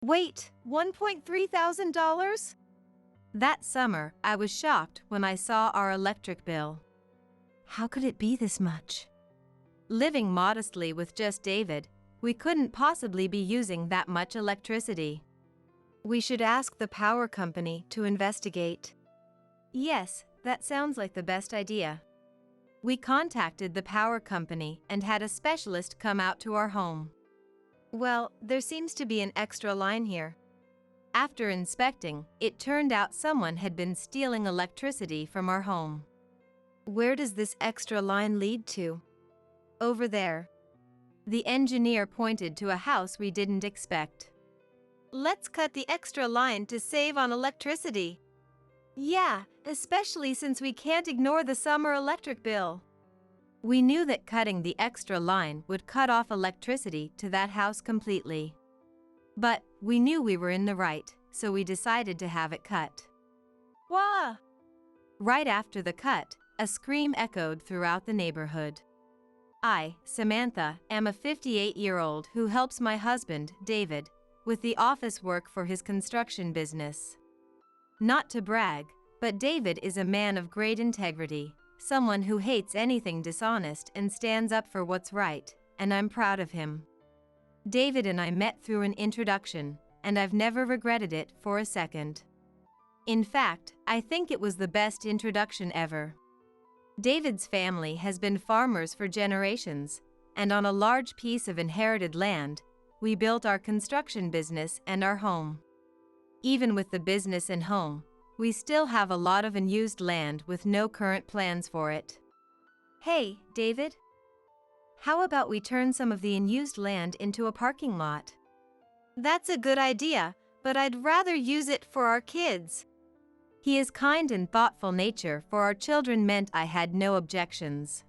Wait, $1,300? That summer, I was shocked when I saw our electric bill. How could it be this much? Living modestly with just David, we couldn't possibly be using that much electricity. We should ask the power company to investigate. Yes, that sounds like the best idea. We contacted the power company and had a specialist come out to our home. Well, there seems to be an extra line here. After inspecting, it turned out someone had been stealing electricity from our home. Where does this extra line lead to? Over there. The engineer pointed to a house we didn't expect. Let's cut the extra line to save on electricity. Yeah, especially since we can't ignore the summer electric bill. We knew that cutting the extra line would cut off electricity to that house completely. But we knew we were in the right, so we decided to have it cut. Wah! Right after the cut, a scream echoed throughout the neighborhood. I, Samantha, am a 58-year-old who helps my husband, David, with the office work for his construction business. Not to brag, but David is a man of great integrity, someone who hates anything dishonest and stands up for what's right, and I'm proud of him. David and I met through an introduction, and I've never regretted it for a second. In fact, I think it was the best introduction ever. David's family has been farmers for generations, and on a large piece of inherited land, we built our construction business and our home. Even with the business and home, we still have a lot of unused land with no current plans for it. Hey, David? How about we turn some of the unused land into a parking lot? That's a good idea, but I'd rather use it for our kids. His kind and thoughtful nature for our children meant I had no objections.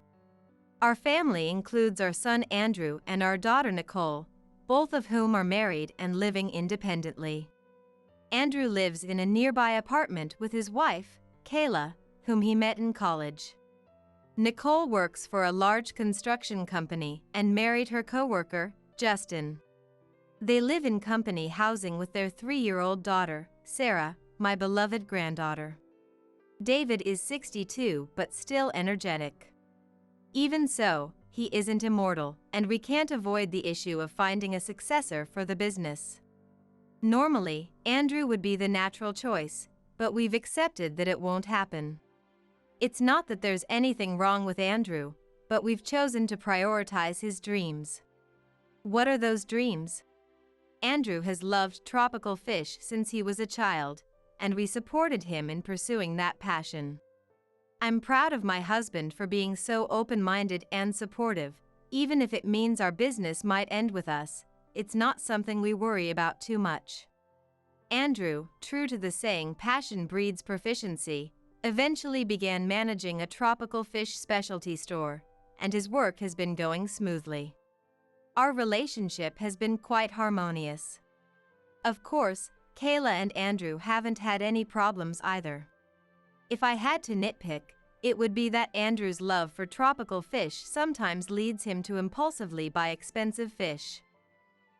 Our family includes our son Andrew and our daughter Nicole, both of whom are married and living independently. Andrew lives in a nearby apartment with his wife, Kayla, whom he met in college. Nicole works for a large construction company and married her coworker, Justin. They live in company housing with their 3-year-old daughter, Sarah, my beloved granddaughter. David is 62 but still energetic. Even so, he isn't immortal, and we can't avoid the issue of finding a successor for the business. Normally, Andrew would be the natural choice, but we've accepted that it won't happen. It's not that there's anything wrong with Andrew, but we've chosen to prioritize his dreams. What are those dreams? Andrew has loved tropical fish since he was a child, and we supported him in pursuing that passion. I'm proud of my husband for being so open-minded and supportive, even if it means our business might end with us. It's not something we worry about too much. Andrew, true to the saying passion breeds proficiency, eventually began managing a tropical fish specialty store, and his work has been going smoothly. Our relationship has been quite harmonious. Of course, Kayla and Andrew haven't had any problems either. If I had to nitpick, it would be that Andrew's love for tropical fish sometimes leads him to impulsively buy expensive fish.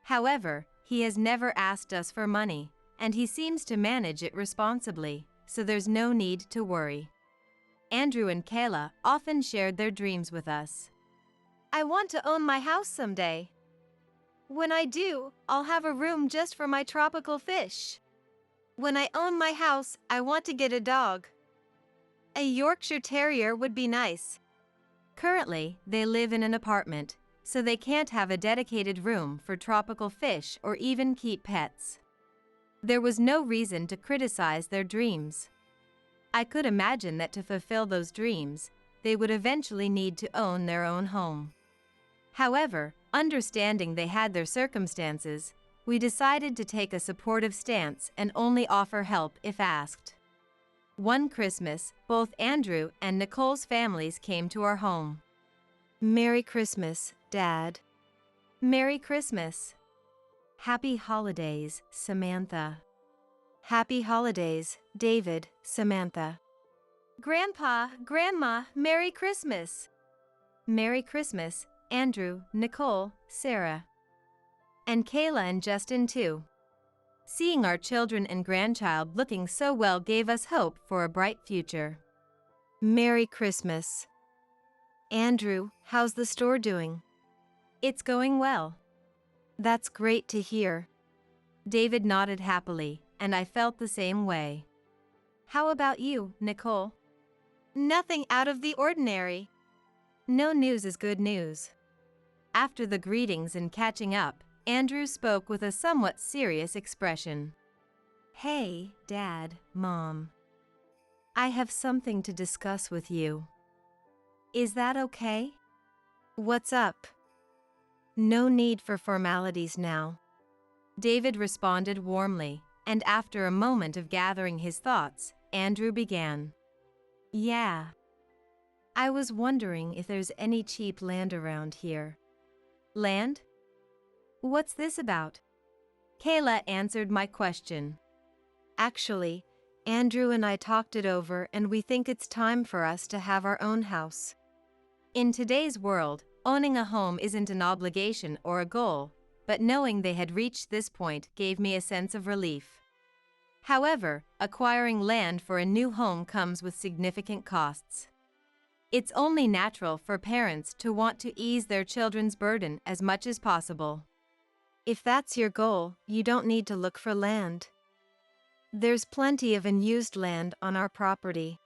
However, he has never asked us for money, and he seems to manage it responsibly, so there's no need to worry. Andrew and Kayla often shared their dreams with us. I want to own my house someday. When I do, I'll have a room just for my tropical fish. When I own my house, I want to get a dog. A Yorkshire Terrier would be nice. Currently, they live in an apartment, so they can't have a dedicated room for tropical fish or even keep pets. There was no reason to criticize their dreams. I could imagine that to fulfill those dreams, they would eventually need to own their own home. However, understanding they had their circumstances, we decided to take a supportive stance and only offer help if asked. One Christmas, both Andrew and Nicole's families came to our home. Merry Christmas, Dad. Merry Christmas. Happy holidays, Samantha. Happy holidays, David, Samantha. Grandpa, Grandma, Merry Christmas. Merry Christmas, Andrew, Nicole, Sarah. And Kayla and Justin too. Seeing our children and grandchild looking so well gave us hope for a bright future. Merry Christmas. Andrew, how's the store doing? It's going well. That's great to hear. David nodded happily, and I felt the same way. How about you, Nicole? Nothing out of the ordinary. No news is good news. After the greetings and catching up, Andrew spoke with a somewhat serious expression. Hey, Dad, Mom. I have something to discuss with you. Is that okay? What's up? No need for formalities now. David responded warmly, and after a moment of gathering his thoughts, Andrew began. Yeah. I was wondering if there's any cheap land around here. Land? What's this about? Kayla answered my question. Actually, Andrew and I talked it over and we think it's time for us to have our own house. In today's world, owning a home isn't an obligation or a goal, but knowing they had reached this point gave me a sense of relief. However, acquiring land for a new home comes with significant costs. It's only natural for parents to want to ease their children's burden as much as possible. If that's your goal, you don't need to look for land. There's plenty of unused land on our property.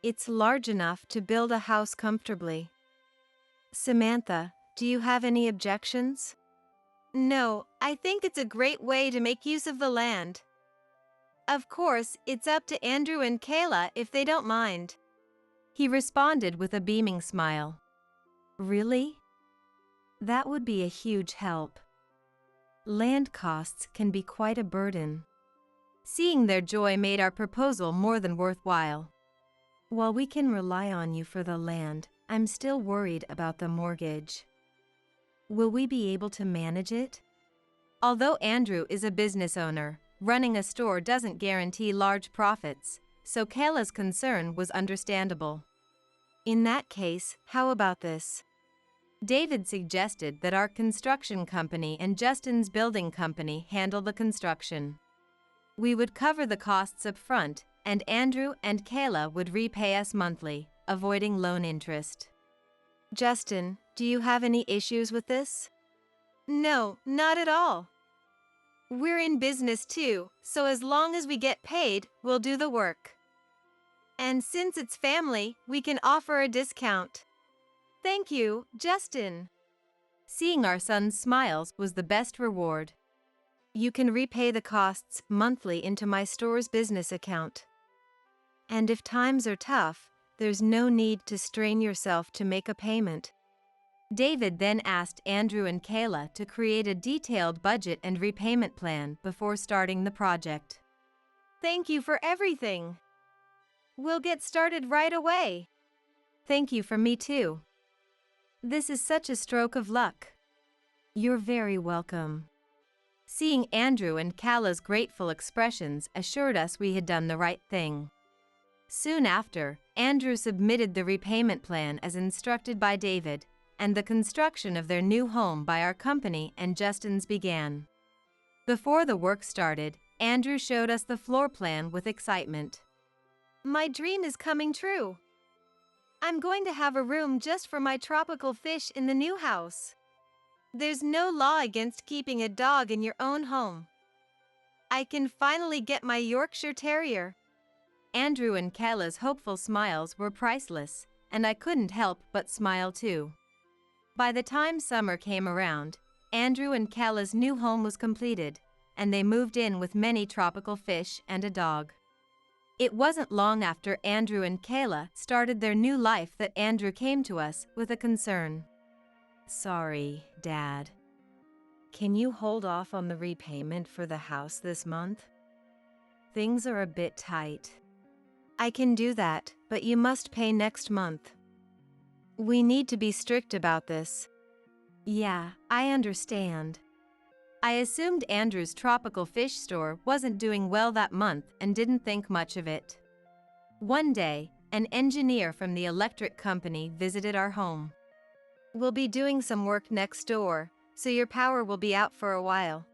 It's large enough to build a house comfortably. Samantha, do you have any objections? No, I think it's a great way to make use of the land. Of course, it's up to Andrew and Kayla if they don't mind. He responded with a beaming smile. Really? That would be a huge help. Land costs can be quite a burden. Seeing their joy made our proposal more than worthwhile. While we can rely on you for the land, I'm still worried about the mortgage. Will we be able to manage it? Although Andrew is a business owner, running a store doesn't guarantee large profits, so Kayla's concern was understandable. In that case, how about this? David suggested that our construction company and Justin's building company handle the construction. We would cover the costs up front, and Andrew and Kayla would repay us monthly, avoiding loan interest. Justin, do you have any issues with this? No, not at all. We're in business too, so as long as we get paid, we'll do the work. And since it's family, we can offer a discount. Thank you, Justin. Seeing our son's smiles was the best reward. You can repay the costs monthly into my store's business account. And if times are tough, there's no need to strain yourself to make a payment. David then asked Andrew and Kayla to create a detailed budget and repayment plan before starting the project. Thank you for everything. We'll get started right away. Thank you for me too. This is such a stroke of luck. You're very welcome. Seeing Andrew and Kayla's grateful expressions assured us we had done the right thing. Soon after, Andrew submitted the repayment plan as instructed by David, and the construction of their new home by our company and Justin's began. Before the work started, Andrew showed us the floor plan with excitement. My dream is coming true. I'm going to have a room just for my tropical fish in the new house. There's no law against keeping a dog in your own home. I can finally get my Yorkshire Terrier. Andrew and Kayla's hopeful smiles were priceless, and I couldn't help but smile too. By the time summer came around, Andrew and Kayla's new home was completed, and they moved in with many tropical fish and a dog. It wasn't long after Andrew and Kayla started their new life that Andrew came to us with a concern. Sorry, Dad. Can you hold off on the repayment for the house this month? Things are a bit tight. I can do that, but you must pay next month. We need to be strict about this. Yeah, I understand. I assumed Andrew's tropical fish store wasn't doing well that month and didn't think much of it. One day, an engineer from the electric company visited our home. We'll be doing some work next door, so your power will be out for a while.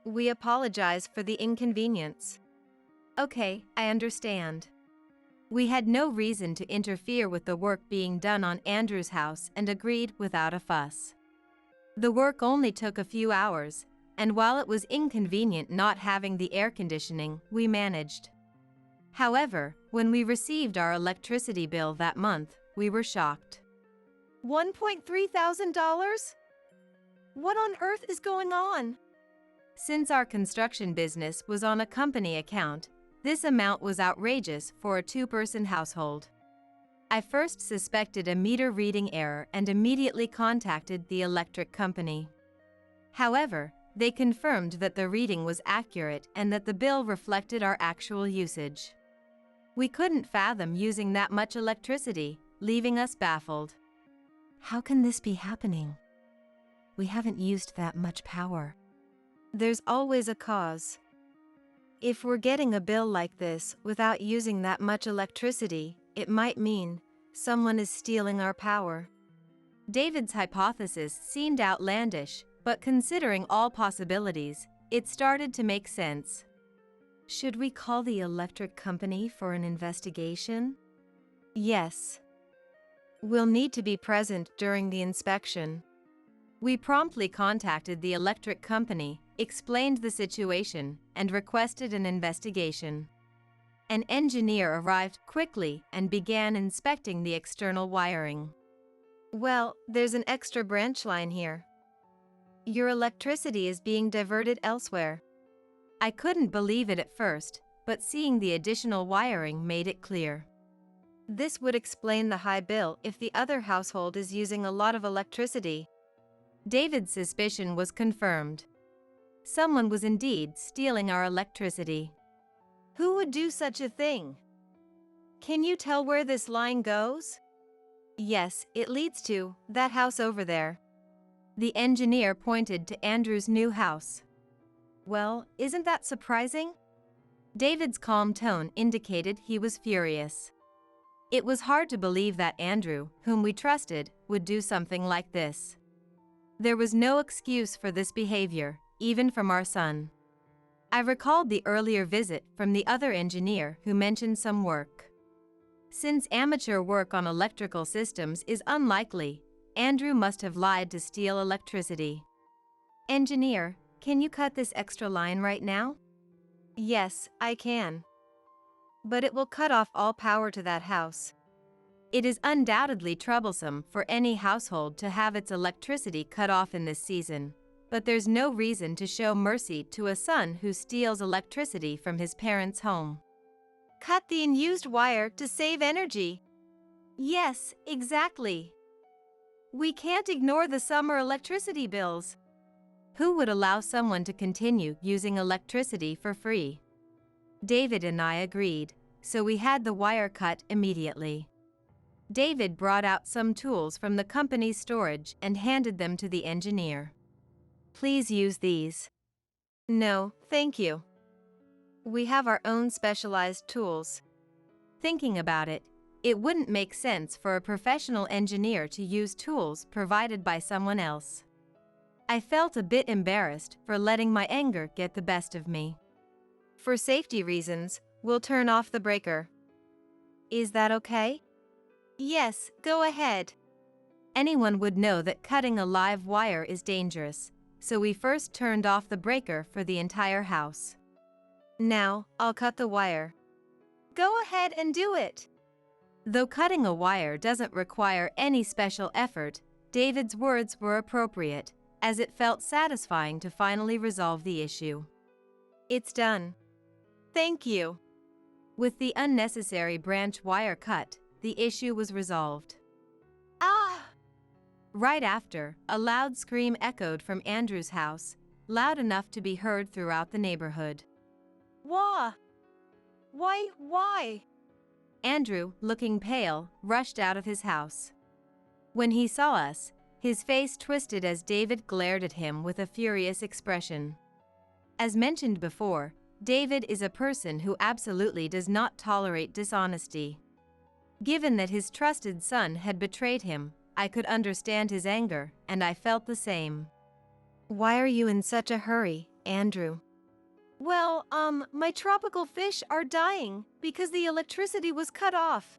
We apologize for the inconvenience. Okay, I understand. We had no reason to interfere with the work being done on Andrew's house and agreed without a fuss. The work only took a few hours, and while it was inconvenient not having the air conditioning, we managed. However, when we received our electricity bill that month, we were shocked. $1.3 thousand? What on earth is going on? Since our construction business was on a company account, this amount was outrageous for a two-person household. I first suspected a meter reading error and immediately contacted the electric company. However, they confirmed that the reading was accurate and that the bill reflected our actual usage. We couldn't fathom using that much electricity, leaving us baffled. How can this be happening? We haven't used that much power. There's always a cause. If we're getting a bill like this without using that much electricity, it might mean someone is stealing our power. David's hypothesis seemed outlandish, but considering all possibilities, it started to make sense. Should we call the electric company for an investigation? Yes. We'll need to be present during the inspection. We promptly contacted the electric company, explained the situation, and requested an investigation. An engineer arrived quickly and began inspecting the external wiring. Well, there's an extra branch line here. Your electricity is being diverted elsewhere. I couldn't believe it at first, but seeing the additional wiring made it clear. This would explain the high bill if the other household is using a lot of electricity. David's suspicion was confirmed. Someone was indeed stealing our electricity. Who would do such a thing? Can you tell where this line goes? Yes, it leads to that house over there. The engineer pointed to Andrew's new house. Well, isn't that surprising? David's calm tone indicated he was furious. It was hard to believe that Andrew, whom we trusted, would do something like this. There was no excuse for this behavior, even from our son. I recalled the earlier visit from the other engineer who mentioned some work. Since amateur work on electrical systems is unlikely, Andrew must have lied to steal electricity. Engineer, can you cut this extra line right now? Yes, I can. But it will cut off all power to that house. It is undoubtedly troublesome for any household to have its electricity cut off in this season, but there's no reason to show mercy to a son who steals electricity from his parents' home. Cut the unused wire to save energy. Yes, exactly. We can't ignore the summer electricity bills. Who would allow someone to continue using electricity for free? David and I agreed, so we had the wire cut immediately. David brought out some tools from the company's storage and handed them to the engineer. Please use these. No, thank you. We have our own specialized tools. Thinking about it, it wouldn't make sense for a professional engineer to use tools provided by someone else. I felt a bit embarrassed for letting my anger get the best of me. For safety reasons, we'll turn off the breaker. Is that okay? Yes, go ahead. Anyone would know that cutting a live wire is dangerous, so we first turned off the breaker for the entire house. Now, I'll cut the wire. Go ahead and do it. Though cutting a wire doesn't require any special effort, David's words were appropriate, as it felt satisfying to finally resolve the issue. It's done. Thank you. With the unnecessary branch wire cut, the issue was resolved. Ah! Right after, a loud scream echoed from Andrew's house, loud enough to be heard throughout the neighborhood. Why? Why? Andrew, looking pale, rushed out of his house. When he saw us, his face twisted as David glared at him with a furious expression. As mentioned before, David is a person who absolutely does not tolerate dishonesty. Given that his trusted son had betrayed him, I could understand his anger, and I felt the same. Why are you in such a hurry? Andrew. Well, my tropical fish are dying because the electricity was cut off.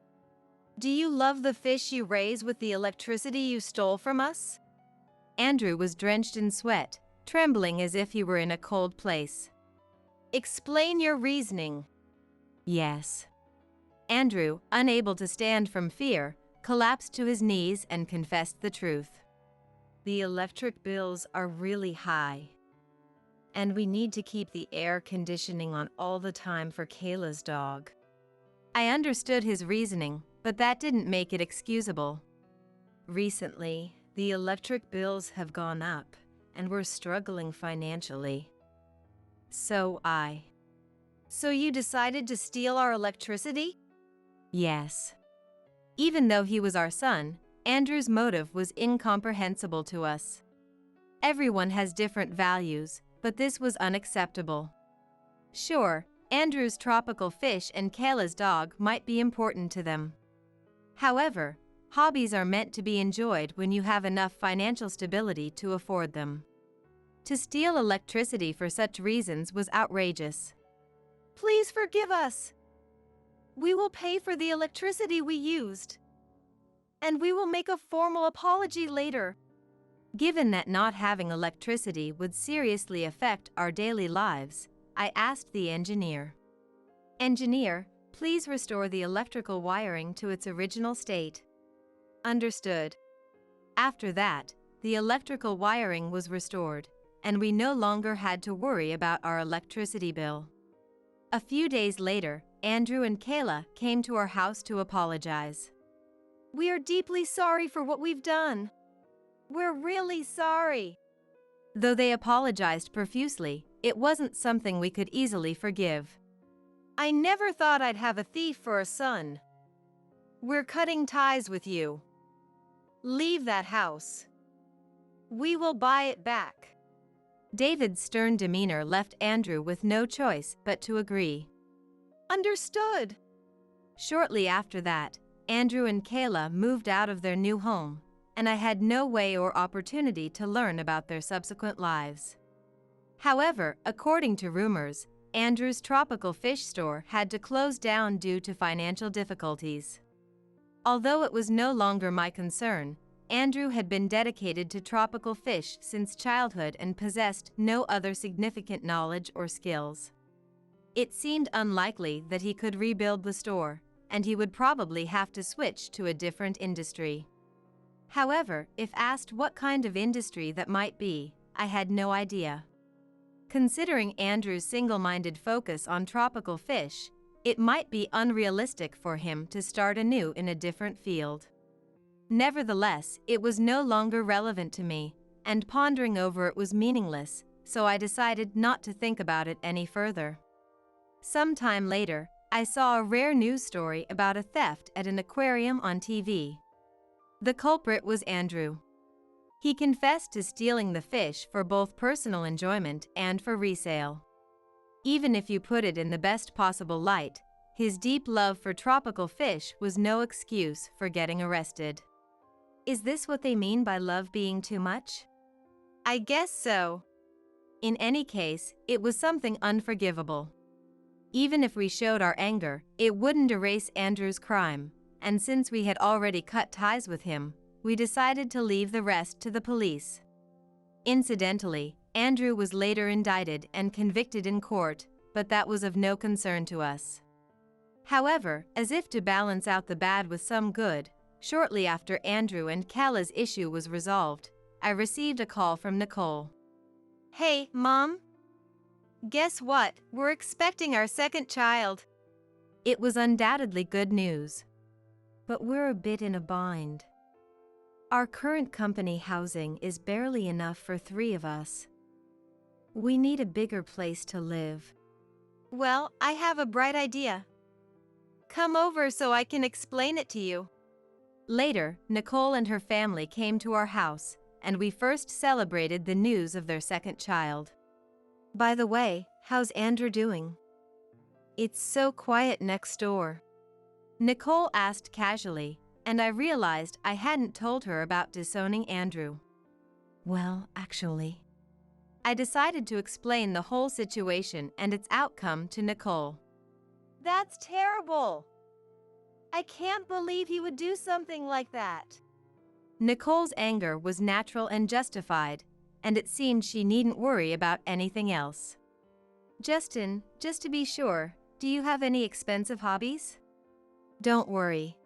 Do you love the fish you raise with the electricity you stole from us? Andrew was drenched in sweat, trembling as if he were in a cold place. Explain your reasoning. Yes. Andrew, unable to stand from fear, collapsed to his knees and confessed the truth. The electric bills are really high. And we need to keep the air conditioning on all the time for Kayla's dog. I understood his reasoning, but that didn't make it excusable. Recently, the electric bills have gone up, and we're struggling financially. So you decided to steal our electricity? Yes. Even though he was our son, Andrew's motive was incomprehensible to us. Everyone has different values, but this was unacceptable. Sure, Andrew's tropical fish and Kayla's dog might be important to them. However, hobbies are meant to be enjoyed when you have enough financial stability to afford them. To steal electricity for such reasons was outrageous. Please forgive us. We will pay for the electricity we used. And we will make a formal apology later. Given that not having electricity would seriously affect our daily lives, I asked the engineer. Engineer, please restore the electrical wiring to its original state. Understood. After that, the electrical wiring was restored, and we no longer had to worry about our electricity bill. A few days later, Andrew and Kayla came to our house to apologize. We are deeply sorry for what we've done. We're really sorry. Though they apologized profusely, it wasn't something we could easily forgive. I never thought I'd have a thief for a son. We're cutting ties with you. Leave that house. We will buy it back. David's stern demeanor left Andrew with no choice but to agree. Understood. Shortly after that, Andrew and Kayla moved out of their new home, and I had no way or opportunity to learn about their subsequent lives. However, according to rumors, Andrew's tropical fish store had to close down due to financial difficulties. Although it was no longer my concern, Andrew had been dedicated to tropical fish since childhood and possessed no other significant knowledge or skills. It seemed unlikely that he could rebuild the store, and he would probably have to switch to a different industry. However, if asked what kind of industry that might be, I had no idea. Considering Andrew's single-minded focus on tropical fish, it might be unrealistic for him to start anew in a different field. Nevertheless, it was no longer relevant to me, and pondering over it was meaningless, so I decided not to think about it any further. Some time later, I saw a rare news story about a theft at an aquarium on TV. The culprit was Andrew. He confessed to stealing the fish for both personal enjoyment and for resale. Even if you put it in the best possible light, his deep love for tropical fish was no excuse for getting arrested. Is this what they mean by love being too much? I guess so. In any case, it was something unforgivable. Even if we showed our anger, it wouldn't erase Andrew's crime, and since we had already cut ties with him, we decided to leave the rest to the police. Incidentally, Andrew was later indicted and convicted in court, but that was of no concern to us. However, as if to balance out the bad with some good, shortly after Andrew and Kayla's issue was resolved, I received a call from Nicole. Hey, Mom? Guess what? We're expecting our second child. It was undoubtedly good news. But we're a bit in a bind. Our current company housing is barely enough for 3 of us. We need a bigger place to live. Well, I have a bright idea. Come over so I can explain it to you. Later, Nicole and her family came to our house, and we first celebrated the news of their second child. By the way, how's Andrew doing? It's so quiet next door. Nicole asked casually, and I realized I hadn't told her about disowning Andrew. Well, actually, I decided to explain the whole situation and its outcome to Nicole. That's terrible. I can't believe he would do something like that. Nicole's anger was natural and justified, and it seemed she needn't worry about anything else. Justin, just to be sure, do you have any expensive hobbies? Don't worry.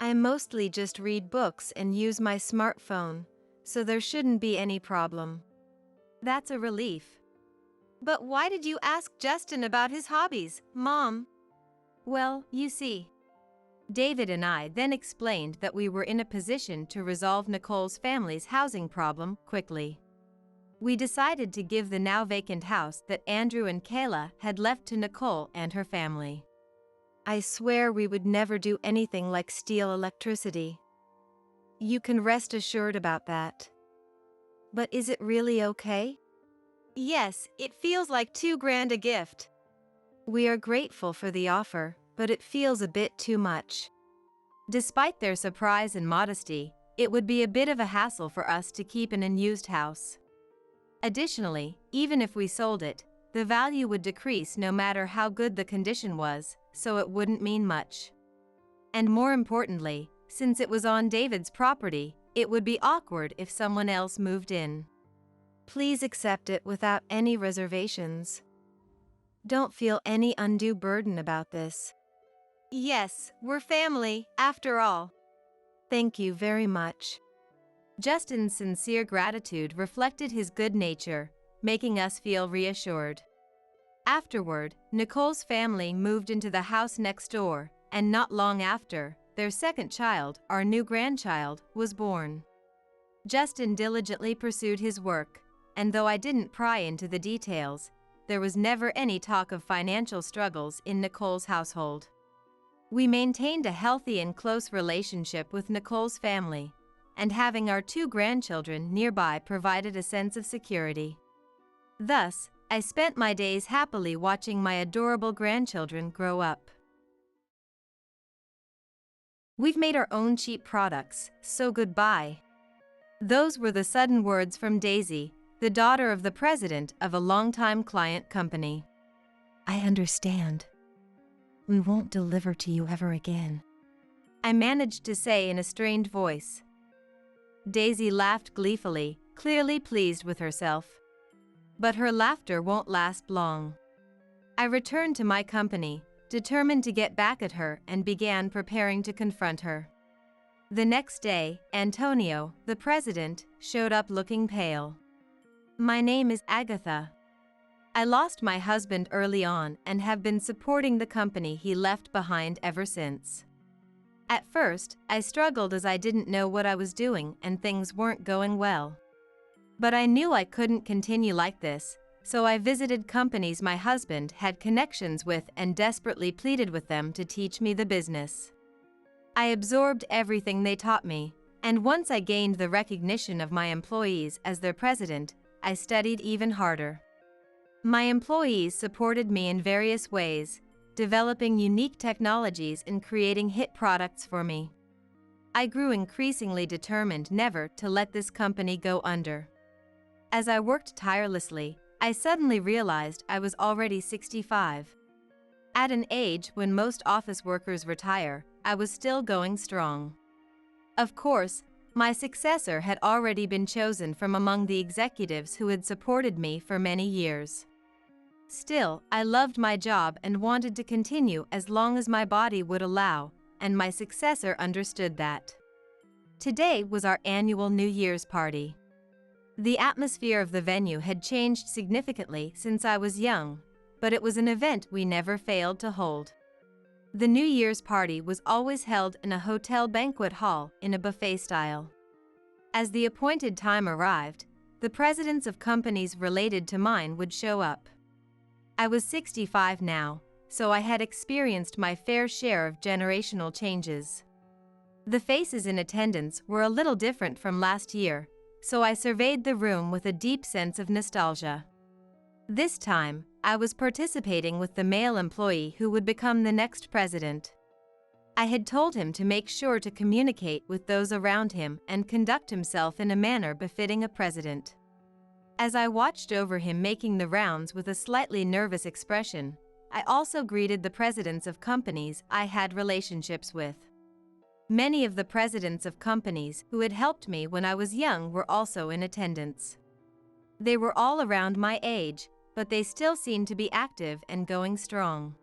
I mostly just read books and use my smartphone, so there shouldn't be any problem. That's a relief. But why did you ask Justin about his hobbies, Mom? Well, you see. David and I then explained that we were in a position to resolve Nicole's family's housing problem quickly. We decided to give the now vacant house that Andrew and Kayla had left to Nicole and her family. I swear we would never do anything like steal electricity. You can rest assured about that. But is it really okay? Yes, it feels like $2,000 a gift. We are grateful for the offer, but it feels a bit too much. Despite their surprise and modesty, it would be a bit of a hassle for us to keep an unused house. Additionally, even if we sold it, the value would decrease no matter how good the condition was, so it wouldn't mean much. And more importantly, since it was on David's property, it would be awkward if someone else moved in. Please accept it without any reservations. Don't feel any undue burden about this. Yes, we're family, after all. Thank you very much. Justin's sincere gratitude reflected his good nature, making us feel reassured. Afterward, Nicole's family moved into the house next door, and not long after, their second child, our new grandchild, was born. Justin diligently pursued his work, and though I didn't pry into the details, there was never any talk of financial struggles in Nicole's household. We maintained a healthy and close relationship with Nicole's family, and having our 2 grandchildren nearby provided a sense of security. Thus, I spent my days happily watching my adorable grandchildren grow up. We've made our own cheap products, so goodbye. Those were the sudden words from Daisy, the daughter of the president of a longtime client company. I understand. We won't deliver to you ever again, I managed to say in a strained voice. Daisy laughed gleefully, clearly pleased with herself. But her laughter won't last long. I returned to my company, determined to get back at her, and began preparing to confront her. The next day, Antonio, the president, showed up looking pale. My name is Agatha. I lost my husband early on and have been supporting the company he left behind ever since. At first, I struggled as I didn't know what I was doing and things weren't going well. But I knew I couldn't continue like this, so I visited companies my husband had connections with and desperately pleaded with them to teach me the business. I absorbed everything they taught me, and once I gained the recognition of my employees as their president, I studied even harder. My employees supported me in various ways, developing unique technologies and creating hit products for me. I grew increasingly determined never to let this company go under. As I worked tirelessly, I suddenly realized I was already 65. At an age when most office workers retire, I was still going strong. Of course, my successor had already been chosen from among the executives who had supported me for many years. Still, I loved my job and wanted to continue as long as my body would allow, and my successor understood that. Today was our annual New Year's party. The atmosphere of the venue had changed significantly since I was young, but it was an event we never failed to hold. The New Year's party was always held in a hotel banquet hall in a buffet style. As the appointed time arrived, the presidents of companies related to mine would show up. I was 65 now, so I had experienced my fair share of generational changes. The faces in attendance were a little different from last year, so I surveyed the room with a deep sense of nostalgia. This time, I was participating with the male employee who would become the next president. I had told him to make sure to communicate with those around him and conduct himself in a manner befitting a president. As I watched over him making the rounds with a slightly nervous expression, I also greeted the presidents of companies I had relationships with. Many of the presidents of companies who had helped me when I was young were also in attendance. They were all around my age, but they still seemed to be active and going strong.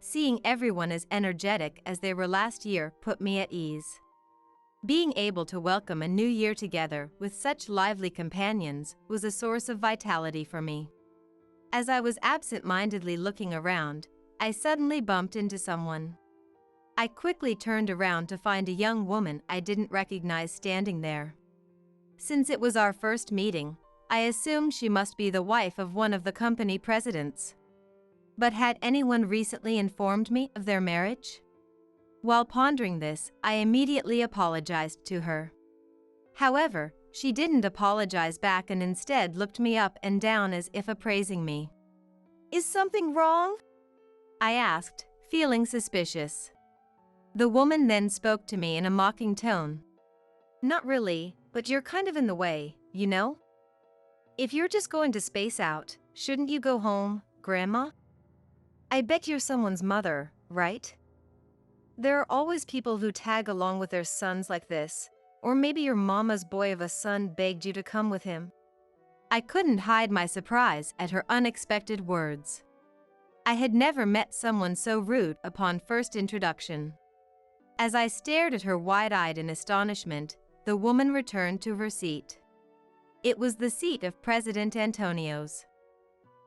Seeing everyone as energetic as they were last year put me at ease. Being able to welcome a new year together with such lively companions was a source of vitality for me. As I was absent-mindedly looking around, I suddenly bumped into someone. I quickly turned around to find a young woman I didn't recognize standing there. Since it was our first meeting, I assumed she must be the wife of one of the company presidents. But had anyone recently informed me of their marriage? While pondering this, I immediately apologized to her. However, she didn't apologize back and instead looked me up and down as if appraising me. "Is something wrong?" I asked, feeling suspicious. The woman then spoke to me in a mocking tone. "Not really, but you're kind of in the way, you know? If you're just going to space out, shouldn't you go home, Grandma? I bet you're someone's mother, right? There are always people who tag along with their sons like this, or maybe your mama's boy of a son begged you to come with him." I couldn't hide my surprise at her unexpected words. I had never met someone so rude upon first introduction. As I stared at her wide-eyed in astonishment, the woman returned to her seat. It was the seat of President Antonio's.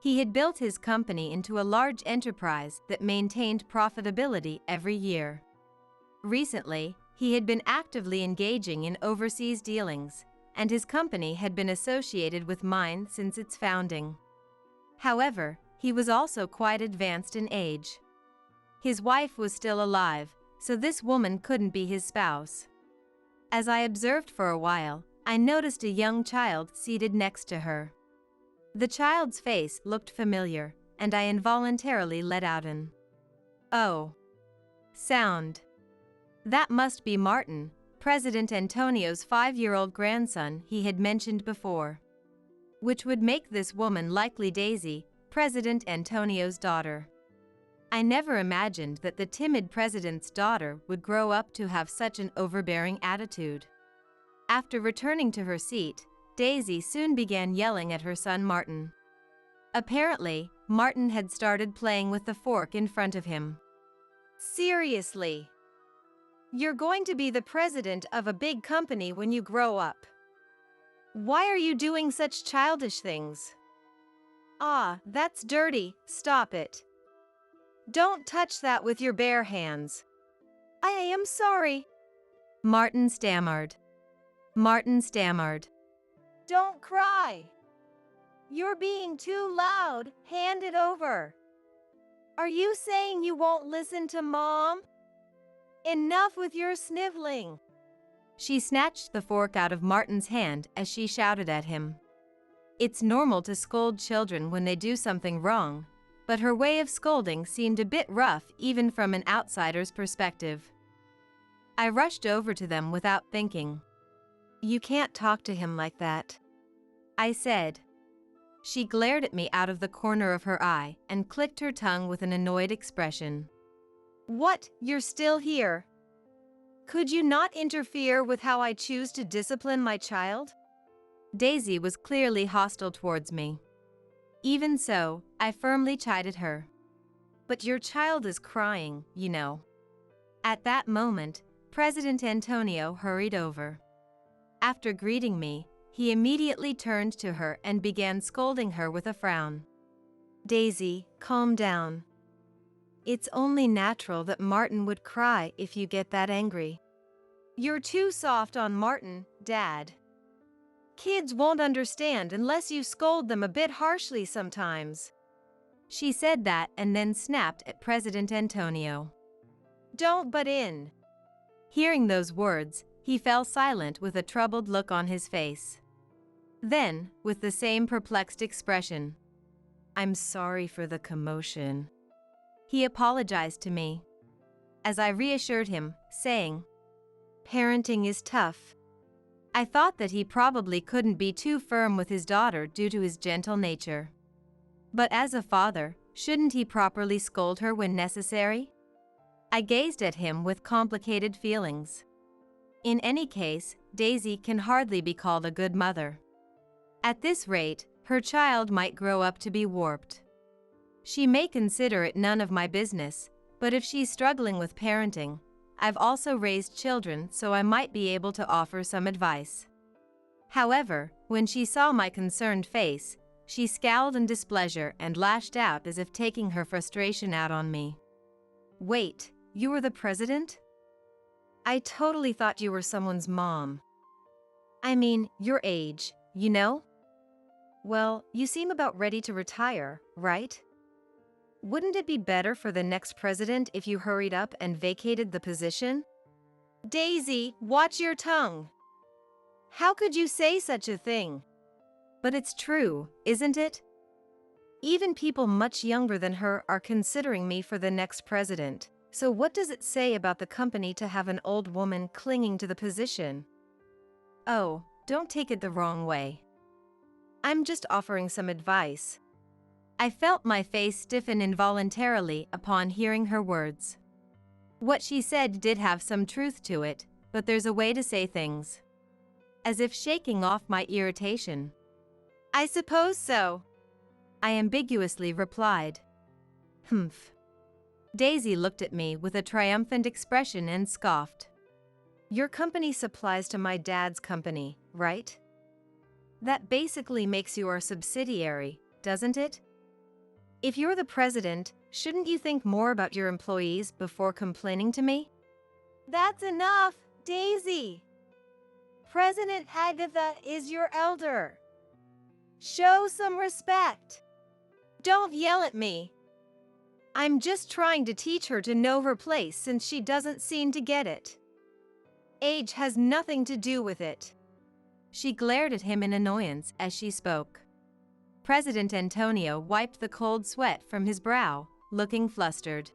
He had built his company into a large enterprise that maintained profitability every year. Recently, he had been actively engaging in overseas dealings, and his company had been associated with mine since its founding. However, he was also quite advanced in age. His wife was still alive, so this woman couldn't be his spouse. As I observed for a while, I noticed a young child seated next to her. The child's face looked familiar, and I involuntarily let out an "oh" sound. That must be Martin, President Antonio's 5-year-old grandson he had mentioned before. Which would make this woman likely Daisy, President Antonio's daughter. I never imagined that the timid president's daughter would grow up to have such an overbearing attitude. After returning to her seat, Daisy soon began yelling at her son Martin. Apparently, Martin had started playing with the fork in front of him. "Seriously? You're going to be the president of a big company when you grow up. Why are you doing such childish things? Ah, that's dirty, stop it. Don't touch that with your bare hands." "I am sorry," Martin stammered. Martin stammered. "Don't cry. You're being too loud, hand it over. Are you saying you won't listen to Mom? Enough with your sniveling." She snatched the fork out of Martin's hand as she shouted at him. It's normal to scold children when they do something wrong, but her way of scolding seemed a bit rough even from an outsider's perspective. I rushed over to them without thinking. "You can't talk to him like that," I said. She glared at me out of the corner of her eye and clicked her tongue with an annoyed expression. "What, you're still here? Could you not interfere with how I choose to discipline my child?" Daisy was clearly hostile towards me. Even so, I firmly chided her. "But your child is crying, you know." At that moment, President Antonio hurried over. After greeting me, he immediately turned to her and began scolding her with a frown. "Daisy, calm down. It's only natural that Martin would cry if you get that angry. You're too soft on Martin, Dad. Kids won't understand unless you scold them a bit harshly sometimes." She said that and then snapped at President Antonio. "Don't butt in." Hearing those words, he fell silent with a troubled look on his face. Then, with the same perplexed expression, "I'm sorry for the commotion," he apologized to me. As I reassured him, saying, "Parenting is tough. I thought that he probably couldn't be too firm with his daughter due to his gentle nature. But as a father, shouldn't he properly scold her when necessary? I gazed at him with complicated feelings. In any case, Daisy can hardly be called a good mother. At this rate, her child might grow up to be warped. She may consider it none of my business, but if she's struggling with parenting, I've also raised children, so I might be able to offer some advice. However, when she saw my concerned face, she scowled in displeasure and lashed out as if taking her frustration out on me. Wait, you were the president? I totally thought you were someone's mom. I mean, your age, you know? Well, you seem about ready to retire, right? Wouldn't it be better for the next president if you hurried up and vacated the position? Daisy, watch your tongue. How could you say such a thing? But it's true, isn't it? Even people much younger than her are considering me for the next president. So what does it say about the company to have an old woman clinging to the position? Oh, don't take it the wrong way. I'm just offering some advice. I felt my face stiffen involuntarily upon hearing her words. What she said did have some truth to it, but there's a way to say things. As if shaking off my irritation. I suppose so, I ambiguously replied. Humph. Daisy looked at me with a triumphant expression and scoffed. Your company supplies to my dad's company, right? That basically makes you our subsidiary, doesn't it? If you're the president, shouldn't you think more about your employees before complaining to me? That's enough, Daisy. President Agatha is your elder. Show some respect. Don't yell at me. I'm just trying to teach her to know her place since she doesn't seem to get it. Age has nothing to do with it. She glared at him in annoyance as she spoke. President Antonio wiped the cold sweat from his brow, looking flustered.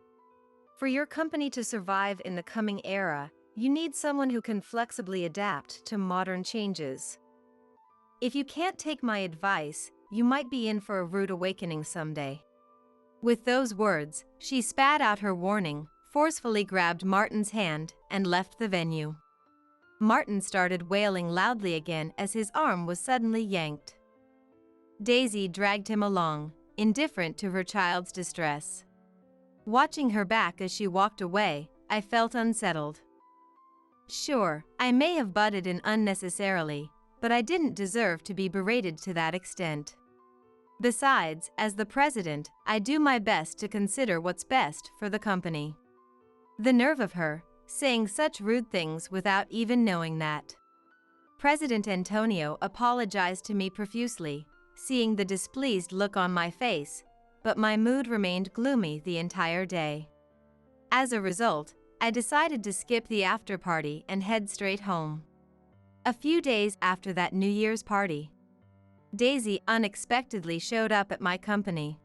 For your company to survive in the coming era, you need someone who can flexibly adapt to modern changes. If you can't take my advice, you might be in for a rude awakening someday. With those words, she spat out her warning, forcefully grabbed Martin's hand, and left the venue. Martin started wailing loudly again as his arm was suddenly yanked. Daisy dragged him along, indifferent to her child's distress. Watching her back as she walked away, I felt unsettled. Sure, I may have butted in unnecessarily, but I didn't deserve to be berated to that extent. Besides, as the president, I do my best to consider what's best for the company. The nerve of her, saying such rude things without even knowing that. President Antonio apologized to me profusely, seeing the displeased look on my face, but my mood remained gloomy the entire day. As a result, I decided to skip the after-party and head straight home. A few days after that New Year's party, Daisy unexpectedly showed up at my company.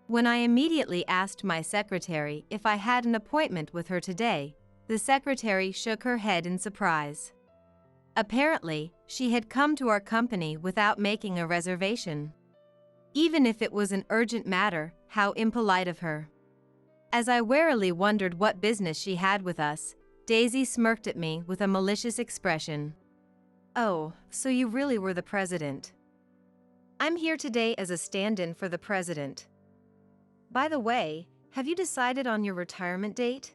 When I immediately asked my secretary if I had an appointment with her today, the secretary shook her head in surprise. Apparently, she had come to our company without making a reservation. Even if it was an urgent matter, how impolite of her. As I warily wondered what business she had with us, Daisy smirked at me with a malicious expression. Oh, so you really were the president. I'm here today as a stand-in for the president. By the way, have you decided on your retirement date?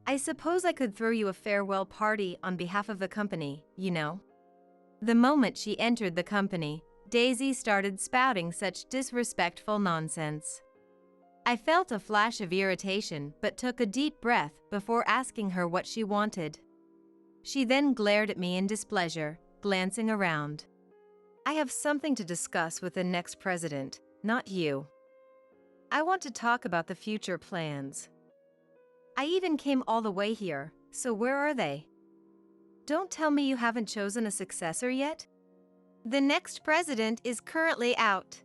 I suppose I could throw you a farewell party on behalf of the company, you know. The moment she entered the company, Daisy started spouting such disrespectful nonsense. I felt a flash of irritation but took a deep breath before asking her what she wanted. She then glared at me in displeasure, glancing around. I have something to discuss with the next president, not you. I want to talk about the future plans. I even came all the way here, so where are they? Don't tell me you haven't chosen a successor yet? The next president is currently out.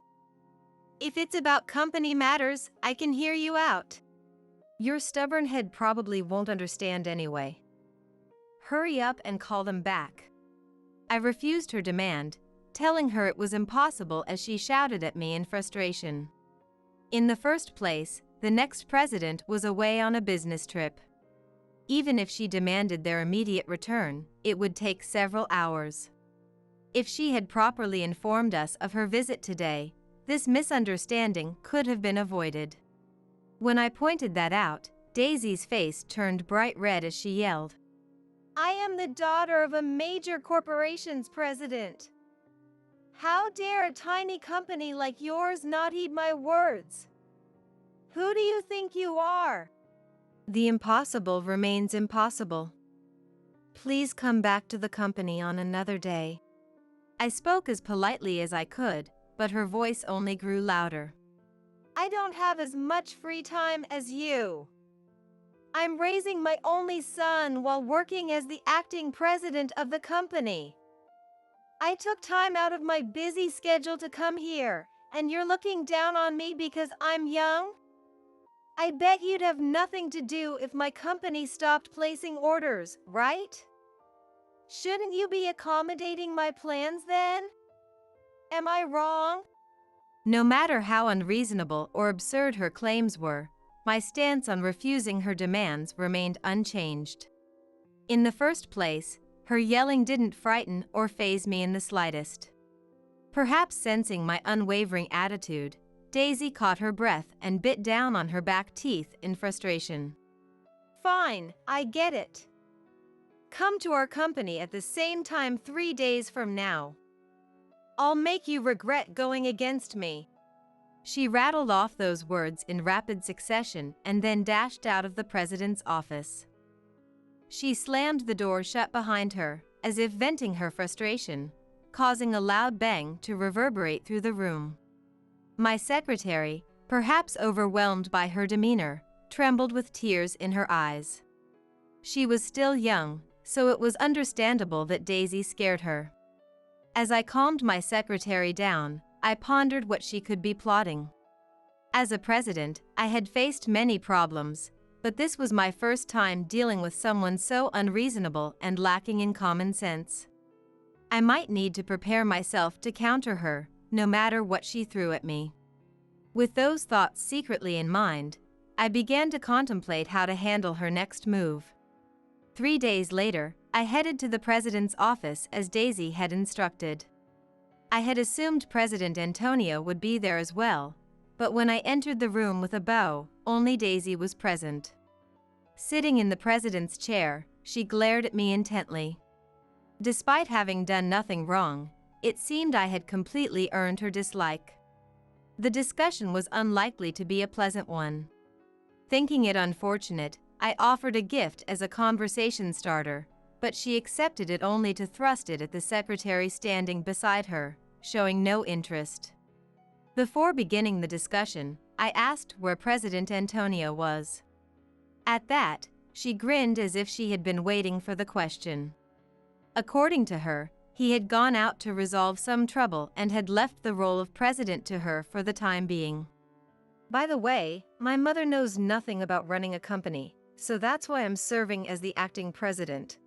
If it's about company matters, I can hear you out. Your stubborn head probably won't understand anyway. Hurry up and call them back. I refused her demand, telling her it was impossible as she shouted at me in frustration. In the first place, the next president was away on a business trip. Even if she demanded their immediate return, it would take several hours. If she had properly informed us of her visit today, this misunderstanding could have been avoided. When I pointed that out, Daisy's face turned bright red as she yelled, "I am the daughter of a major corporation's president. How dare a tiny company like yours not heed my words? Who do you think you are?" The impossible remains impossible. Please come back to the company on another day. I spoke as politely as I could, but her voice only grew louder. I don't have as much free time as you. I'm raising my only son while working as the acting president of the company. I took time out of my busy schedule to come here, and you're looking down on me because I'm young? I bet you'd have nothing to do if my company stopped placing orders, right? Shouldn't you be accommodating my plans then? Am I wrong? No matter how unreasonable or absurd her claims were, my stance on refusing her demands remained unchanged. In the first place, her yelling didn't frighten or faze me in the slightest. Perhaps sensing my unwavering attitude, Daisy caught her breath and bit down on her back teeth in frustration. Fine, I get it. Come to our company at the same time 3 days from now. I'll make you regret going against me. She rattled off those words in rapid succession and then dashed out of the president's office. She slammed the door shut behind her, as if venting her frustration, causing a loud bang to reverberate through the room. My secretary, perhaps overwhelmed by her demeanor, trembled with tears in her eyes. She was still young, so it was understandable that Daisy scared her. As I calmed my secretary down, I pondered what she could be plotting. As a president, I had faced many problems, but this was my first time dealing with someone so unreasonable and lacking in common sense. I might need to prepare myself to counter her, no matter what she threw at me. With those thoughts secretly in mind, I began to contemplate how to handle her next move. 3 days later, I headed to the president's office as Daisy had instructed. I had assumed President Antonio would be there as well, but when I entered the room with a bow, only Daisy was present. Sitting in the president's chair, she glared at me intently. Despite having done nothing wrong, it seemed I had completely earned her dislike. The discussion was unlikely to be a pleasant one. Thinking it unfortunate, I offered a gift as a conversation starter, but she accepted it only to thrust it at the secretary standing beside her, showing no interest. Before beginning the discussion, I asked where President Antonio was. At that, she grinned as if she had been waiting for the question. According to her, he had gone out to resolve some trouble and had left the role of president to her for the time being. By the way, my mother knows nothing about running a company, so that's why I'm serving as the acting president.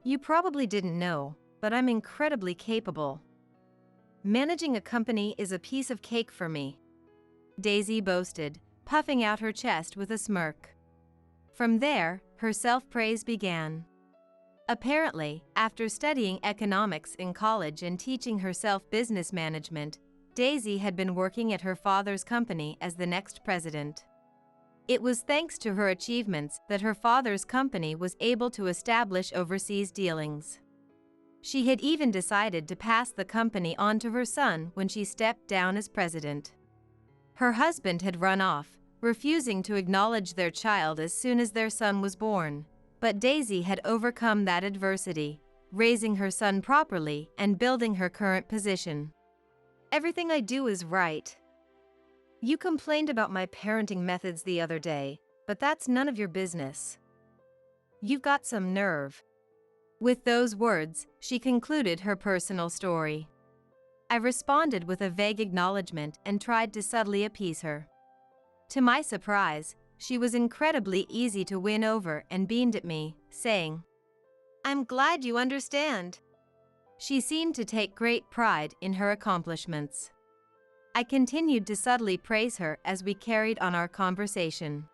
You probably didn't know, but I'm incredibly capable. Managing a company is a piece of cake for me, Daisy boasted, puffing out her chest with a smirk. From there, her self-praise began. Apparently, after studying economics in college and teaching herself business management, Daisy had been working at her father's company as the next president. It was thanks to her achievements that her father's company was able to establish overseas dealings. She had even decided to pass the company on to her son when she stepped down as president. Her husband had run off, refusing to acknowledge their child as soon as their son was born, but Daisy had overcome that adversity, raising her son properly and building her current position. Everything I do is right. You complained about my parenting methods the other day, but that's none of your business. You've got some nerve. With those words, she concluded her personal story. I responded with a vague acknowledgement and tried to subtly appease her. To my surprise, she was incredibly easy to win over and beamed at me, saying, "I'm glad you understand. She seemed to take great pride in her accomplishments. I continued to subtly praise her as we carried on our conversation.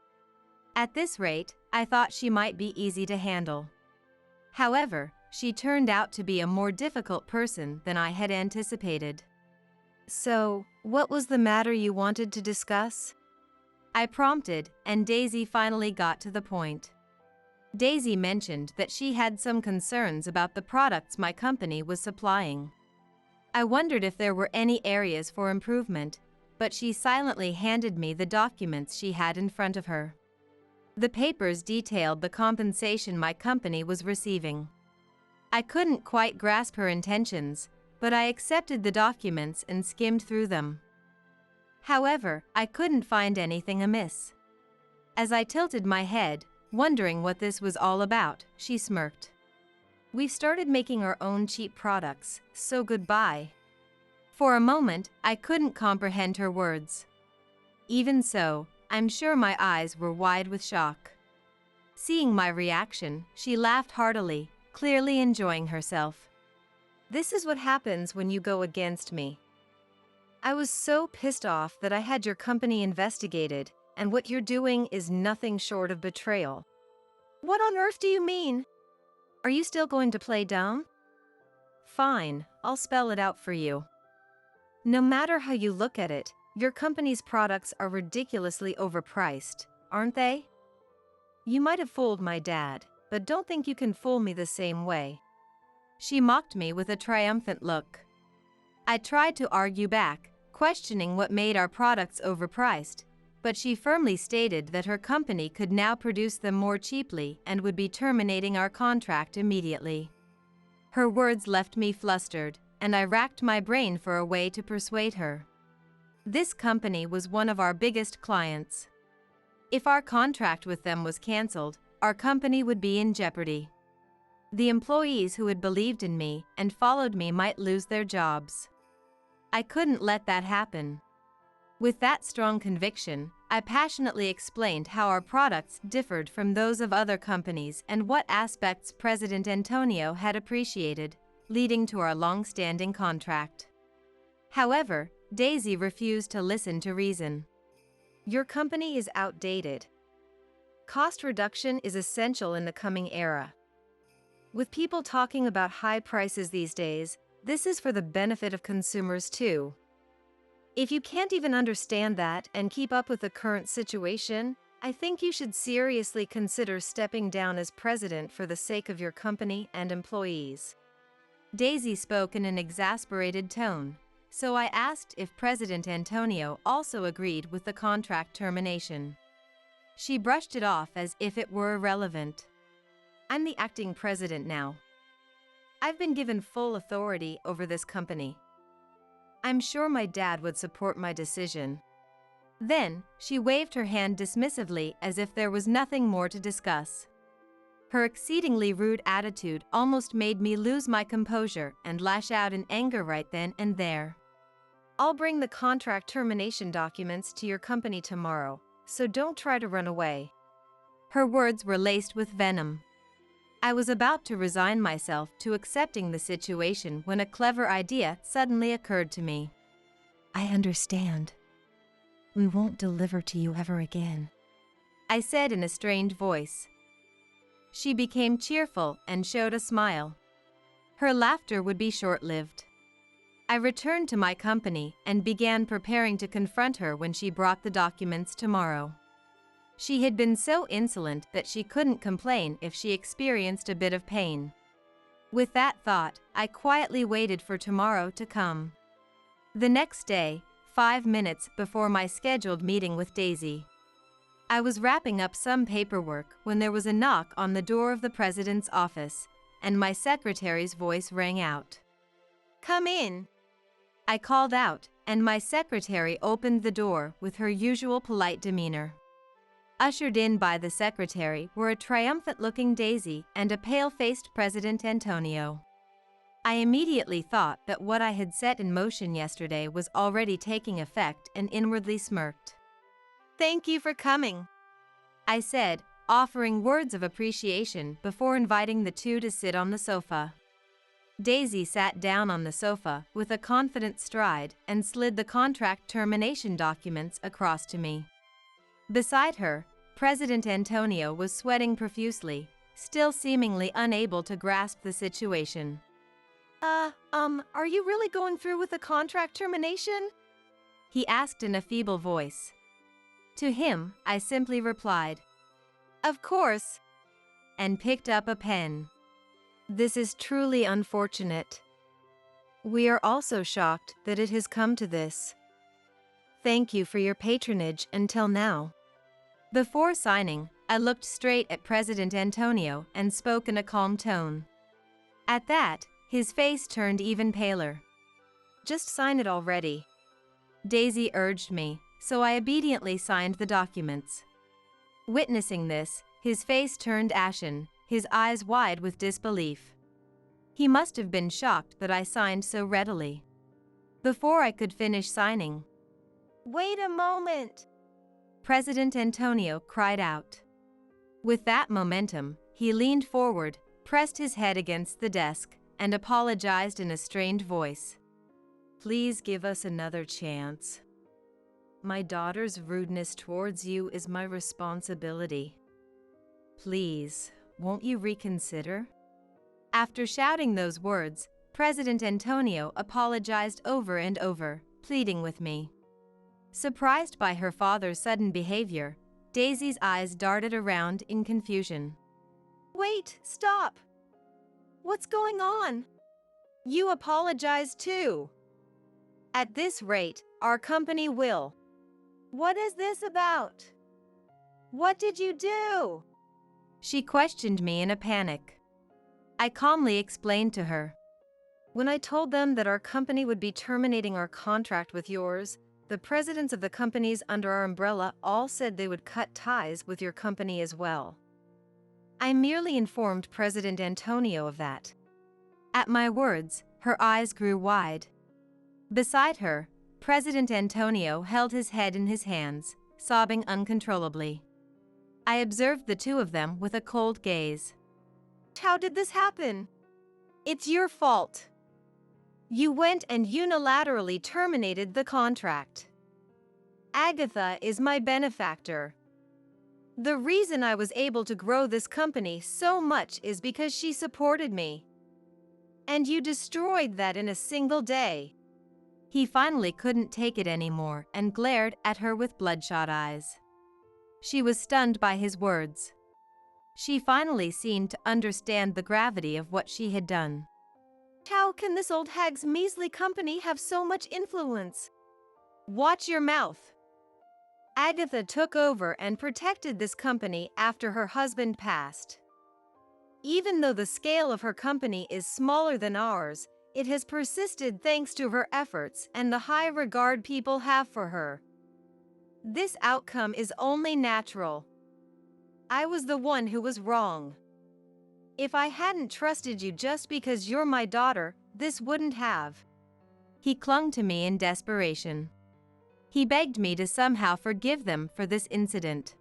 At this rate, I thought she might be easy to handle. However, she turned out to be a more difficult person than I had anticipated. "So, what was the matter you wanted to discuss?" I prompted, and Daisy finally got to the point. Daisy mentioned that she had some concerns about the products my company was supplying. I wondered if there were any areas for improvement, but she silently handed me the documents she had in front of her. The papers detailed the compensation my company was receiving. I couldn't quite grasp her intentions, but I accepted the documents and skimmed through them. However, I couldn't find anything amiss. As I tilted my head, wondering what this was all about, she smirked. "We've started making our own cheap products, so goodbye." For a moment, I couldn't comprehend her words. Even so, I'm sure my eyes were wide with shock. Seeing my reaction, she laughed heartily, clearly enjoying herself. "This is what happens when you go against me. I was so pissed off that I had your company investigated, and what you're doing is nothing short of betrayal." "What on earth do you mean? Are you still going to play dumb?" "Fine, I'll spell it out for you. No matter how you look at it, your company's products are ridiculously overpriced, aren't they? You might have fooled my dad, but don't think you can fool me the same way." She mocked me with a triumphant look. I tried to argue back, questioning what made our products overpriced, but she firmly stated that her company could now produce them more cheaply and would be terminating our contract immediately. Her words left me flustered, and I racked my brain for a way to persuade her. This company was one of our biggest clients. If our contract with them was cancelled, our company would be in jeopardy. The employees who had believed in me and followed me might lose their jobs. I couldn't let that happen. With that strong conviction, I passionately explained how our products differed from those of other companies and what aspects President Antonio had appreciated, leading to our long-standing contract. However, Daisy refused to listen to reason. "Your company is outdated. Cost reduction is essential in the coming era. With people talking about high prices these days, this is for the benefit of consumers too. If you can't even understand that and keep up with the current situation, I think you should seriously consider stepping down as president for the sake of your company and employees." Daisy spoke in an exasperated tone, so I asked if President Antonio also agreed with the contract termination. She brushed it off as if it were irrelevant. "I'm the acting president now. I've been given full authority over this company. I'm sure my dad would support my decision." Then, she waved her hand dismissively as if there was nothing more to discuss. Her exceedingly rude attitude almost made me lose my composure and lash out in anger right then and there. "I'll bring the contract termination documents to your company tomorrow, so don't try to run away." Her words were laced with venom. I was about to resign myself to accepting the situation when a clever idea suddenly occurred to me. "I understand. We won't deliver to you ever again," I said in a strained voice. She became cheerful and showed a smile. Her laughter would be short-lived. I returned to my company and began preparing to confront her when she brought the documents tomorrow. She had been so insolent that she couldn't complain if she experienced a bit of pain. With that thought, I quietly waited for tomorrow to come. The next day, 5 minutes before my scheduled meeting with Daisy, I was wrapping up some paperwork when there was a knock on the door of the president's office, and my secretary's voice rang out. "Come in." I called out, and my secretary opened the door with her usual polite demeanor. Ushered in by the secretary were a triumphant-looking Daisy and a pale-faced President Antonio. I immediately thought that what I had set in motion yesterday was already taking effect and inwardly smirked. "Thank you for coming," I said, offering words of appreciation before inviting the two to sit on the sofa. Daisy sat down on the sofa with a confident stride and slid the contract termination documents across to me. Beside her, President Antonio was sweating profusely, still seemingly unable to grasp the situation. Are you really going through with the contract termination?" he asked in a feeble voice. To him, I simply replied, "Of course," and picked up a pen. "This is truly unfortunate. We are also shocked that it has come to this. Thank you for your patronage until now." Before signing, I looked straight at President Antonio and spoke in a calm tone. At that, his face turned even paler. "Just sign it already," Daisy urged me, so I obediently signed the documents. Witnessing this, his face turned ashen, his eyes wide with disbelief. He must have been shocked that I signed so readily. Before I could finish signing, "Wait a moment!" President Antonio cried out. With that momentum, he leaned forward, pressed his head against the desk, and apologized in a strained voice. "Please give us another chance. My daughter's rudeness towards you is my responsibility. Please, won't you reconsider?" After shouting those words, President Antonio apologized over and over, pleading with me. Surprised by her father's sudden behavior, Daisy's eyes darted around in confusion. "Wait, stop! What's going on? You apologize too. At this rate, our company will. What is this about? What did you do?" She questioned me in a panic. I calmly explained to her. "When I told them that our company would be terminating our contract with yours, the presidents of the companies under our umbrella all said they would cut ties with your company as well. I merely informed President Antonio of that." At my words, her eyes grew wide. Beside her, President Antonio held his head in his hands, sobbing uncontrollably. I observed the two of them with a cold gaze. "How did this happen? It's your fault. You went and unilaterally terminated the contract. Agatha is my benefactor. The reason I was able to grow this company so much is because she supported me. And you destroyed that in a single day." He finally couldn't take it anymore and glared at her with bloodshot eyes. She was stunned by his words. She finally seemed to understand the gravity of what she had done. "How can this old hag's measly company have so much influence? Watch your mouth. Agatha took over and protected this company after her husband passed. Even though the scale of her company is smaller than ours, it has persisted thanks to her efforts and the high regard people have for her. This outcome is only natural. I was the one who was wrong. If I hadn't trusted you just because you're my daughter, this wouldn't have." He clung to me in desperation. He begged me to somehow forgive them for this incident.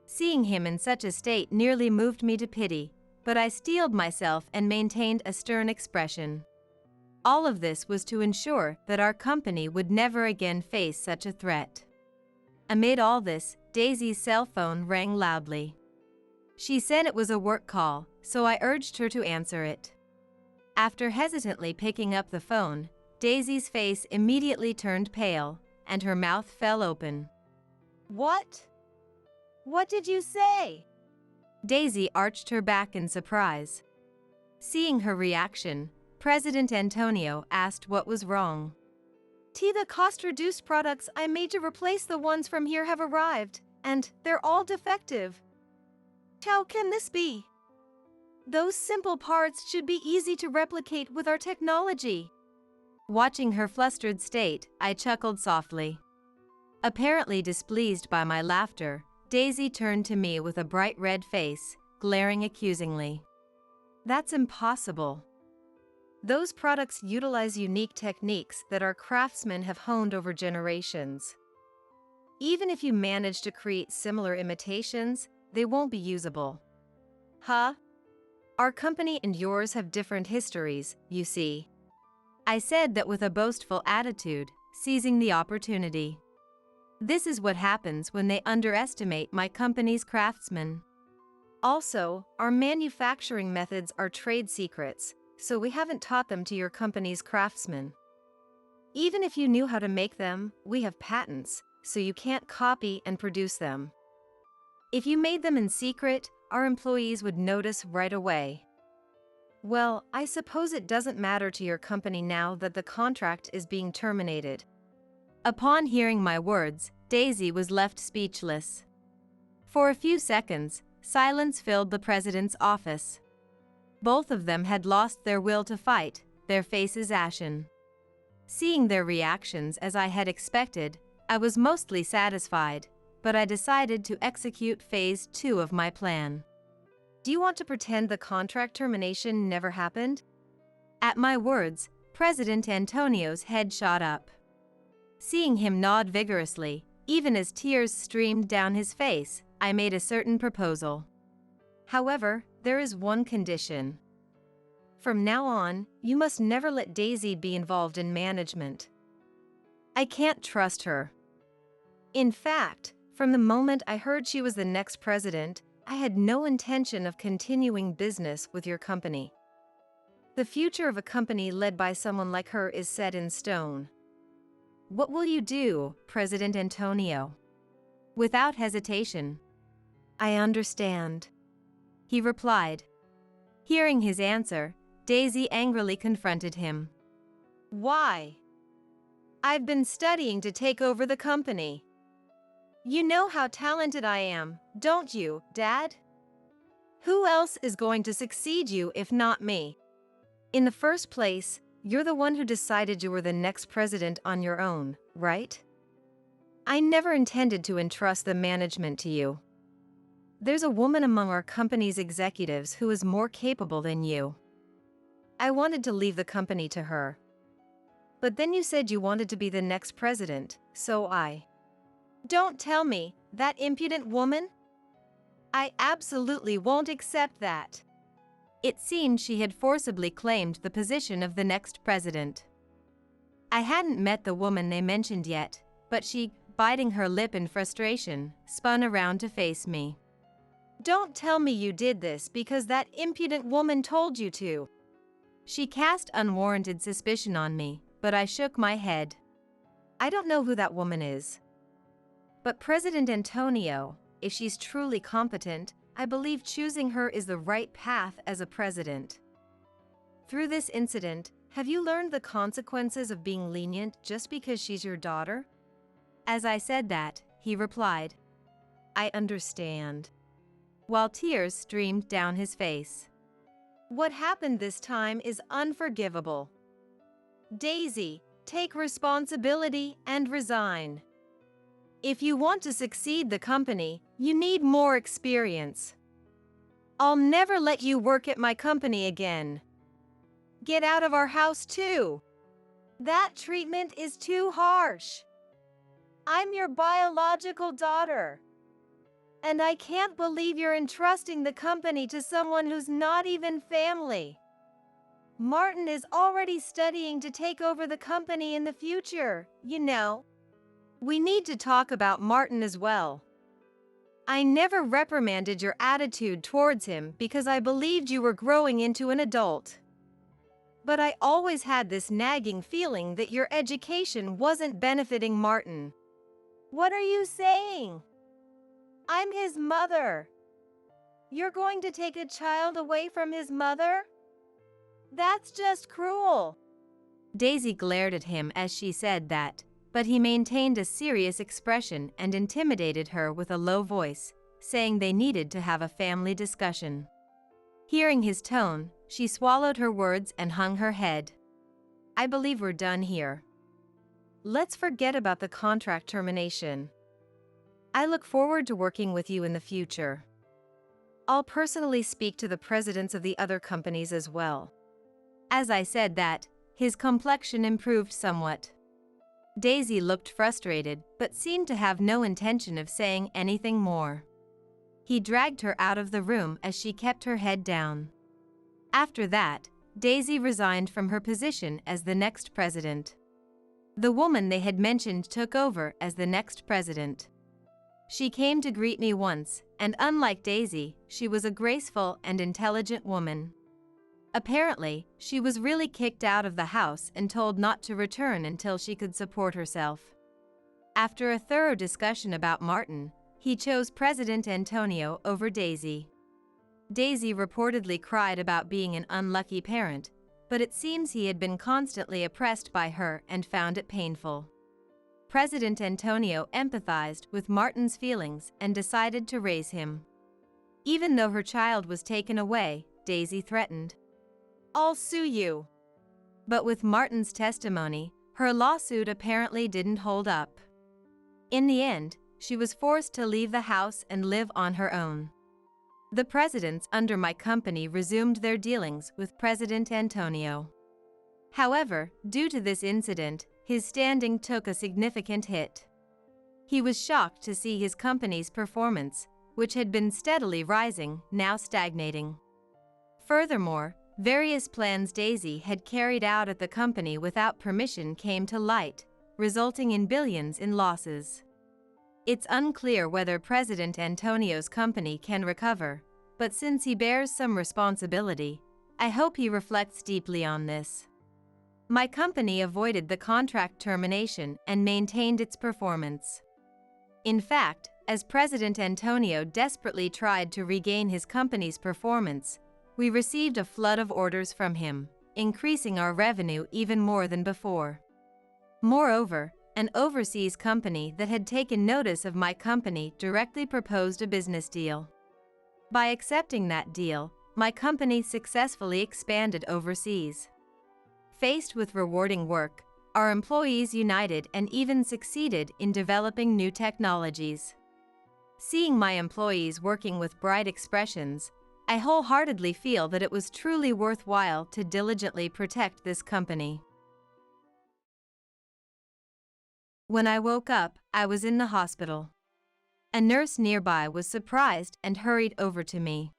Seeing him in such a state nearly moved me to pity, but I steeled myself and maintained a stern expression. All of this was to ensure that our company would never again face such a threat. Amid all this, Daisy's cell phone rang loudly. She said it was a work call, so I urged her to answer it. After hesitantly picking up the phone, Daisy's face immediately turned pale, and her mouth fell open. "What? What did you say?" Daisy arched her back in surprise. Seeing her reaction, President Antonio asked what was wrong. "The cost-reduced products I made to replace the ones from here have arrived, and they're all defective. How can this be? Those simple parts should be easy to replicate with our technology." Watching her flustered state, I chuckled softly. Apparently displeased by my laughter, Daisy turned to me with a bright red face, glaring accusingly. "That's impossible. Those products utilize unique techniques that our craftsmen have honed over generations. Even if you manage to create similar imitations, they won't be usable." "Huh? Our company and yours have different histories, you see. I said that with a boastful attitude, seizing the opportunity. This is what happens when they underestimate my company's craftsmen. Also, our manufacturing methods are trade secrets, so we haven't taught them to your company's craftsmen. Even if you knew how to make them, we have patents, so you can't copy and produce them. If you made them in secret, our employees would notice right away. Well, I suppose it doesn't matter to your company now that the contract is being terminated. Upon hearing my words, Daisy was left speechless. For a few seconds, silence filled the president's office. Both of them had lost their will to fight, their faces ashen. Seeing their reactions as I had expected, I was mostly satisfied, but I decided to execute phase 2 of my plan. Do you want to pretend the contract termination never happened? At my words, President Antonio's head shot up. Seeing him nod vigorously, even as tears streamed down his face, I made a certain proposal. However, there is one condition. From now on, you must never let Daisy be involved in management. I can't trust her. In fact, from the moment I heard she was the next president, I had no intention of continuing business with your company. The future of a company led by someone like her is set in stone. What will you do, President Antonio? Without hesitation. I understand, he replied. Hearing his answer, Daisy angrily confronted him. Why? I've been studying to take over the company. You know how talented I am, don't you, Dad? Who else is going to succeed you if not me? In the first place, you're the one who decided you were the next president on your own, right? I never intended to entrust the management to you. There's a woman among our company's executives who is more capable than you. I wanted to leave the company to her. But then you said you wanted to be the next president, so I... Don't tell me, that impudent woman? I absolutely won't accept that. It seemed she had forcibly claimed the position of the next president. I hadn't met the woman they mentioned yet, but she, biting her lip in frustration, spun around to face me. Don't tell me you did this because that impudent woman told you to. She cast unwarranted suspicion on me, but I shook my head. I don't know who that woman is. But President Antonio, if she's truly competent, I believe choosing her is the right path as a president. Through this incident, have you learned the consequences of being lenient just because she's your daughter? As I said that, he replied, I understand, while tears streamed down his face. What happened this time is unforgivable. Daisy, take responsibility and resign. If you want to succeed the company, you need more experience. I'll never let you work at my company again. Get out of our house too. That treatment is too harsh. I'm your biological daughter. And I can't believe you're entrusting the company to someone who's not even family. Martin is already studying to take over the company in the future, you know. We need to talk about Martin as well. I never reprimanded your attitude towards him because I believed you were growing into an adult. But I always had this nagging feeling that your education wasn't benefiting Martin. What are you saying? I'm his mother. You're going to take a child away from his mother? That's just cruel. Daisy glared at him as she said that, but he maintained a serious expression and intimidated her with a low voice, saying they needed to have a family discussion. Hearing his tone, she swallowed her words and hung her head. I believe we're done here. Let's forget about the contract termination. I look forward to working with you in the future. I'll personally speak to the presidents of the other companies as well. As I said that, his complexion improved somewhat. Daisy looked frustrated but seemed to have no intention of saying anything more. He dragged her out of the room as she kept her head down. After that, Daisy resigned from her position as the next president. The woman they had mentioned took over as the next president. She came to greet me once, and unlike Daisy, she was a graceful and intelligent woman. Apparently, she was really kicked out of the house and told not to return until she could support herself. After a thorough discussion about Martin, he chose President Antonio over Daisy. Daisy reportedly cried about being an unlucky parent, but it seems he had been constantly oppressed by her and found it painful. President Antonio empathized with Martin's feelings and decided to raise him. Even though her child was taken away, Daisy threatened, "I'll sue you." But with Martin's testimony, her lawsuit apparently didn't hold up. In the end, she was forced to leave the house and live on her own. The presidents under my company resumed their dealings with President Antonio. However, due to this incident, his standing took a significant hit. He was shocked to see his company's performance, which had been steadily rising, now stagnating. Furthermore, various plans Daisy had carried out at the company without permission came to light, resulting in billions in losses. It's unclear whether President Antonio's company can recover, but since he bears some responsibility, I hope he reflects deeply on this. My company avoided the contract termination and maintained its performance. In fact, as President Antonio desperately tried to regain his company's performance, we received a flood of orders from him, increasing our revenue even more than before. Moreover, an overseas company that had taken notice of my company directly proposed a business deal. By accepting that deal, my company successfully expanded overseas. Faced with rewarding work, our employees united and even succeeded in developing new technologies. Seeing my employees working with bright expressions, I wholeheartedly feel that it was truly worthwhile to diligently protect this company. When I woke up, I was in the hospital. A nurse nearby was surprised and hurried over to me.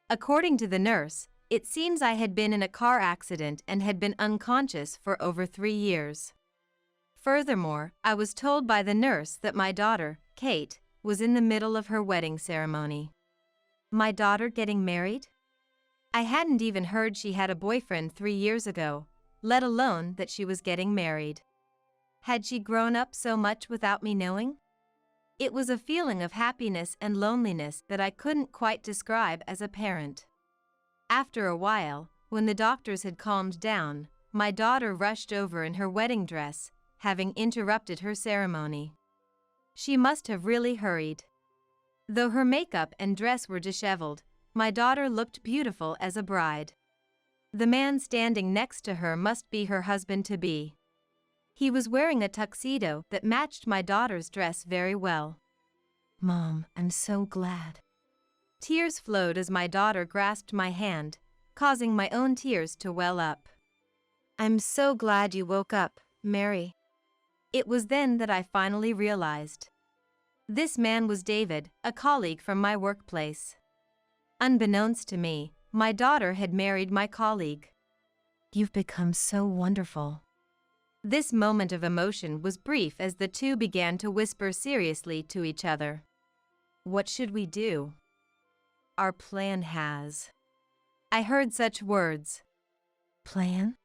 According to the nurse, it seems I had been in a car accident and had been unconscious for over 3 years. Furthermore, I was told by the nurse that my daughter, Kate, was in the middle of her wedding ceremony. My daughter getting married? I hadn't even heard she had a boyfriend 3 years ago, let alone that she was getting married. Had she grown up so much without me knowing? It was a feeling of happiness and loneliness that I couldn't quite describe as a parent. After a while, when the doctors had calmed down, my daughter rushed over in her wedding dress, having interrupted her ceremony. She must have really hurried. Though her makeup and dress were disheveled, my daughter looked beautiful as a bride. The man standing next to her must be her husband-to-be. He was wearing a tuxedo that matched my daughter's dress very well. "Mom, I'm so glad." Tears flowed as my daughter grasped my hand, causing my own tears to well up. "I'm so glad you woke up, Mary." It was then that I finally realized. This man was David, a colleague from my workplace. Unbeknownst to me, my daughter had married my colleague. "You've become so wonderful." This moment of emotion was brief as the two began to whisper seriously to each other. "What should we do?" "Our plan has." I heard such words. "Plan?"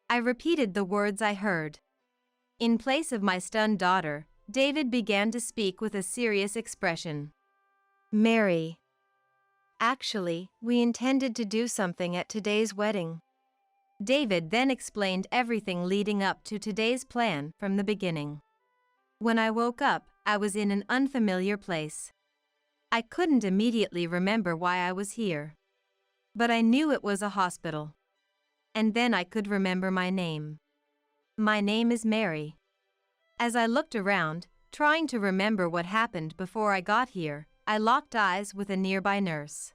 I repeated the words I heard. In place of my stunned daughter, David began to speak with a serious expression. "Mary, actually, we intended to do something at today's wedding." David then explained everything leading up to today's plan from the beginning. When I woke up, I was in an unfamiliar place. I couldn't immediately remember why I was here. But I knew it was a hospital. And then I could remember my name. My name is Mary. As I looked around, trying to remember what happened before I got here, I locked eyes with a nearby nurse.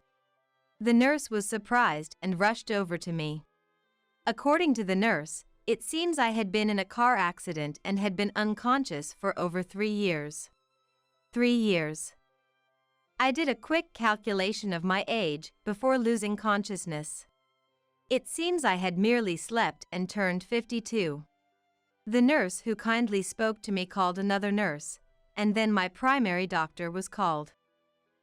The nurse was surprised and rushed over to me. According to the nurse, it seems I had been in a car accident and had been unconscious for over 3 years. 3 years. I did a quick calculation of my age before losing consciousness. It seems I had merely slept and turned 52. The nurse who kindly spoke to me called another nurse, and then my primary doctor was called.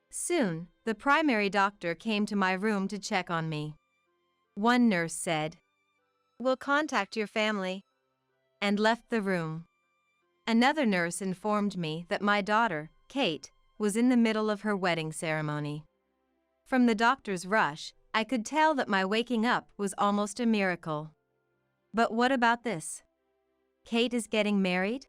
Soon, the primary doctor came to my room to check on me. One nurse said, "We'll contact your family," and left the room. Another nurse informed me that my daughter, Kate, was in the middle of her wedding ceremony. From the doctor's rush, I could tell that my waking up was almost a miracle. But what about this? Kate is getting married?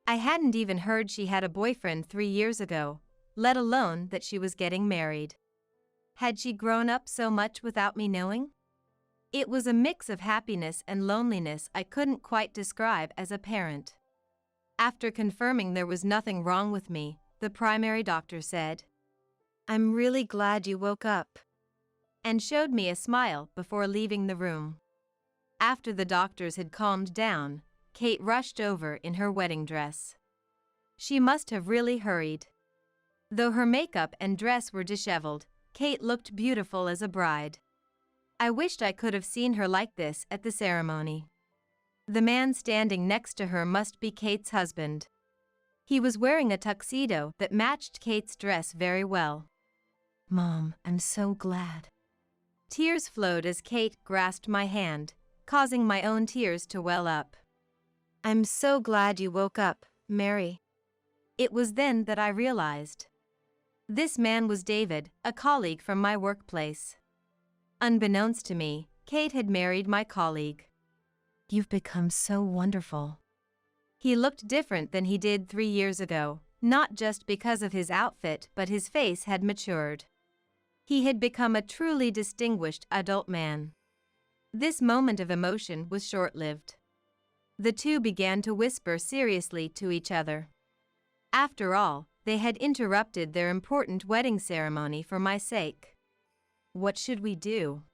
I hadn't even heard she had a boyfriend 3 years ago, let alone that she was getting married. Had she grown up so much without me knowing? It was a mix of happiness and loneliness I couldn't quite describe as a parent. After confirming there was nothing wrong with me, the primary doctor said, "I'm really glad you woke up," and showed me a smile before leaving the room. After the doctors had calmed down, Kate rushed over in her wedding dress. She must have really hurried. Though her makeup and dress were disheveled, Kate looked beautiful as a bride. I wished I could have seen her like this at the ceremony. The man standing next to her must be Kate's husband. He was wearing a tuxedo that matched Kate's dress very well. "Mom, I'm so glad." Tears flowed as Kate grasped my hand, causing my own tears to well up. "I'm so glad you woke up, Mary." It was then that I realized. This man was David, a colleague from my workplace. Unbeknownst to me, Kate had married my colleague. "You've become so wonderful." He looked different than he did 3 years ago, not just because of his outfit, but his face had matured. He had become a truly distinguished adult man. This moment of emotion was short-lived. The two began to whisper seriously to each other. After all, they had interrupted their important wedding ceremony for my sake. "What should we do?"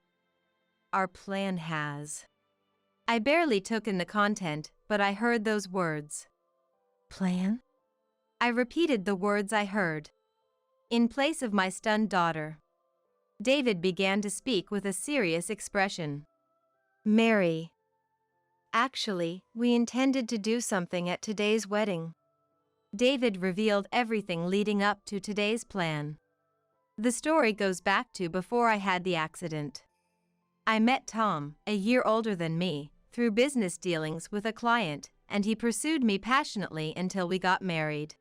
"Our plan has." I barely took in the content, but I heard those words. "Plan?" I repeated the words I heard. In place of my stunned daughter, David began to speak with a serious expression. "Mary, actually, we intended to do something at today's wedding." David revealed everything leading up to today's plan. The story goes back to before I had the accident. I met Tom, a year older than me, through business dealings with a client, and he pursued me passionately until we got married.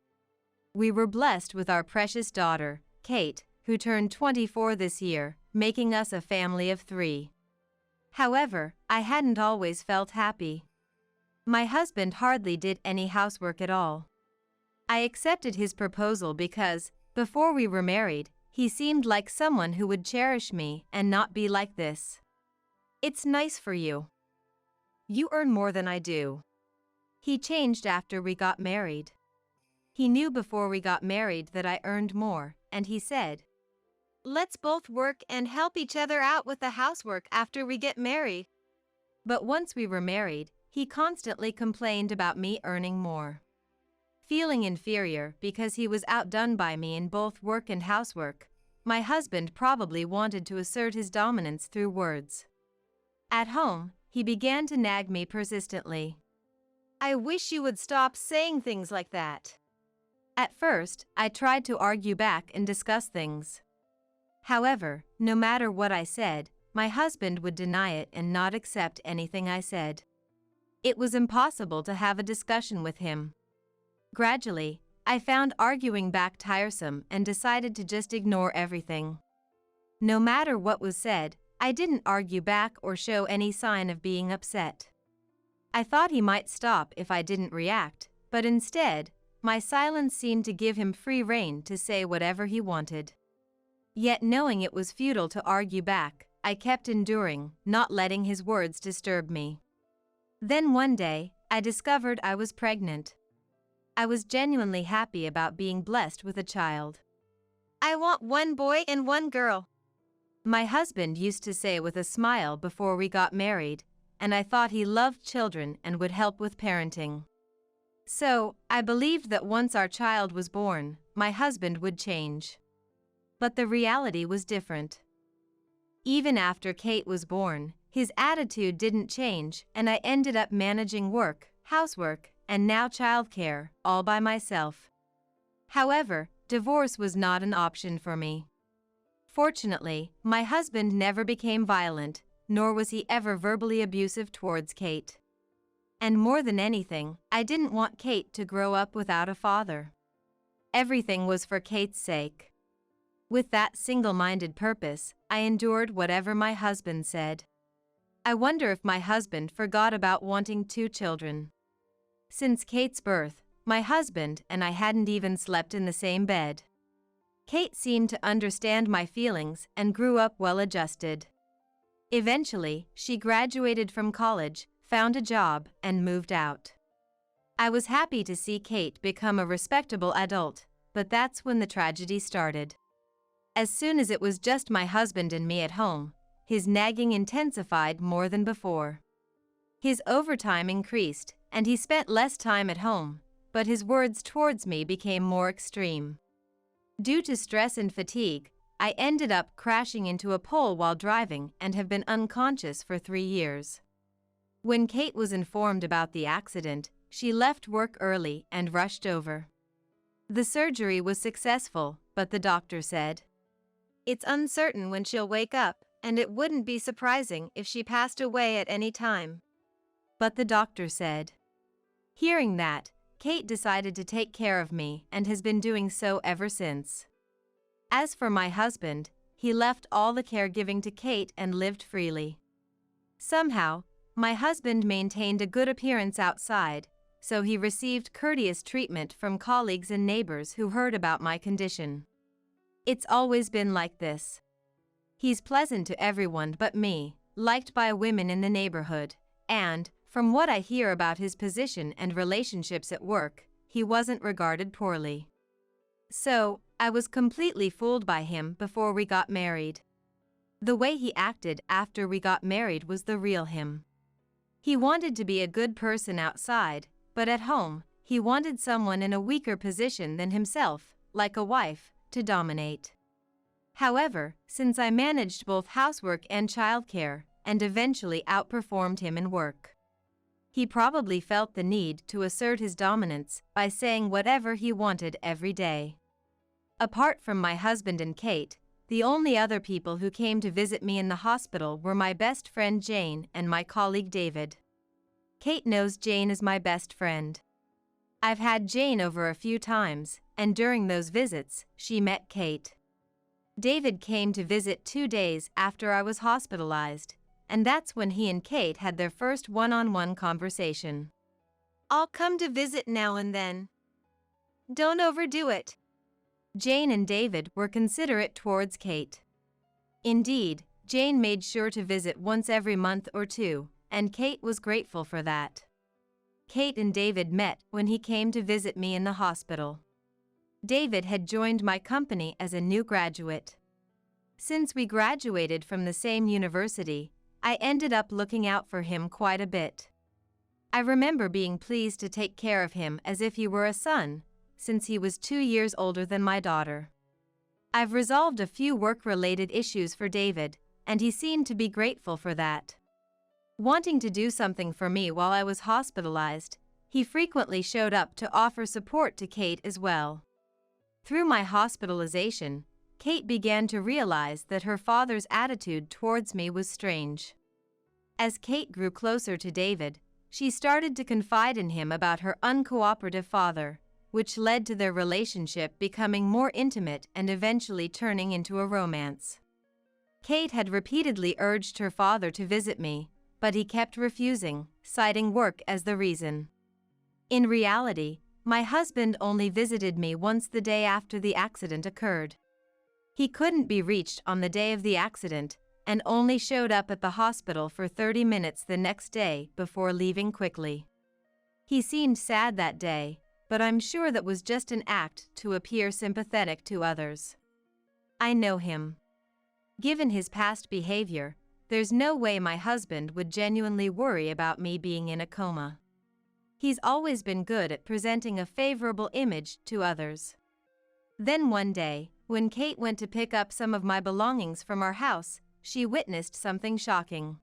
We were blessed with our precious daughter, Kate, who turned 24 this year, making us a family of 3. However, I hadn't always felt happy. My husband hardly did any housework at all. I accepted his proposal because, before we were married, he seemed like someone who would cherish me and not be like this. "It's nice for you. You earn more than I do." He changed after we got married. He knew before we got married that I earned more, and he said, "Let's both work and help each other out with the housework after we get married." But once we were married, he constantly complained about me earning more. Feeling inferior because he was outdone by me in both work and housework, my husband probably wanted to assert his dominance through words. At home, he began to nag me persistently. "I wish you would stop saying things like that." At first, I tried to argue back and discuss things. However, no matter what I said, my husband would deny it and not accept anything I said. It was impossible to have a discussion with him. Gradually, I found arguing back tiresome and decided to just ignore everything. No matter what was said, I didn't argue back or show any sign of being upset. I thought he might stop if I didn't react, but instead, my silence seemed to give him free rein to say whatever he wanted. Yet knowing it was futile to argue back, I kept enduring, not letting his words disturb me. Then one day, I discovered I was pregnant. I was genuinely happy about being blessed with a child. "I want 1 boy and 1 girl." My husband used to say with a smile before we got married, and I thought he loved children and would help with parenting. So, I believed that once our child was born, my husband would change. But the reality was different. Even after Kate was born, His attitude didn't change, and I ended up managing work, housework, and now childcare, all by myself. However, divorce was not an option for me. Fortunately, my husband never became violent, nor was he ever verbally abusive towards Kate. And more than anything, I didn't want Kate to grow up without a father. Everything was for Kate's sake. With that single-minded purpose, I endured whatever my husband said. I wonder if my husband forgot about wanting 2 children. Since Kate's birth, my husband and I hadn't even slept in the same bed. Kate seemed to understand my feelings and grew up well-adjusted. Eventually, she graduated from college, found a job, and moved out. I was happy to see Kate become a respectable adult, but that's when the tragedy started. As soon as it was just my husband and me at home, his nagging intensified more than before. His overtime increased, and he spent less time at home, but his words towards me became more extreme. Due to stress and fatigue, I ended up crashing into a pole while driving and have been unconscious for 3 years. When Kate was informed about the accident, she left work early and rushed over. The surgery was successful, but the doctor said, "It's uncertain when she'll wake up, and it wouldn't be surprising if she passed away at any time." But the doctor said. Hearing that, Kate decided to take care of me and has been doing so ever since. As for my husband, he left all the caregiving to Kate and lived freely. Somehow, my husband maintained a good appearance outside, so he received courteous treatment from colleagues and neighbors who heard about my condition. It's always been like this. He's pleasant to everyone but me, liked by women in the neighborhood, and, from what I hear about his position and relationships at work, he wasn't regarded poorly. So, I was completely fooled by him before we got married. The way he acted after we got married was the real him. He wanted to be a good person outside, but at home, he wanted someone in a weaker position than himself, like a wife, to dominate. However, since I managed both housework and childcare, and eventually outperformed him in work, he probably felt the need to assert his dominance by saying whatever he wanted every day. Apart from my husband and Kate, the only other people who came to visit me in the hospital were my best friend Jane and my colleague David. Kate knows Jane is my best friend. I've had Jane over a few times, and during those visits, she met Kate. David came to visit 2 days after I was hospitalized, and that's when he and Kate had their first one-on-one conversation. "I'll come to visit now and then. Don't overdo it." Jane and David were considerate towards Kate. Indeed, Jane made sure to visit once every month or 2, and Kate was grateful for that. Kate and David met when he came to visit me in the hospital. David had joined my company as a new graduate. Since we graduated from the same university, I ended up looking out for him quite a bit. I remember being pleased to take care of him as if he were a son, since he was 2 years older than my daughter. I've resolved a few work-related issues for David, and he seemed to be grateful for that. Wanting to do something for me while I was hospitalized, he frequently showed up to offer support to Kate as well. Through my hospitalization, Kate began to realize that her father's attitude towards me was strange. As Kate grew closer to David, she started to confide in him about her uncooperative father, which led to their relationship becoming more intimate and eventually turning into a romance. Kate had repeatedly urged her father to visit me, but he kept refusing, citing work as the reason. In reality, my husband only visited me once the day after the accident occurred. He couldn't be reached on the day of the accident, and only showed up at the hospital for 30 minutes the next day before leaving quickly. He seemed sad that day, but I'm sure that was just an act to appear sympathetic to others. I know him. Given his past behavior, there's no way my husband would genuinely worry about me being in a coma. He's always been good at presenting a favorable image to others. Then one day, when Kate went to pick up some of my belongings from our house, she witnessed something shocking.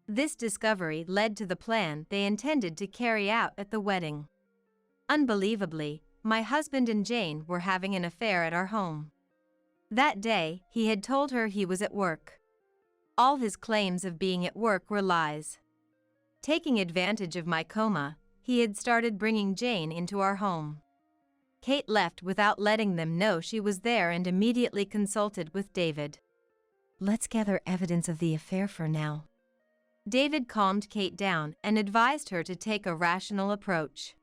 This discovery led to the plan they intended to carry out at the wedding. Unbelievably, my husband and Jane were having an affair at our home. That day, he had told her he was at work. All his claims of being at work were lies. Taking advantage of my coma, he had started bringing Jane into our home. Kate left without letting them know she was there and immediately consulted with David. "Let's gather evidence of the affair for now." David calmed Kate down and advised her to take a rational approach.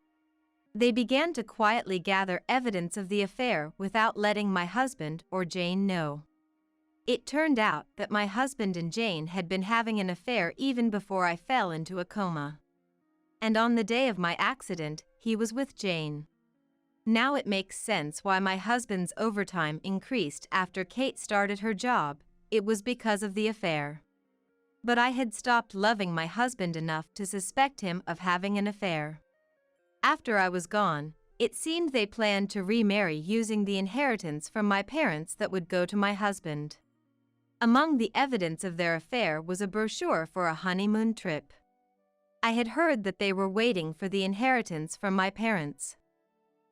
They began to quietly gather evidence of the affair without letting my husband or Jane know. It turned out that my husband and Jane had been having an affair even before I fell into a coma. And on the day of my accident, he was with Jane. Now it makes sense why my husband's overtime increased after Kate started her job. It was because of the affair. But I had stopped loving my husband enough to suspect him of having an affair. After I was gone, it seemed they planned to remarry using the inheritance from my parents that would go to my husband. Among the evidence of their affair was a brochure for a honeymoon trip. I had heard that they were waiting for the inheritance from my parents,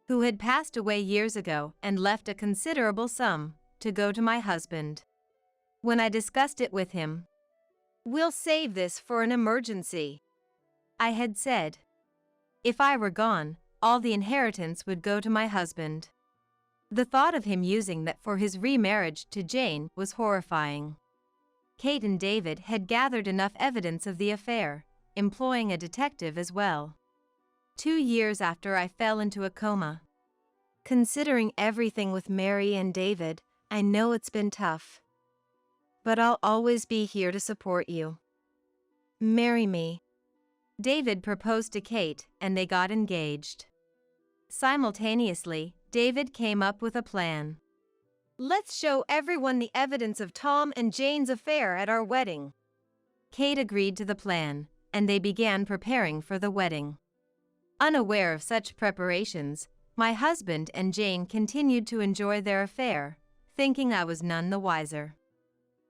who had passed away years ago and left a considerable sum to go to my husband. When I discussed it with him, "We'll save this for an emergency," I had said. If I were gone, all the inheritance would go to my husband. The thought of him using that for his remarriage to Jane was horrifying. Kate and David had gathered enough evidence of the affair, employing a detective as well. 2 years after I fell into a coma. Considering everything with Mary and David, I know it's been tough. But I'll always be here to support you. Marry me. David proposed to Kate, and they got engaged. Simultaneously, David came up with a plan. "Let's show everyone the evidence of Tom and Jane's affair at our wedding." Kate agreed to the plan, and they began preparing for the wedding. Unaware of such preparations, my husband and Jane continued to enjoy their affair, thinking I was none the wiser.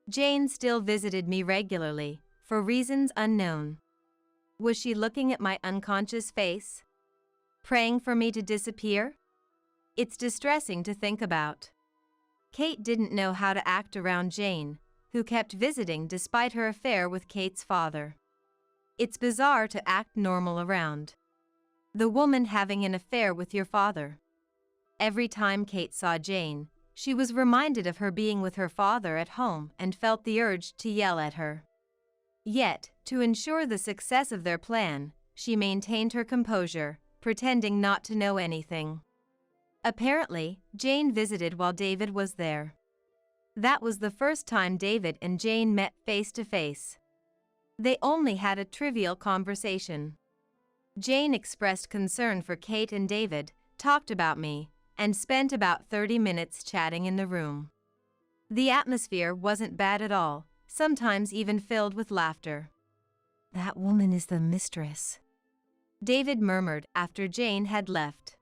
Jane still visited me regularly, for reasons unknown. Was she looking at my unconscious face? Praying for me to disappear? It's distressing to think about. Kate didn't know how to act around Jane, who kept visiting despite her affair with Kate's father. It's bizarre to act normal around the woman having an affair with your father. Every time Kate saw Jane, she was reminded of her being with her father at home and felt the urge to yell at her. Yet, to ensure the success of their plan, she maintained her composure, pretending not to know anything. Apparently, Jane visited while David was there. That was the first time David and Jane met face to face. They only had a trivial conversation. Jane expressed concern for Kate and David, talked about me, and spent about 30 minutes chatting in the room. The atmosphere wasn't bad at all, sometimes even filled with laughter. "That woman is the mistress," David murmured after Jane had left.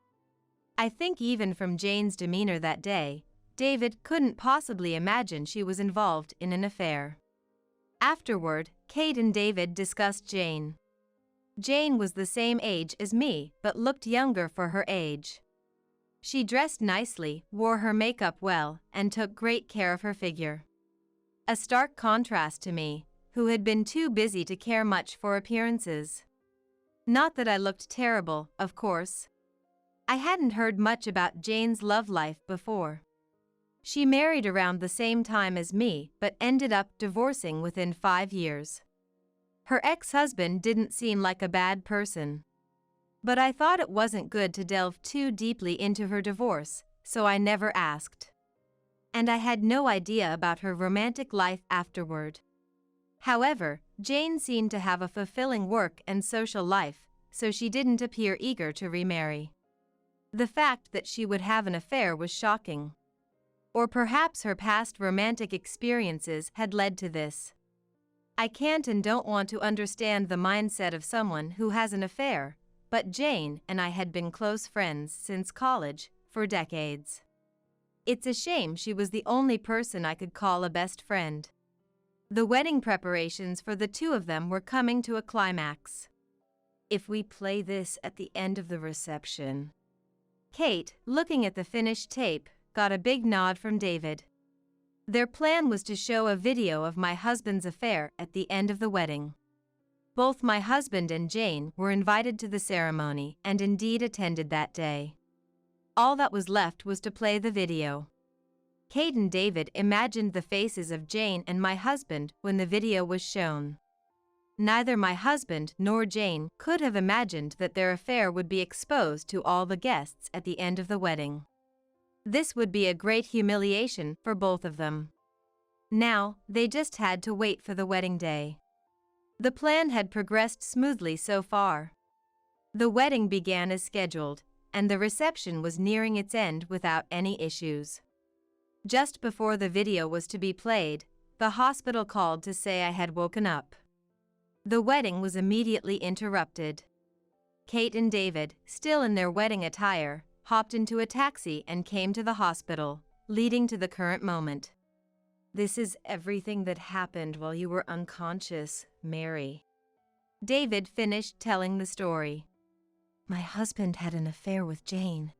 I think even from Jane's demeanor that day, David couldn't possibly imagine she was involved in an affair. Afterward, Kate and David discussed Jane. Jane was the same age as me but looked younger for her age. She dressed nicely, wore her makeup well, and took great care of her figure. A stark contrast to me, who had been too busy to care much for appearances. Not that I looked terrible, of course. I hadn't heard much about Jane's love life before. She married around the same time as me but ended up divorcing within 5 years. Her ex-husband didn't seem like a bad person. But I thought it wasn't good to delve too deeply into her divorce, so I never asked. And I had no idea about her romantic life afterward. However, Jane seemed to have a fulfilling work and social life, so she didn't appear eager to remarry. The fact that she would have an affair was shocking. Or perhaps her past romantic experiences had led to this. I can't and don't want to understand the mindset of someone who has an affair, but Jane and I had been close friends since college, for decades. It's a shame she was the only person I could call a best friend. The wedding preparations for the two of them were coming to a climax. If we play this at the end of the reception. Kate, looking at the finished tape, got a big nod from David. Their plan was to show a video of my husband's affair at the end of the wedding. Both my husband and Jane were invited to the ceremony and indeed attended that day. All that was left was to play the video. Kate and David imagined the faces of Jane and my husband when the video was shown. Neither my husband nor Jane could have imagined that their affair would be exposed to all the guests at the end of the wedding. This would be a great humiliation for both of them. Now, they just had to wait for the wedding day. The plan had progressed smoothly so far. The wedding began as scheduled, and the reception was nearing its end without any issues. Just before the video was to be played, the hospital called to say I had woken up. The wedding was immediately interrupted. Kate and David, still in their wedding attire, hopped into a taxi and came to the hospital, leading to the current moment. This is everything that happened while you were unconscious, Mary. David finished telling the story. My husband had an affair with Jane.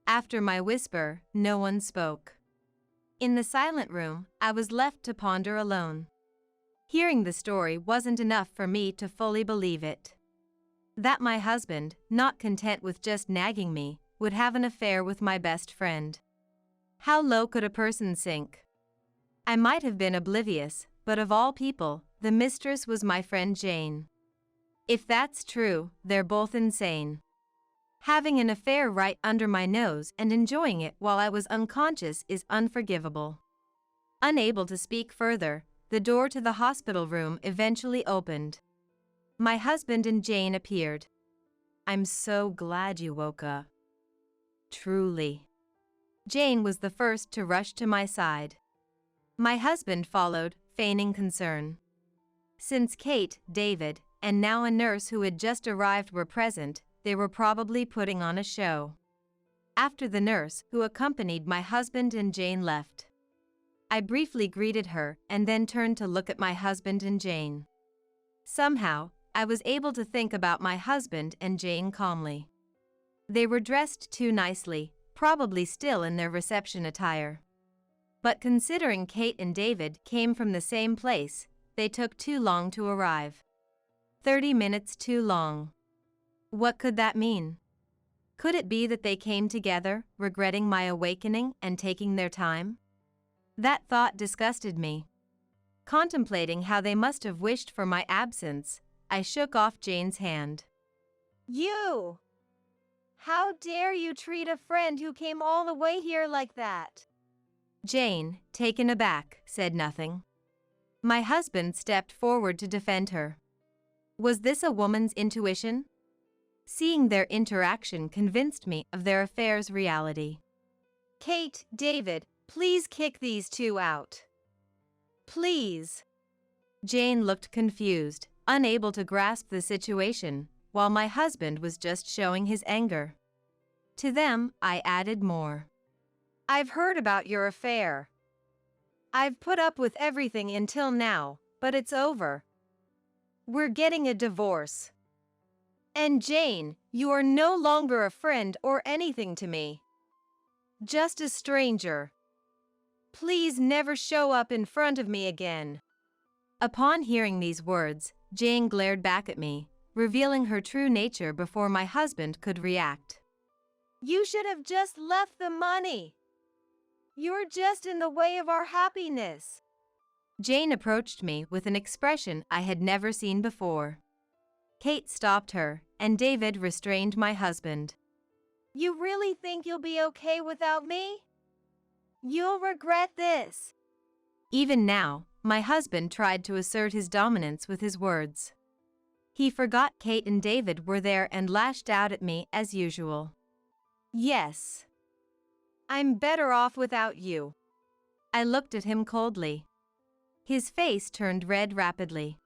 After my whisper, no one spoke. In the silent room, I was left to ponder alone. Hearing the story wasn't enough for me to fully believe it. That my husband, not content with just nagging me, would have an affair with my best friend. How low could a person sink? I might have been oblivious, but of all people, the mistress was my friend Jane. If that's true, they're both insane. Having an affair right under my nose and enjoying it while I was unconscious is unforgivable. Unable to speak further, the door to the hospital room eventually opened. My husband and Jane appeared. I'm so glad you woke up. Truly. Jane was the first to rush to my side. My husband followed, feigning concern. Since Kate, David, and now a nurse who had just arrived were present, they were probably putting on a show. After the nurse, who accompanied my husband and Jane, left, I briefly greeted her and then turned to look at my husband and Jane. Somehow, I was able to think about my husband and Jane calmly. They were dressed too nicely, probably still in their reception attire. But considering Kate and David came from the same place, they took too long to arrive. 30 minutes too long. What could that mean? Could it be that they came together, regretting my awakening and taking their time? That thought disgusted me. Contemplating how they must have wished for my absence, I shook off Jane's hand. You! How dare you treat a friend who came all the way here like that? Jane, taken aback, said nothing. My husband stepped forward to defend her. Was this a woman's intuition? Seeing their interaction convinced me of their affair's reality. Kate, David, please kick these two out. Please. Jane looked confused, unable to grasp the situation, while my husband was just showing his anger. To them, I added more. I've heard about your affair. I've put up with everything until now, but it's over. We're getting a divorce. And Jane, you are no longer a friend or anything to me. Just a stranger. Please never show up in front of me again. Upon hearing these words, Jane glared back at me, revealing her true nature before my husband could react. You should have just left the money. You're just in the way of our happiness. Jane approached me with an expression I had never seen before. Kate stopped her, and David restrained my husband. You really think you'll be okay without me? You'll regret this. Even now, my husband tried to assert his dominance with his words. He forgot Kate and David were there and lashed out at me as usual. Yes. I'm better off without you. I looked at him coldly. His face turned red rapidly.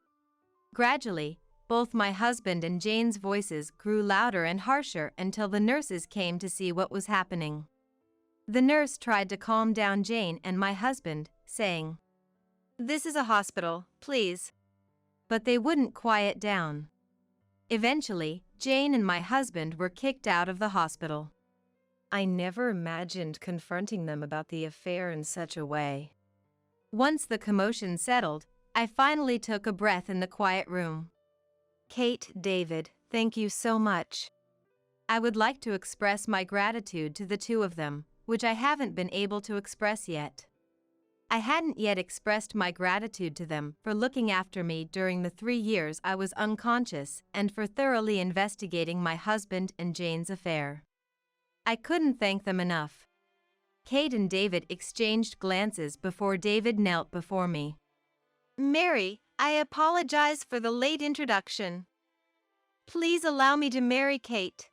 Gradually, both my husband and Jane's voices grew louder and harsher until the nurses came to see what was happening. The nurse tried to calm down Jane and my husband, saying, This is a hospital, please. But they wouldn't quiet down. Eventually, Jane and my husband were kicked out of the hospital. I never imagined confronting them about the affair in such a way. Once the commotion settled, I finally took a breath in the quiet room. Kate, David, thank you so much. I would like to express my gratitude to the two of them, which I haven't been able to express yet. I hadn't yet expressed my gratitude to them for looking after me during the 3 years I was unconscious and for thoroughly investigating my husband and Jane's affair. I couldn't thank them enough. Kate and David exchanged glances before David knelt before me. Mary, I apologize for the late introduction. Please allow me to marry Kate.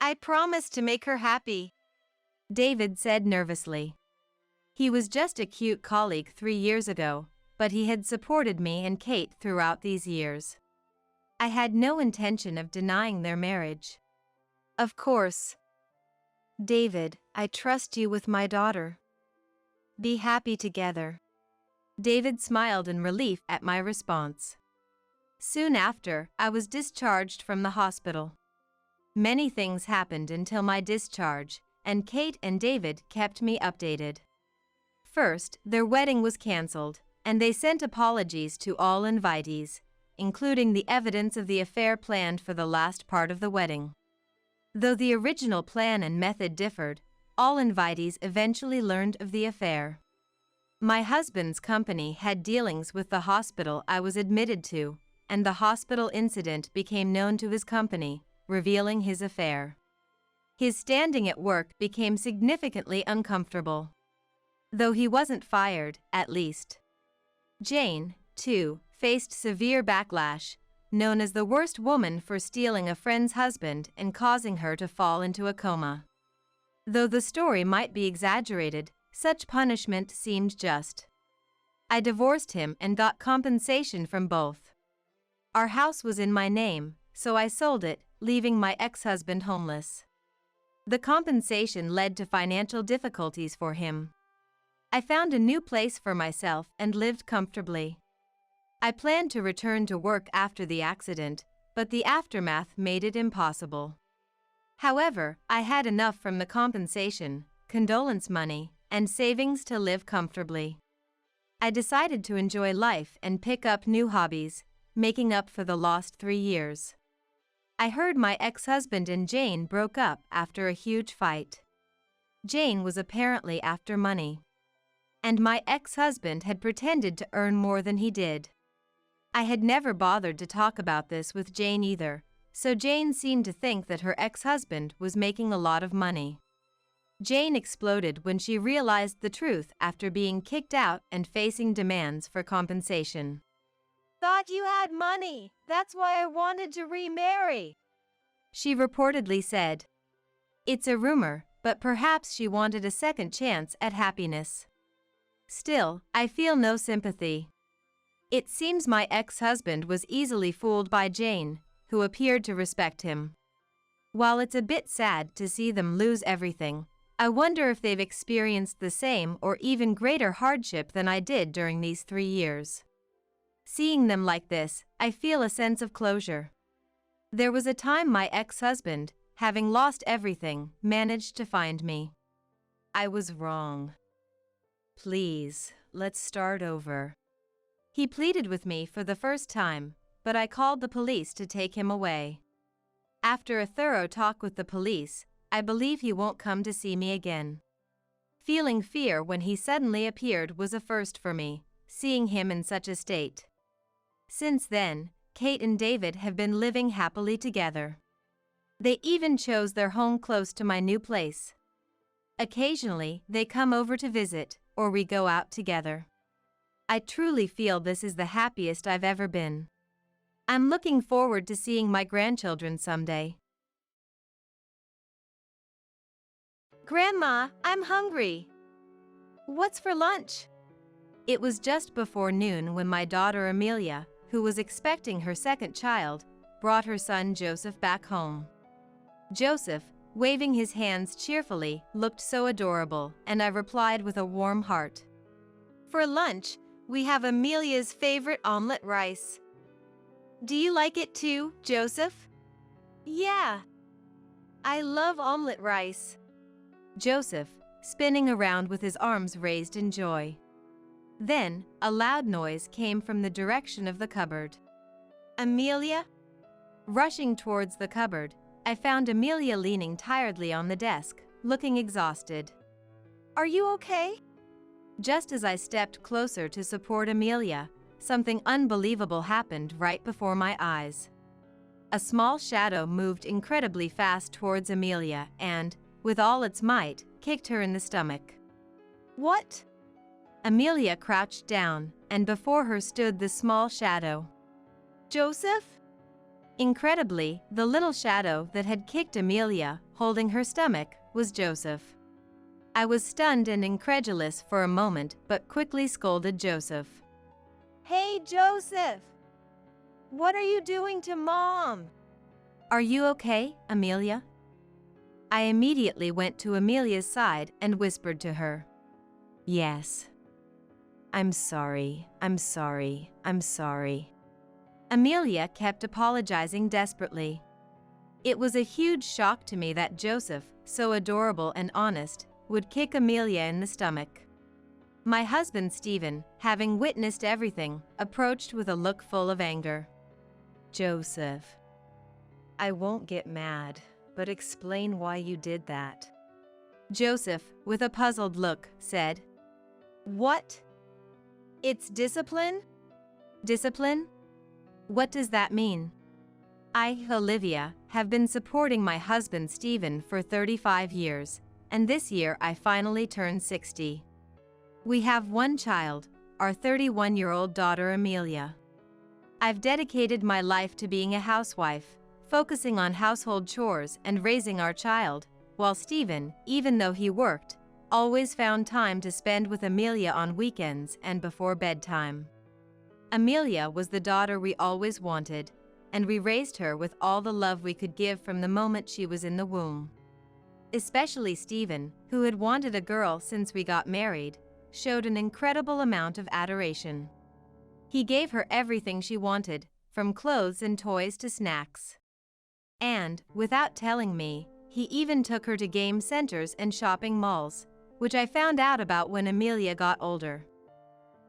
I promise to make her happy, David said nervously. He was just a cute colleague 3 years ago, but he had supported me and Kate throughout these years. I had no intention of denying their marriage. Of course. David, I trust you with my daughter. Be happy together. David smiled in relief at my response. Soon after, I was discharged from the hospital. Many things happened until my discharge, and Kate and David kept me updated. First, their wedding was cancelled, and they sent apologies to all invitees, including the evidence of the affair planned for the last part of the wedding. Though the original plan and method differed, all invitees eventually learned of the affair. My husband's company had dealings with the hospital I was admitted to, and the hospital incident became known to his company, revealing his affair. His standing at work became significantly uncomfortable. Though he wasn't fired, at least. Jane, too, faced severe backlash, known as the worst woman for stealing a friend's husband and causing her to fall into a coma. Though the story might be exaggerated, such punishment seemed just. I divorced him and got compensation from both. Our house was in my name, so I sold it, leaving my ex-husband homeless. The compensation led to financial difficulties for him. I found a new place for myself and lived comfortably. I planned to return to work after the accident, but the aftermath made it impossible. However, I had enough from the compensation, condolence money, and savings to live comfortably. I decided to enjoy life and pick up new hobbies, making up for the lost 3 years. I heard my ex-husband and Jane broke up after a huge fight. Jane was apparently after money. And my ex-husband had pretended to earn more than he did. I had never bothered to talk about this with Jane either, so Jane seemed to think that her ex-husband was making a lot of money. Jane exploded when she realized the truth after being kicked out and facing demands for compensation. Thought you had money, that's why I wanted to remarry, she reportedly said. It's a rumor, but perhaps she wanted a second chance at happiness. Still, I feel no sympathy. It seems my ex-husband was easily fooled by Jane, who appeared to respect him. While it's a bit sad to see them lose everything, I wonder if they've experienced the same or even greater hardship than I did during these 3 years. Seeing them like this, I feel a sense of closure. There was a time my ex-husband, having lost everything, managed to find me. I was wrong. Please, let's start over. He pleaded with me for the first time, but I called the police to take him away. After a thorough talk with the police, I believe he won't come to see me again. Feeling fear when he suddenly appeared was a first for me, seeing him in such a state. Since then, Kate and David have been living happily together. They even chose their home close to my new place. Occasionally, they come over to visit, or we go out together. I truly feel this is the happiest I've ever been. I'm looking forward to seeing my grandchildren someday. Grandma, I'm hungry. What's for lunch? It was just before noon when my daughter Amelia, who was expecting her second child, brought her son Joseph back home. Joseph, waving his hands cheerfully, looked so adorable, and I replied with a warm heart. For lunch, we have Amelia's favorite omelet rice. Do you like it too, Joseph? Yeah. I love omelet rice. Joseph, spinning around with his arms raised in joy. Then, a loud noise came from the direction of the cupboard. Amelia? Rushing towards the cupboard, I found Amelia leaning tiredly on the desk, looking exhausted. Are you okay? Just as I stepped closer to support Amelia, something unbelievable happened right before my eyes. A small shadow moved incredibly fast towards Amelia and, with all its might, kicked her in the stomach. What? Amelia crouched down, and before her stood the small shadow. Joseph? Incredibly, the little shadow that had kicked Amelia, holding her stomach, was Joseph. I was stunned and incredulous for a moment, but quickly scolded Joseph. Hey, Joseph! What are you doing to Mom? Are you okay, Amelia? I immediately went to Amelia's side and whispered to her. Yes. I'm sorry. Amelia kept apologizing desperately. It was a huge shock to me that Joseph, so adorable and honest, would kick Amelia in the stomach. My husband Stephen, having witnessed everything, approached with a look full of anger. Joseph, I won't get mad, but explain why you did that. Joseph, with a puzzled look, said, What? It's discipline? Discipline? What does that mean? I, Olivia, have been supporting my husband Stephen for 35 years, and this year I finally turned 60. We have one child, our 31-year-old daughter Amelia. I've dedicated my life to being a housewife, focusing on household chores and raising our child, while Stephen, even though he worked, always found time to spend with Amelia on weekends and before bedtime. Amelia was the daughter we always wanted, and we raised her with all the love we could give from the moment she was in the womb. Especially Stephen, who had wanted a girl since we got married, showed an incredible amount of adoration. He gave her everything she wanted, from clothes and toys to snacks. And, without telling me, he even took her to game centers and shopping malls, which I found out about when Amelia got older.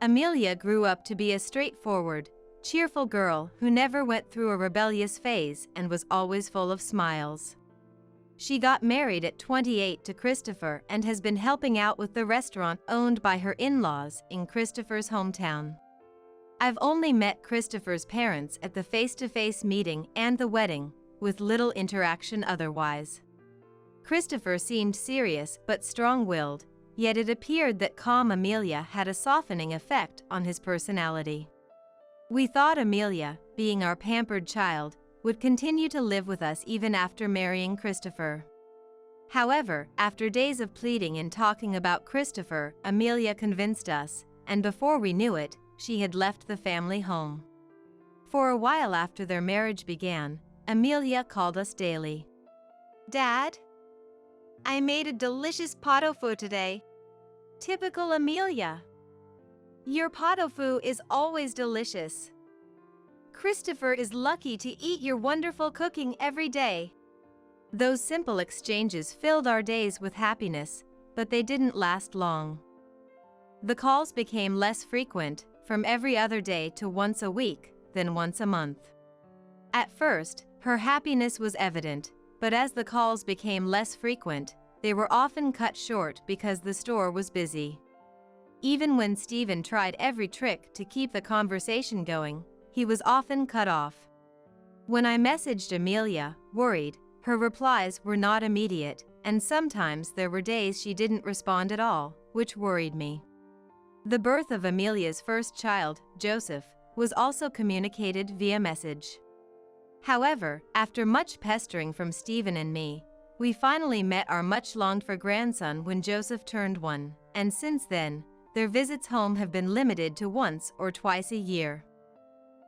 Amelia grew up to be a straightforward, cheerful girl who never went through a rebellious phase and was always full of smiles. She got married at 28 to Christopher and has been helping out with the restaurant owned by her in-laws in Christopher's hometown. I've only met Christopher's parents at the face-to-face meeting and the wedding, with little interaction otherwise. Christopher seemed serious but strong-willed, yet it appeared that calm Amelia had a softening effect on his personality. We thought Amelia, being our pampered child, would continue to live with us even after marrying Christopher. However, after days of pleading and talking about Christopher, Amelia convinced us, and before we knew it, she had left the family home. For a while after their marriage began, Amelia called us daily. Dad? I made a delicious pot au feu today. Typical Amelia. Your pot au feu is always delicious. Christopher is lucky to eat your wonderful cooking every day. Those simple exchanges filled our days with happiness, but they didn't last long. The calls became less frequent, from every other day to once a week, then once a month. At first, her happiness was evident, but as the calls became less frequent, they were often cut short because the store was busy. Even when Stephen tried every trick to keep the conversation going, he was often cut off. When I messaged Amelia, worried, her replies were not immediate, and sometimes there were days she didn't respond at all, which worried me. The birth of Amelia's first child, Joseph, was also communicated via message. However, after much pestering from Stephen and me, we finally met our much-longed-for grandson when Joseph turned 1, and since then, their visits home have been limited to once or twice a year.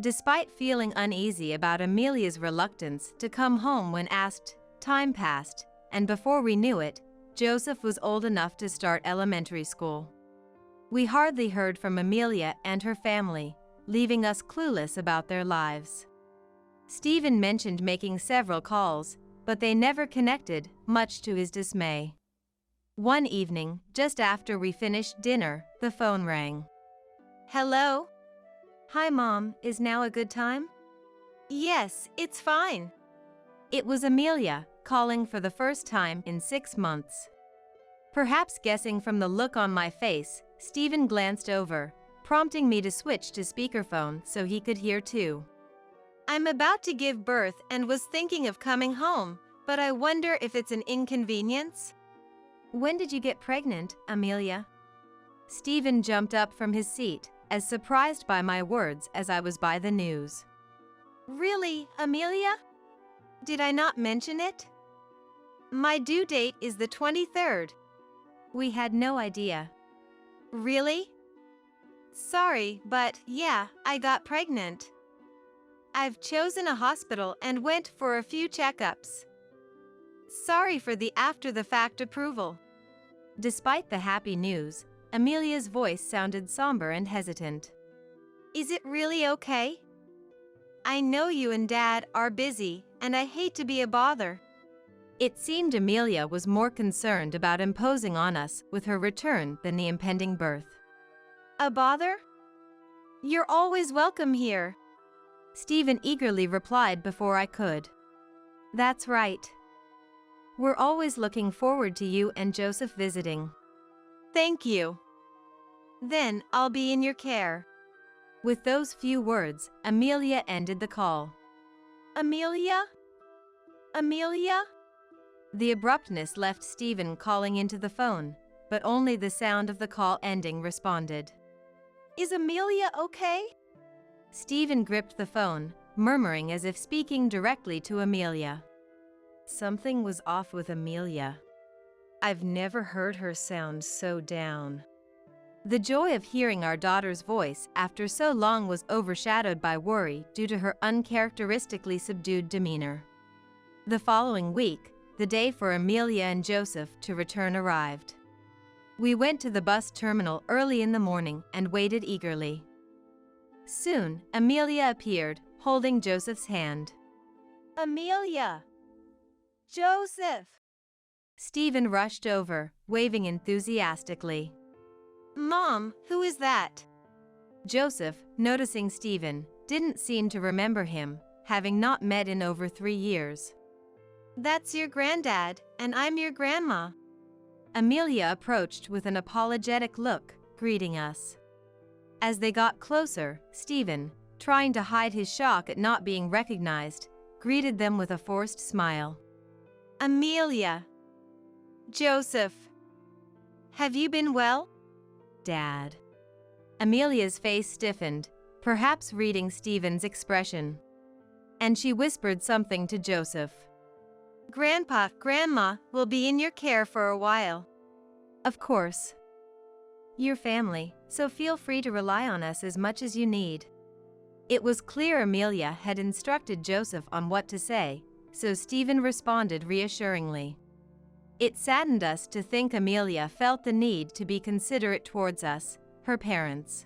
Despite feeling uneasy about Amelia's reluctance to come home when asked, time passed, and before we knew it, Joseph was old enough to start elementary school. We hardly heard from Amelia and her family, leaving us clueless about their lives. Stephen mentioned making several calls, but they never connected, much to his dismay. One evening, just after we finished dinner, the phone rang. Hello? Hi, Mom, is now a good time? Yes, it's fine. It was Amelia, calling for the first time in 6 months. Perhaps guessing from the look on my face, Stephen glanced over, prompting me to switch to speakerphone so he could hear too. I'm about to give birth and was thinking of coming home, but I wonder if it's an inconvenience? When did you get pregnant, Amelia? Stephen jumped up from his seat, as surprised by my words as I was by the news. Really, Amelia? Did I not mention it? My due date is the 23rd. We had no idea. Really? Sorry, but yeah, I got pregnant. I've chosen a hospital and went for a few checkups. Sorry for the after-the-fact approval. Despite the happy news, Amelia's voice sounded somber and hesitant. Is it really okay? I know you and Dad are busy, and I hate to be a bother. It seemed Amelia was more concerned about imposing on us with her return than the impending birth. A bother? You're always welcome here. Stephen eagerly replied before I could. That's right. We're always looking forward to you and Joseph visiting. Thank you. Then I'll be in your care. With those few words, Amelia ended the call. Amelia? Amelia? The abruptness left Stephen calling into the phone, but only the sound of the call ending responded. Is Amelia okay? Stephen gripped the phone, murmuring as if speaking directly to Amelia. Something was off with Amelia. I've never heard her sound so down. The joy of hearing our daughter's voice after so long was overshadowed by worry due to her uncharacteristically subdued demeanor. The following week, the day for Amelia and Joseph to return arrived. We went to the bus terminal early in the morning and waited eagerly. Soon, Amelia appeared, holding Joseph's hand. Amelia! Joseph! Stephen rushed over, waving enthusiastically. Mom, who is that? Joseph, noticing Stephen, didn't seem to remember him, having not met in over 3 years. That's your granddad, and I'm your grandma. Amelia approached with an apologetic look, greeting us. As they got closer, Stephen, trying to hide his shock at not being recognized, greeted them with a forced smile. Amelia. Joseph. Have you been well? Dad. Amelia's face stiffened, perhaps reading Stephen's expression. And she whispered something to Joseph. Grandpa, Grandma will be in your care for a while. Of course. Your family, so feel free to rely on us as much as you need. It was clear Amelia had instructed Joseph on what to say, so Stephen responded reassuringly. It saddened us to think Amelia felt the need to be considerate towards us, her parents.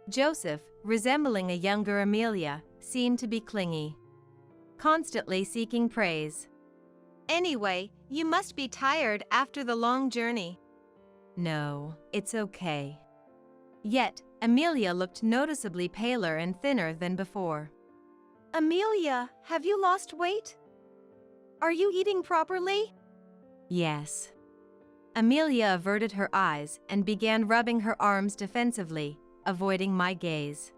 Joseph, resembling a younger Amelia, seemed to be clingy, constantly seeking praise. Anyway, you must be tired after the long journey. No, it's okay. Yet, Amelia looked noticeably paler and thinner than before. Amelia, have you lost weight? Are you eating properly? Yes. Amelia averted her eyes and began rubbing her arms defensively, avoiding my gaze.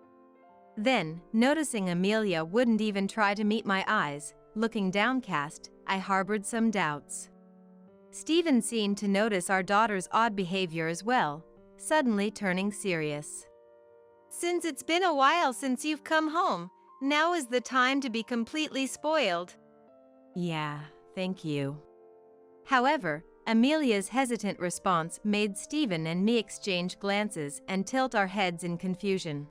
Then, noticing Amelia wouldn't even try to meet my eyes, looking downcast, I harbored some doubts. Stephen seemed to notice our daughter's odd behavior as well, suddenly turning serious. Since it's been a while since you've come home, now is the time to be completely spoiled. Yeah, thank you. However, Amelia's hesitant response made Stephen and me exchange glances and tilt our heads in confusion.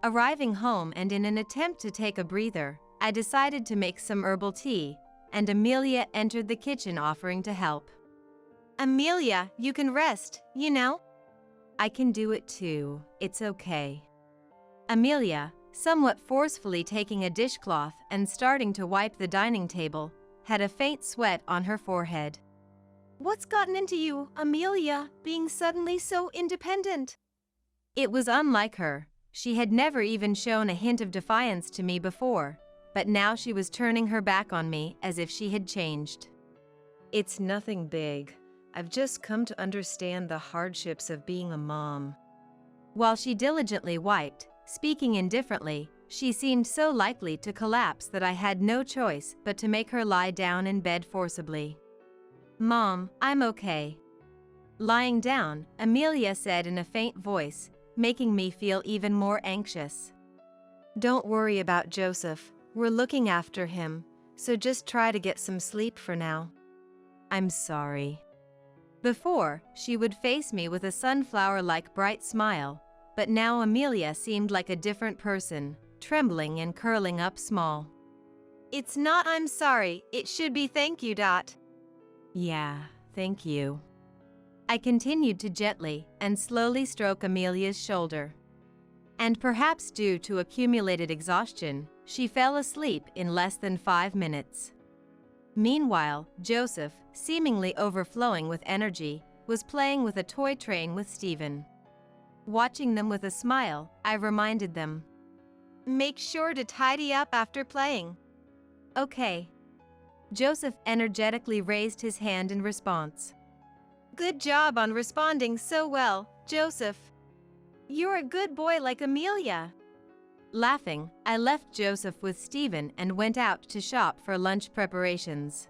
Arriving home and in an attempt to take a breather, I decided to make some herbal tea, and Amelia entered the kitchen offering to help. Amelia, you can rest, you know? I can do it too, it's okay. Amelia, somewhat forcefully taking a dishcloth and starting to wipe the dining table, had a faint sweat on her forehead. What's gotten into you, Amelia, being suddenly so independent? It was unlike her. She had never even shown a hint of defiance to me before, but now she was turning her back on me as if she had changed. It's nothing big. I've just come to understand the hardships of being a mom. While she diligently wiped, speaking indifferently, she seemed so likely to collapse that I had no choice but to make her lie down in bed forcibly. Mom, I'm okay. Lying down, Amelia said in a faint voice, making me feel even more anxious. Don't worry about Joseph. We're looking after him, so just try to get some sleep for now. I'm sorry. Before, she would face me with a sunflower-like bright smile, but now Amelia seemed like a different person, trembling and curling up small. It's not I'm sorry, it should be thank you. Yeah, thank you. I continued to gently and slowly stroke Amelia's shoulder. And perhaps due to accumulated exhaustion, she fell asleep in less than 5 minutes. Meanwhile, Joseph, seemingly overflowing with energy, was playing with a toy train with Stephen. Watching them with a smile, I reminded them. Make sure to tidy up after playing. Okay. Joseph energetically raised his hand in response. Good job on responding so well, Joseph. You're a good boy like Amelia. Laughing, I left Joseph with Stephen and went out to shop for lunch preparations.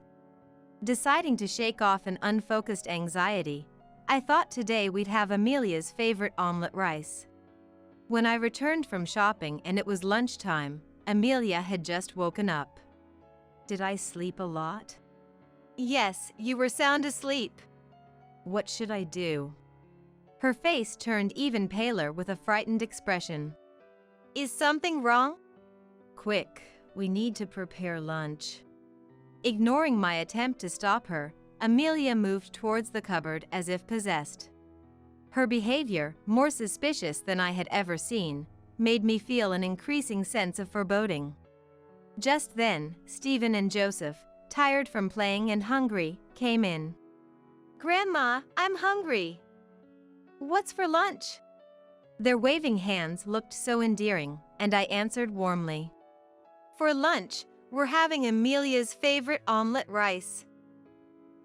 Deciding to shake off an unfocused anxiety, I thought today we'd have Amelia's favorite omelet rice. When I returned from shopping and it was lunchtime, Amelia had just woken up. Did I sleep a lot? Yes, you were sound asleep. What should I do? Her face turned even paler with a frightened expression. Is something wrong? Quick, we need to prepare lunch. Ignoring my attempt to stop her, Amelia moved towards the cupboard as if possessed. Her behavior, more suspicious than I had ever seen, made me feel an increasing sense of foreboding. Just then, Stephen and Joseph, tired from playing and hungry, came in. Grandma, I'm hungry. What's for lunch? Their waving hands looked so endearing, and I answered warmly. For lunch, we're having Amelia's favorite omelet rice.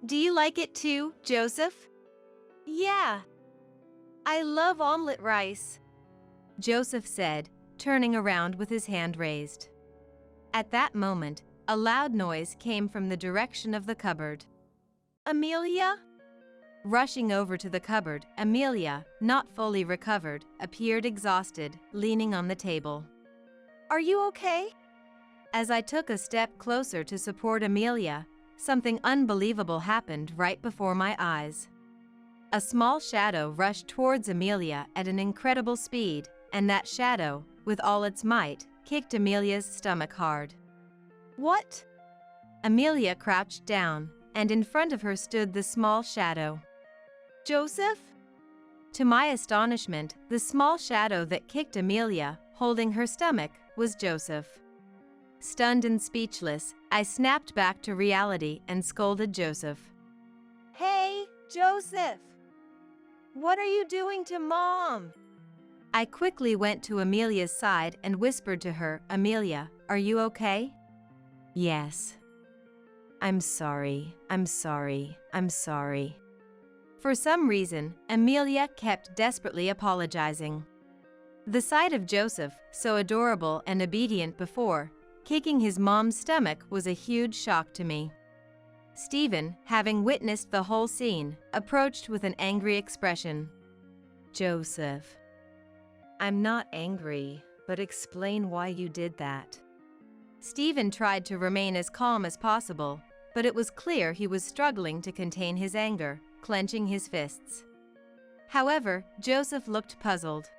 Do you like it too, Joseph? Yeah. I love omelet rice, Joseph said, turning around with his hand raised. At that moment, a loud noise came from the direction of the cupboard. Amelia? Rushing over to the cupboard, Amelia, not fully recovered, appeared exhausted, leaning on the table. Are you okay? As I took a step closer to support Amelia, something unbelievable happened right before my eyes. A small shadow rushed towards Amelia at an incredible speed, and that shadow, with all its might, kicked Amelia's stomach hard. What? Amelia crouched down, and in front of her stood the small shadow. Joseph? To my astonishment, the small shadow that kicked Amelia, holding her stomach, was Joseph. Stunned and speechless, I snapped back to reality and scolded Joseph. Hey, Joseph! What are you doing to Mom? I quickly went to Amelia's side and whispered to her, Amelia, are you okay? Yes. I'm sorry. For some reason, Amelia kept desperately apologizing. The sight of Joseph, so adorable and obedient before, kicking his mom's stomach was a huge shock to me. Stephen, having witnessed the whole scene, approached with an angry expression. Joseph. I'm not angry, but explain why you did that. Stephen tried to remain as calm as possible, but it was clear he was struggling to contain his anger, clenching his fists. However, Joseph looked puzzled.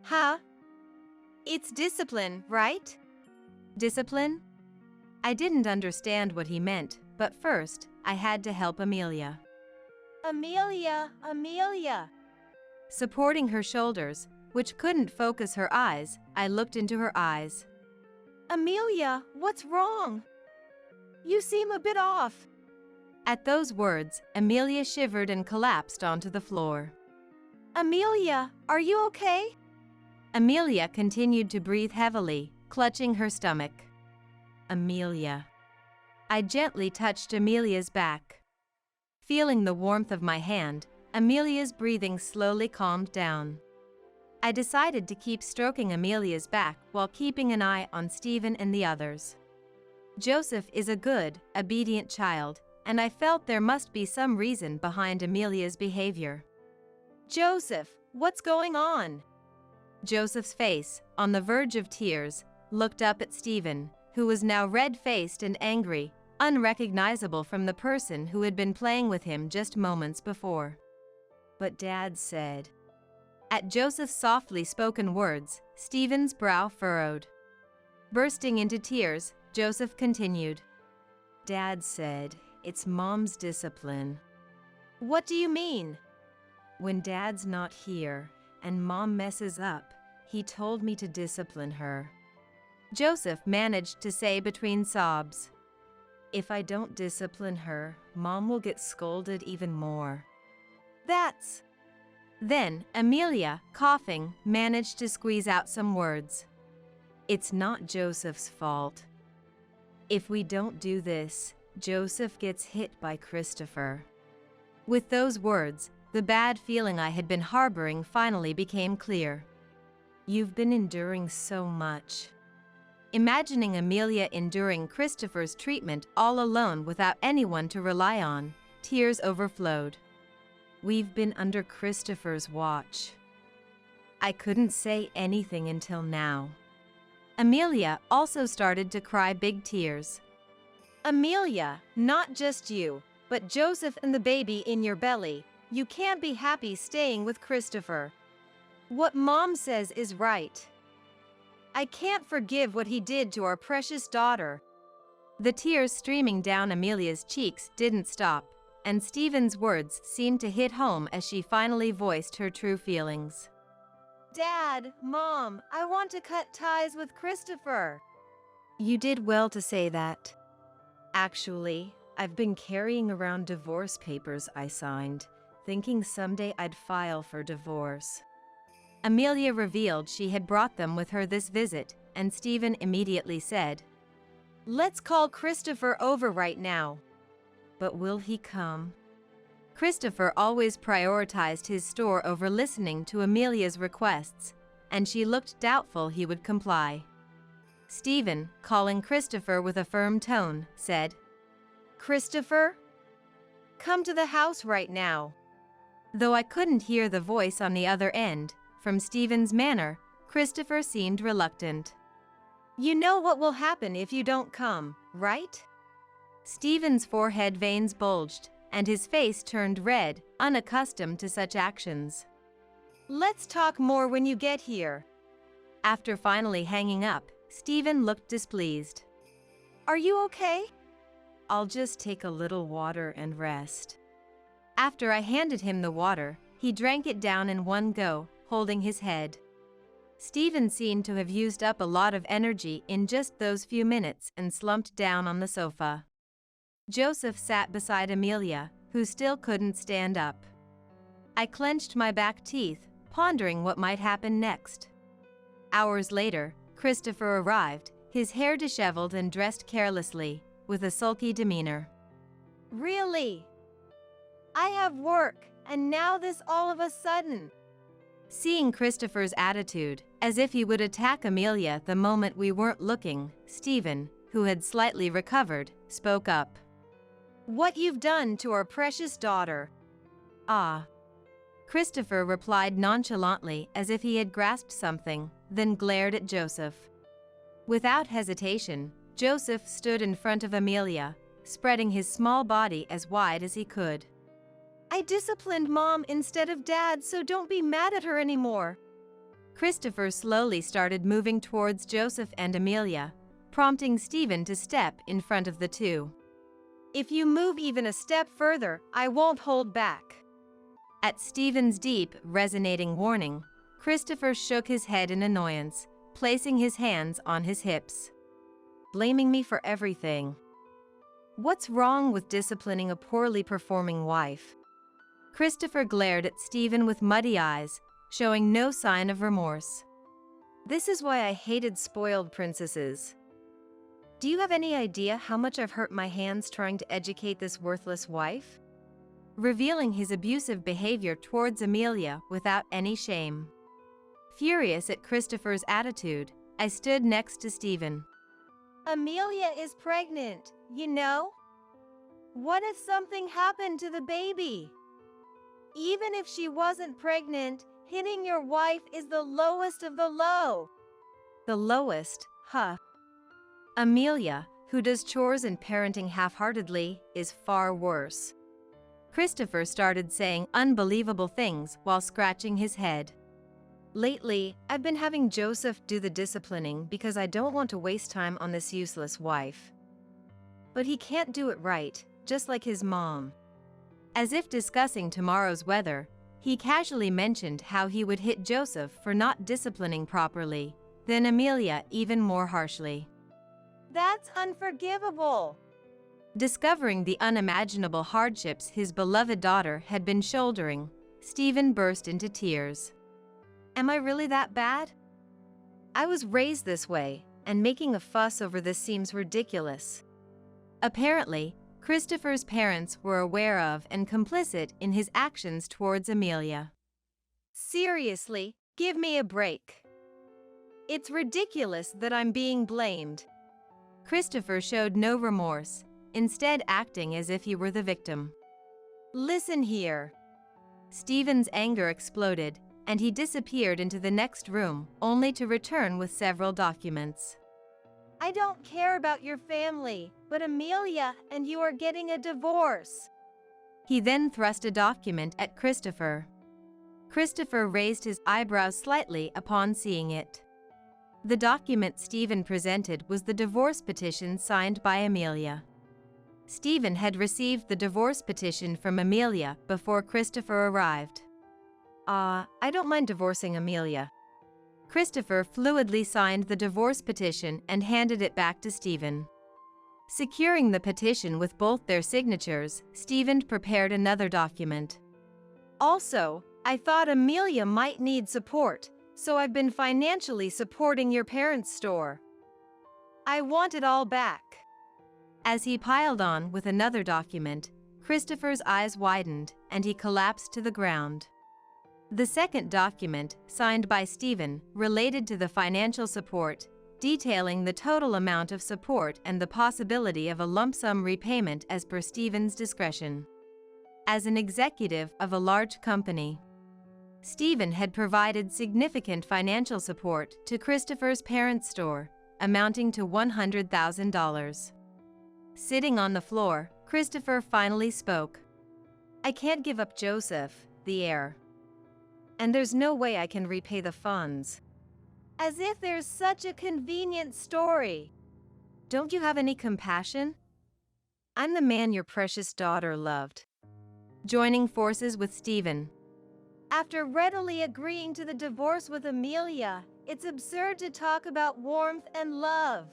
Huh? It's discipline, right? Discipline? I didn't understand what he meant, but first, I had to help Amelia. Amelia! Supporting her shoulders, which couldn't focus her eyes, I looked into her eyes. Amelia, what's wrong? You seem a bit off. At those words, Amelia shivered and collapsed onto the floor. Amelia, are you okay? Amelia continued to breathe heavily, clutching her stomach. Amelia. I gently touched Amelia's back. Feeling the warmth of my hand, Amelia's breathing slowly calmed down. I decided to keep stroking Amelia's back while keeping an eye on Stephen and the others. Joseph is a good, obedient child, and I felt there must be some reason behind Amelia's behavior. Joseph, what's going on? Joseph's face, on the verge of tears, looked up at Stephen, who was now red-faced and angry, unrecognizable from the person who had been playing with him just moments before. But Dad said. At Joseph's softly spoken words, Stephen's brow furrowed. Bursting into tears, Joseph continued. Dad said, it's Mom's discipline. What do you mean? When Dad's not here, and Mom messes up, he told me to discipline her. Joseph managed to say between sobs. If I don't discipline her, Mom will get scolded even more. That's... Then, Amelia, coughing, managed to squeeze out some words. It's not Joseph's fault. If we don't do this, Joseph gets hit by Christopher. With those words, the bad feeling I had been harboring finally became clear. You've been enduring so much. Imagining Amelia enduring Christopher's treatment all alone without anyone to rely on, tears overflowed. We've been under Christopher's watch. I couldn't say anything until now. Amelia also started to cry big tears. Amelia, not just you, but Joseph and the baby in your belly. You can't be happy staying with Christopher. What Mom says is right. I can't forgive what he did to our precious daughter. The tears streaming down Amelia's cheeks didn't stop, and Stephen's words seemed to hit home as she finally voiced her true feelings. Dad, Mom, I want to cut ties with Christopher. You did well to say that. Actually, I've been carrying around divorce papers I signed, thinking someday I'd file for divorce. Amelia revealed she had brought them with her this visit, and Stephen immediately said, Let's call Christopher over right now. But will he come? Christopher always prioritized his store over listening to Amelia's requests, and she looked doubtful he would comply. Stephen, calling Christopher with a firm tone, said, Christopher, come to the house right now. Though I couldn't hear the voice on the other end, from Stephen's manner, Christopher seemed reluctant. You know what will happen if you don't come, right? Stephen's forehead veins bulged, and his face turned red, unaccustomed to such actions. Let's talk more when you get here. After finally hanging up, Stephen looked displeased. Are you okay? I'll just take a little water and rest. After I handed him the water, he drank it down in one go, holding his head. Stephen seemed to have used up a lot of energy in just those few minutes and slumped down on the sofa. Joseph sat beside Amelia, who still couldn't stand up. I clenched my back teeth, pondering what might happen next. Hours later, Christopher arrived, his hair disheveled and dressed carelessly, with a sulky demeanor. Really? I have work, and now this all of a sudden. Seeing Christopher's attitude, as if he would attack Amelia the moment we weren't looking, Stephen, who had slightly recovered, spoke up. What you've done to our precious daughter. Ah. Christopher replied nonchalantly as if he had grasped something, then glared at Joseph. Without hesitation, Joseph stood in front of Amelia, spreading his small body as wide as he could. I disciplined Mom instead of Dad, so don't be mad at her anymore. Christopher slowly started moving towards Joseph and Amelia, prompting Stephen to step in front of the two. If you move even a step further, I won't hold back. At Stephen's deep, resonating warning, Christopher shook his head in annoyance, placing his hands on his hips. Blaming me for everything. What's wrong with disciplining a poorly performing wife? Christopher glared at Stephen with muddy eyes, showing no sign of remorse. This is why I hated spoiled princesses. Do you have any idea how much I've hurt my hands trying to educate this worthless wife? Revealing his abusive behavior towards Amelia without any shame. Furious at Christopher's attitude, I stood next to Stephen. Amelia is pregnant, you know? What if something happened to the baby? Even if she wasn't pregnant, hitting your wife is the lowest of the low. The lowest, huh? Amelia, who does chores and parenting half-heartedly, is far worse. Christopher started saying unbelievable things while scratching his head. Lately, I've been having Joseph do the disciplining because I don't want to waste time on this useless wife. But he can't do it right, just like his mom. As if discussing tomorrow's weather, he casually mentioned how he would hit Joseph for not disciplining properly, then Amelia even more harshly. That's unforgivable. Discovering the unimaginable hardships his beloved daughter had been shouldering, Stephen burst into tears. Am I really that bad? I was raised this way, and making a fuss over this seems ridiculous. Apparently, Christopher's parents were aware of and complicit in his actions towards Amelia. Seriously, give me a break. It's ridiculous that I'm being blamed. Christopher showed no remorse, instead acting as if he were the victim. Listen here. Stephen's anger exploded, and he disappeared into the next room, only to return with several documents. I don't care about your family, but Amelia and you are getting a divorce. He then thrust a document at Christopher. Christopher raised his eyebrows slightly upon seeing it. The document Stephen presented was the divorce petition signed by Amelia. Stephen had received the divorce petition from Amelia before Christopher arrived. I don't mind divorcing Amelia. Christopher fluidly signed the divorce petition and handed it back to Stephen. Securing the petition with both their signatures, Stephen prepared another document. Also, I thought Amelia might need support, so I've been financially supporting your parents' store. I want it all back. As he piled on with another document, Christopher's eyes widened and he collapsed to the ground. The second document, signed by Stephen, related to the financial support, detailing the total amount of support and the possibility of a lump sum repayment as per Stephen's discretion. As an executive of a large company, Stephen had provided significant financial support to Christopher's parents' store, amounting to $100,000. Sitting on the floor, Christopher finally spoke. I can't give up Joseph, the heir. And there's no way I can repay the funds. As if there's such a convenient story. Don't you have any compassion? I'm the man your precious daughter loved. Joining forces with Stephen. After readily agreeing to the divorce with Amelia, it's absurd to talk about warmth and love.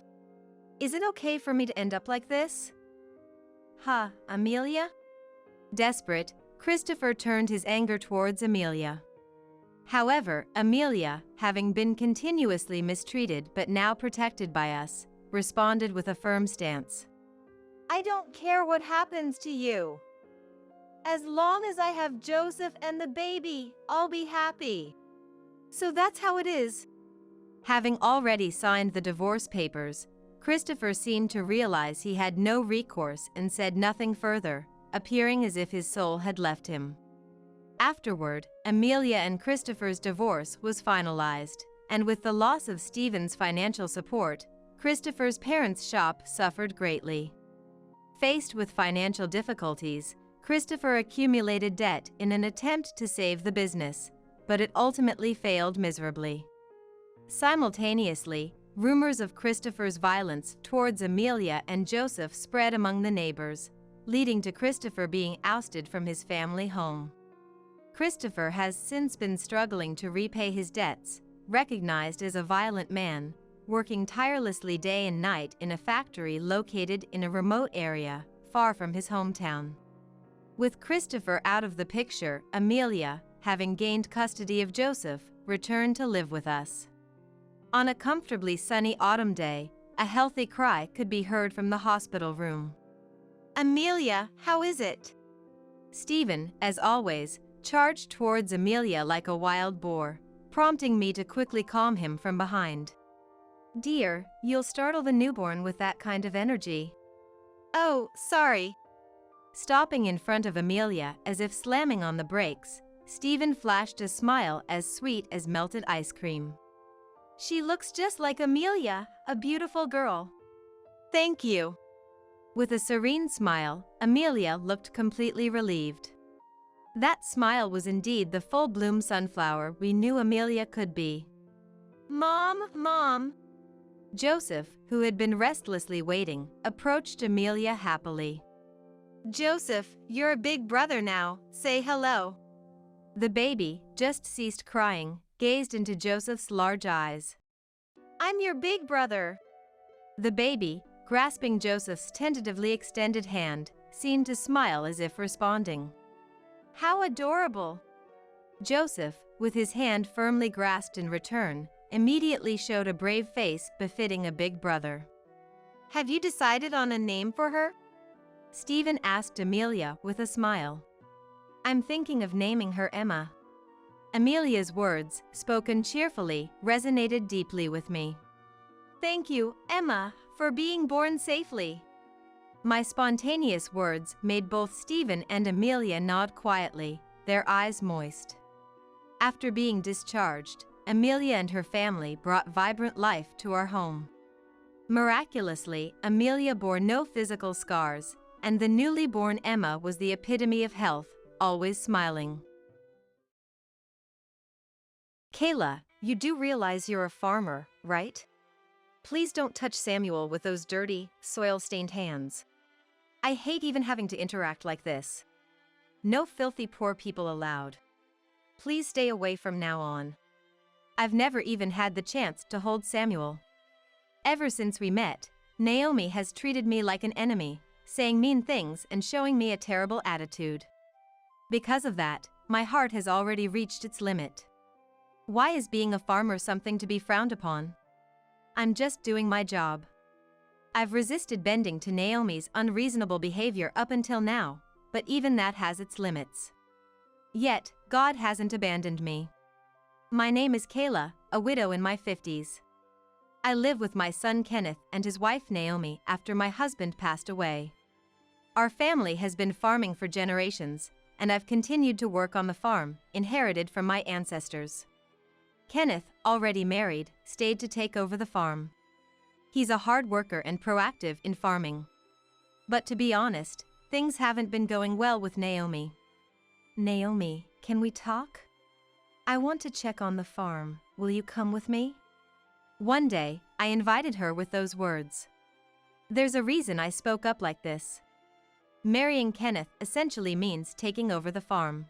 Is it okay for me to end up like this? Huh, Amelia? Desperate, Christopher turned his anger towards Amelia. However, Amelia, having been continuously mistreated but now protected by us, responded with a firm stance. I don't care what happens to you. As long as I have Joseph and the baby, I'll be happy. So that's how it is. Having already signed the divorce papers, Christopher seemed to realize he had no recourse and said nothing further, appearing as if his soul had left him. Afterward, Amelia and Christopher's divorce was finalized, and with the loss of Stephen's financial support, Christopher's parents' shop suffered greatly. Faced with financial difficulties, Christopher accumulated debt in an attempt to save the business, but it ultimately failed miserably. Simultaneously, rumors of Christopher's violence towards Amelia and Joseph spread among the neighbors, leading to Christopher being ousted from his family home. Christopher has since been struggling to repay his debts, recognized as a violent man, working tirelessly day and night in a factory located in a remote area, far from his hometown. With Christopher out of the picture, Amelia, having gained custody of Joseph, returned to live with us. On a comfortably sunny autumn day, a healthy cry could be heard from the hospital room. Amelia, how is it? Stephen, as always, charged towards Amelia like a wild boar, prompting me to quickly calm him from behind. Dear, you'll startle the newborn with that kind of energy. Oh, sorry. Stopping in front of Amelia as if slamming on the brakes, Stephen flashed a smile as sweet as melted ice cream. She looks just like Amelia, a beautiful girl. Thank you. With a serene smile, Amelia looked completely relieved. That smile was indeed the full-bloom sunflower we knew Amelia could be. Mom! Joseph, who had been restlessly waiting, approached Amelia happily. Joseph, you're a big brother now, say hello. The baby, just ceased crying, gazed into Joseph's large eyes. I'm your big brother. The baby, grasping Joseph's tentatively extended hand, seemed to smile as if responding. How adorable! Joseph, with his hand firmly grasped in return, immediately showed a brave face befitting a big brother. Have you decided on a name for her? Stephen asked Amelia with a smile. I'm thinking of naming her Emma. Amelia's words, spoken cheerfully, resonated deeply with me. Thank you, Emma, for being born safely. My spontaneous words made both Stephen and Amelia nod quietly, their eyes moist. After being discharged, Amelia and her family brought vibrant life to our home. Miraculously, Amelia bore no physical scars, and the newly born Emma was the epitome of health, always smiling. Kayla, you do realize you're a farmer, right? Please don't touch Samuel with those dirty, soil-stained hands. I hate even having to interact like this. No filthy poor people allowed. Please stay away from now on. I've never even had the chance to hold Samuel. Ever since we met, Naomi has treated me like an enemy, saying mean things and showing me a terrible attitude. Because of that, my heart has already reached its limit. Why is being a farmer something to be frowned upon? I'm just doing my job. I've resisted bending to Naomi's unreasonable behavior up until now, but even that has its limits. Yet, God hasn't abandoned me. My name is Kayla, a widow in my 50s. I live with my son Kenneth and his wife Naomi after my husband passed away. Our family has been farming for generations, and I've continued to work on the farm, inherited from my ancestors. Kenneth, already married, stayed to take over the farm. He's a hard worker and proactive in farming. But to be honest, things haven't been going well with Naomi. Naomi, can we talk? I want to check on the farm. Will you come with me? One day, I invited her with those words. There's a reason I spoke up like this. Marrying Kenneth essentially means taking over the farm.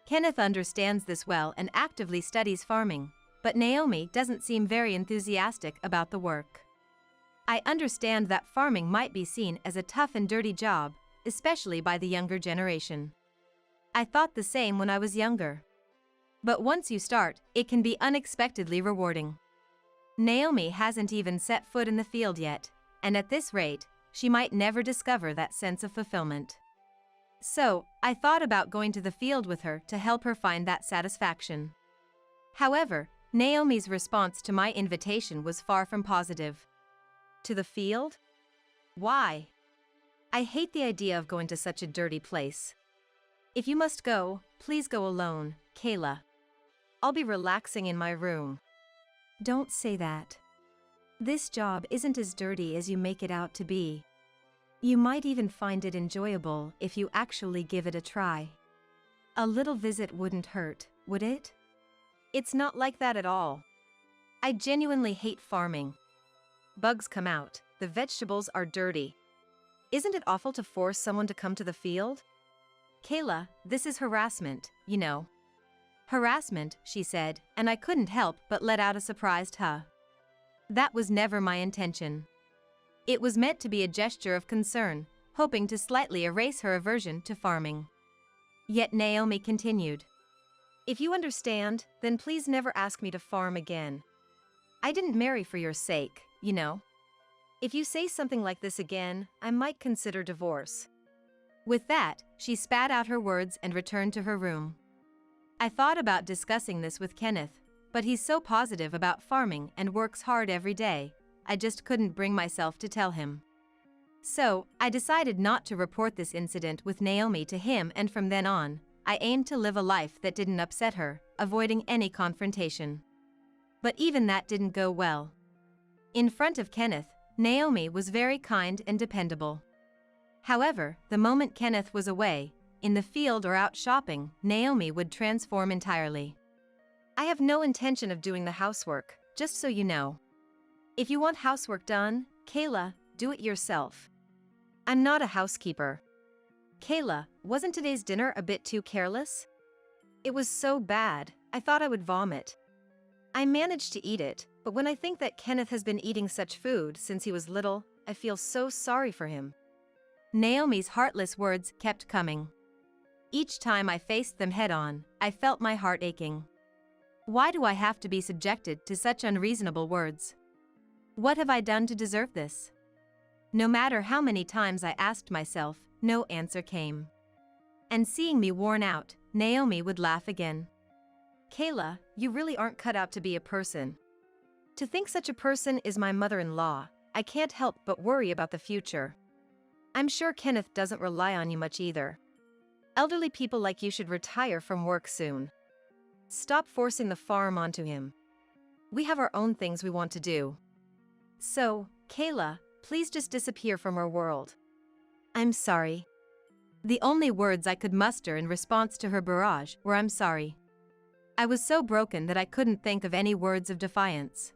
Kenneth understands this well and actively studies farming, but Naomi doesn't seem very enthusiastic about the work. I understand that farming might be seen as a tough and dirty job, especially by the younger generation. I thought the same when I was younger. But once you start, it can be unexpectedly rewarding. Naomi hasn't even set foot in the field yet, and at this rate, she might never discover that sense of fulfillment. So, I thought about going to the field with her to help her find that satisfaction. However, Naomi's response to my invitation was far from positive. To the field? Why? I hate the idea of going to such a dirty place. If you must go, please go alone, Kayla. I'll be relaxing in my room. Don't say that. This job isn't as dirty as you make it out to be. You might even find it enjoyable if you actually give it a try. A little visit wouldn't hurt, would it? It's not like that at all. I genuinely hate farming. Bugs come out, the vegetables are dirty. Isn't it awful to force someone to come to the field? Kayla, this is harassment, you know. Harassment, she said, and I couldn't help but let out a surprised huh. That was never my intention. It was meant to be a gesture of concern, hoping to slightly erase her aversion to farming. Yet Naomi continued. If you understand, then please never ask me to farm again. I didn't marry for your sake, you know. If you say something like this again, I might consider divorce. With that, she spat out her words and returned to her room. I thought about discussing this with Kenneth, but he's so positive about farming and works hard every day, I just couldn't bring myself to tell him. So, I decided not to report this incident with Naomi to him, and from then on, I aimed to live a life that didn't upset her, avoiding any confrontation. But even that didn't go well. In front of Kenneth, Naomi was very kind and dependable. However, the moment Kenneth was away, in the field or out shopping, Naomi would transform entirely. I have no intention of doing the housework, just so you know. If you want housework done, Kayla, do it yourself. I'm not a housekeeper. Kayla, wasn't today's dinner a bit too careless? It was so bad, I thought I would vomit. I managed to eat it, but when I think that Kenneth has been eating such food since he was little, I feel so sorry for him. Naomi's heartless words kept coming. Each time I faced them head-on, I felt my heart aching. Why do I have to be subjected to such unreasonable words? What have I done to deserve this? No matter how many times I asked myself, no answer came. And seeing me worn out, Naomi would laugh again. Kayla, you really aren't cut out to be a person. To think such a person is my mother-in-law, I can't help but worry about the future. I'm sure Kenneth doesn't rely on you much either. Elderly people like you should retire from work soon. Stop forcing the farm onto him. We have our own things we want to do. So, Kayla, please just disappear from our world. I'm sorry. The only words I could muster in response to her barrage were "I'm sorry." I was so broken that I couldn't think of any words of defiance.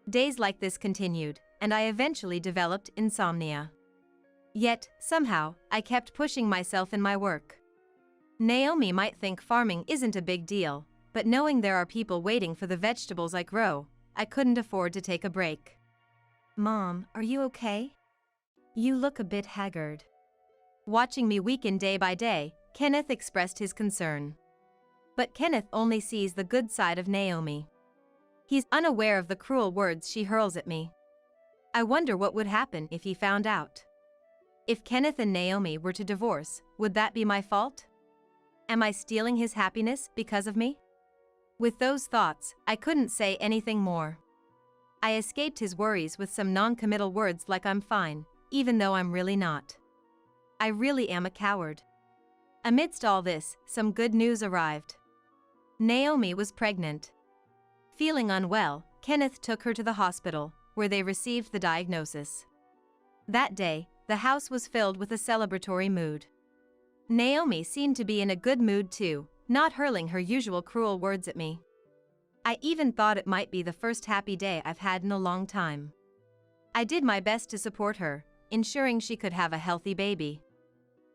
Days like this continued, and I eventually developed insomnia. Yet, somehow, I kept pushing myself in my work. Naomi might think farming isn't a big deal, but knowing there are people waiting for the vegetables I grow, I couldn't afford to take a break. Mom, are you okay? You look a bit haggard. Watching me weaken day by day, Kenneth expressed his concern. But Kenneth only sees the good side of Naomi. He's unaware of the cruel words she hurls at me. I wonder what would happen if he found out. If Kenneth and Naomi were to divorce, would that be my fault? Am I stealing his happiness because of me? With those thoughts, I couldn't say anything more. I escaped his worries with some non-committal words like "I'm fine," even though I'm really not. I really am a coward. Amidst all this, some good news arrived. Naomi was pregnant. Feeling unwell, Kenneth took her to the hospital, where they received the diagnosis. That day, the house was filled with a celebratory mood. Naomi seemed to be in a good mood too, not hurling her usual cruel words at me. I even thought it might be the first happy day I've had in a long time. I did my best to support her, ensuring she could have a healthy baby.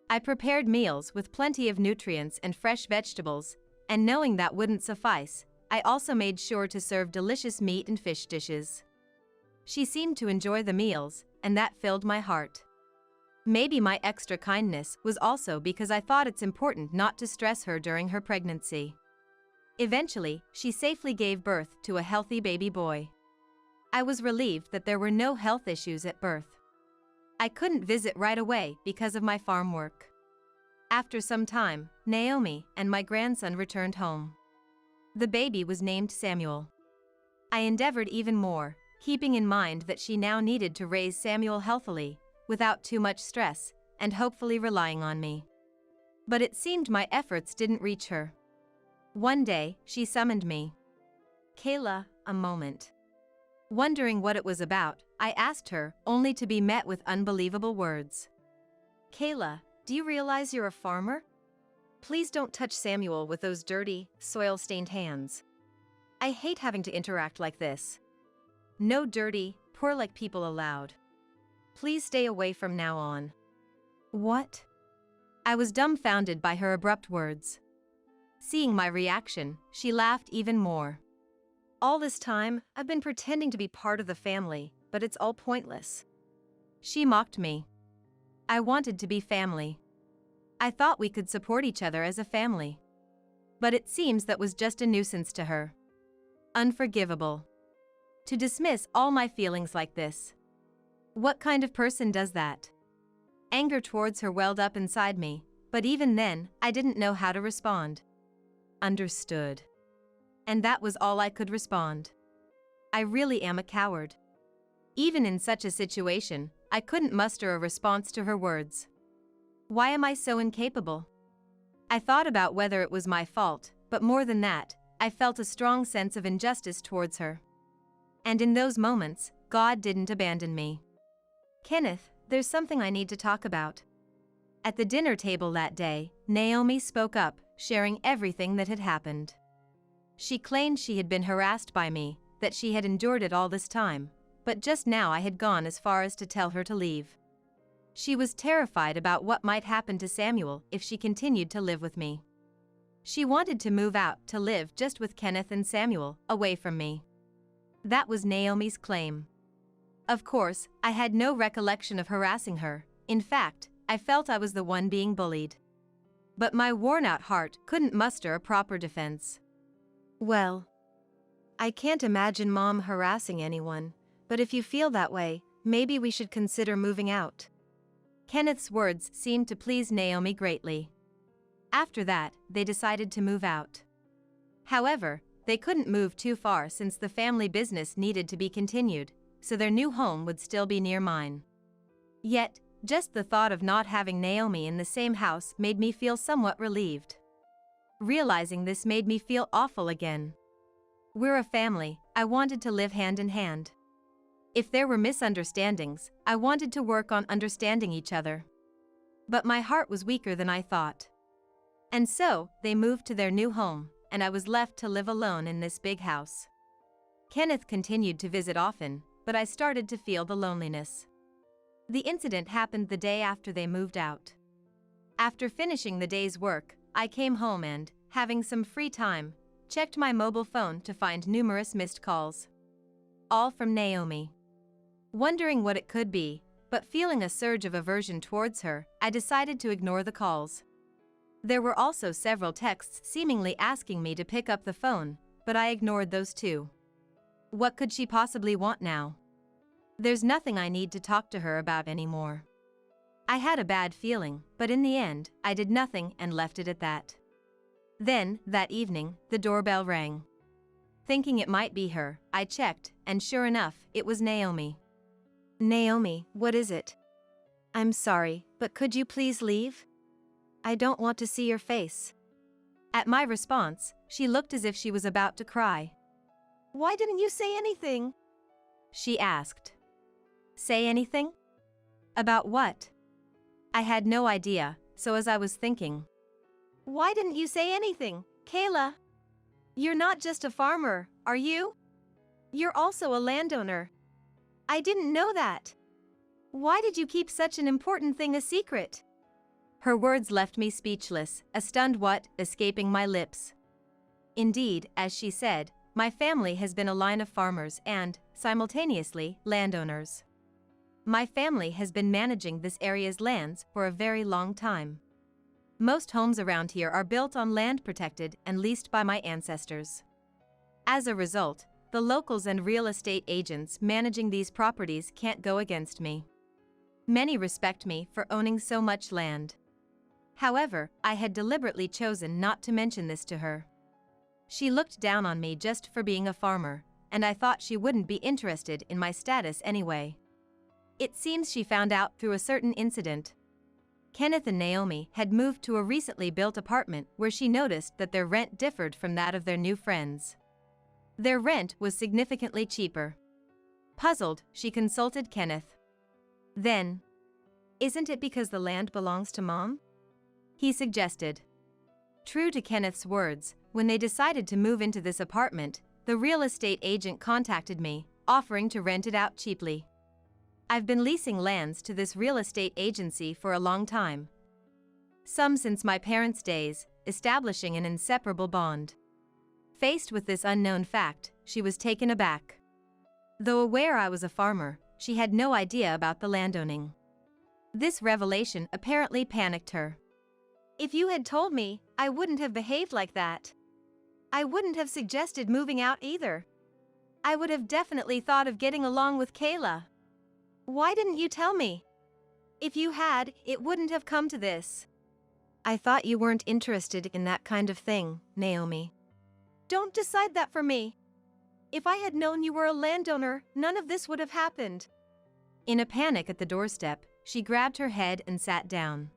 I prepared meals with plenty of nutrients and fresh vegetables, and knowing that wouldn't suffice, I also made sure to serve delicious meat and fish dishes. She seemed to enjoy the meals, and that filled my heart. Maybe my extra kindness was also because I thought it's important not to stress her during her pregnancy. Eventually, she safely gave birth to a healthy baby boy. I was relieved that there were no health issues at birth. I couldn't visit right away because of my farm work. After some time, Naomi and my grandson returned home. The baby was named Samuel. I endeavored even more, keeping in mind that she now needed to raise Samuel healthily, without too much stress, and hopefully relying on me. But it seemed my efforts didn't reach her. One day, she summoned me. "Kayla, a moment." Wondering what it was about, I asked her, only to be met with unbelievable words. "Kayla, do you realize you're a farmer? Please don't touch Samuel with those dirty, soil-stained hands. I hate having to interact like this. No dirty, poor-like people allowed. Please stay away from now on." "What?" I was dumbfounded by her abrupt words. Seeing my reaction, she laughed even more. All this time, I've been pretending to be part of the family, but it's all pointless. She mocked me. I wanted to be family. I thought we could support each other as a family. But it seems that was just a nuisance to her. Unforgivable. To dismiss all my feelings like this. What kind of person does that? Anger towards her welled up inside me, but even then, I didn't know how to respond. Understood. And that was all I could respond. I really am a coward. Even in such a situation, I couldn't muster a response to her words. Why am I so incapable? I thought about whether it was my fault, but more than that, I felt a strong sense of injustice towards her. And in those moments, God didn't abandon me. Kenneth, there's something I need to talk about. At the dinner table that day, Naomi spoke up, sharing everything that had happened. She claimed she had been harassed by me, that she had endured it all this time, but just now I had gone as far as to tell her to leave. She was terrified about what might happen to Samuel if she continued to live with me. She wanted to move out to live just with Kenneth and Samuel, away from me. That was Naomi's claim. Of course, I had no recollection of harassing her. In fact, I felt I was the one being bullied. But my worn-out heart couldn't muster a proper defense. Well, I can't imagine Mom harassing anyone, but if you feel that way, maybe we should consider moving out. Kenneth's words seemed to please Naomi greatly. After that, they decided to move out. However, they couldn't move too far since the family business needed to be continued, so their new home would still be near mine. Yet, just the thought of not having Naomi in the same house made me feel somewhat relieved. Realizing this made me feel awful again. We're a family, I wanted to live hand in hand. If there were misunderstandings, I wanted to work on understanding each other. But my heart was weaker than I thought. And so, they moved to their new home, and I was left to live alone in this big house. Kenneth continued to visit often, but I started to feel the loneliness. The incident happened the day after they moved out. After finishing the day's work, I came home and, having some free time, checked my mobile phone to find numerous missed calls. All from Naomi. Wondering what it could be, but feeling a surge of aversion towards her, I decided to ignore the calls. There were also several texts seemingly asking me to pick up the phone, but I ignored those too. What could she possibly want now? There's nothing I need to talk to her about anymore. I had a bad feeling, but in the end, I did nothing and left it at that. Then, that evening, the doorbell rang. Thinking it might be her, I checked, and sure enough, it was Naomi. Naomi, what is it? I'm sorry, but could you please leave? I don't want to see your face. At my response, she looked as if she was about to cry. Why didn't you say anything? She asked. Say anything? About what? I had no idea, so as I was thinking. Why didn't you say anything, Kayla? You're not just a farmer, are you? You're also a landowner. I didn't know that. Why did you keep such an important thing a secret? Her words left me speechless, a stunned what escaping my lips. Indeed, as she said, my family has been a line of farmers and, simultaneously, landowners. My family has been managing this area's lands for a very long time. Most homes around here are built on land protected and leased by my ancestors. As a result, the locals and real estate agents managing these properties can't go against me. Many respect me for owning so much land. However, I had deliberately chosen not to mention this to her. She looked down on me just for being a farmer, and I thought she wouldn't be interested in my status anyway. It seems she found out through a certain incident. Kenneth and Naomi had moved to a recently built apartment where she noticed that their rent differed from that of their new friends. Their rent was significantly cheaper. Puzzled, she consulted Kenneth. Then, isn't it because the land belongs to Mom? He suggested. True to Kenneth's words, when they decided to move into this apartment, the real estate agent contacted me, offering to rent it out cheaply. I've been leasing lands to this real estate agency for a long time. some since my parents' days, establishing an inseparable bond. Faced with this unknown fact, she was taken aback. Though aware I was a farmer, she had no idea about the landowning. This revelation apparently panicked her. If you had told me, I wouldn't have behaved like that. I wouldn't have suggested moving out either. I would have definitely thought of getting along with Kayla. Why didn't you tell me? If you had, it wouldn't have come to this. I thought you weren't interested in that kind of thing, Naomi. Don't decide that for me. If I had known you were a landowner, none of this would have happened. In a panic at the doorstep, she grabbed her head and sat down.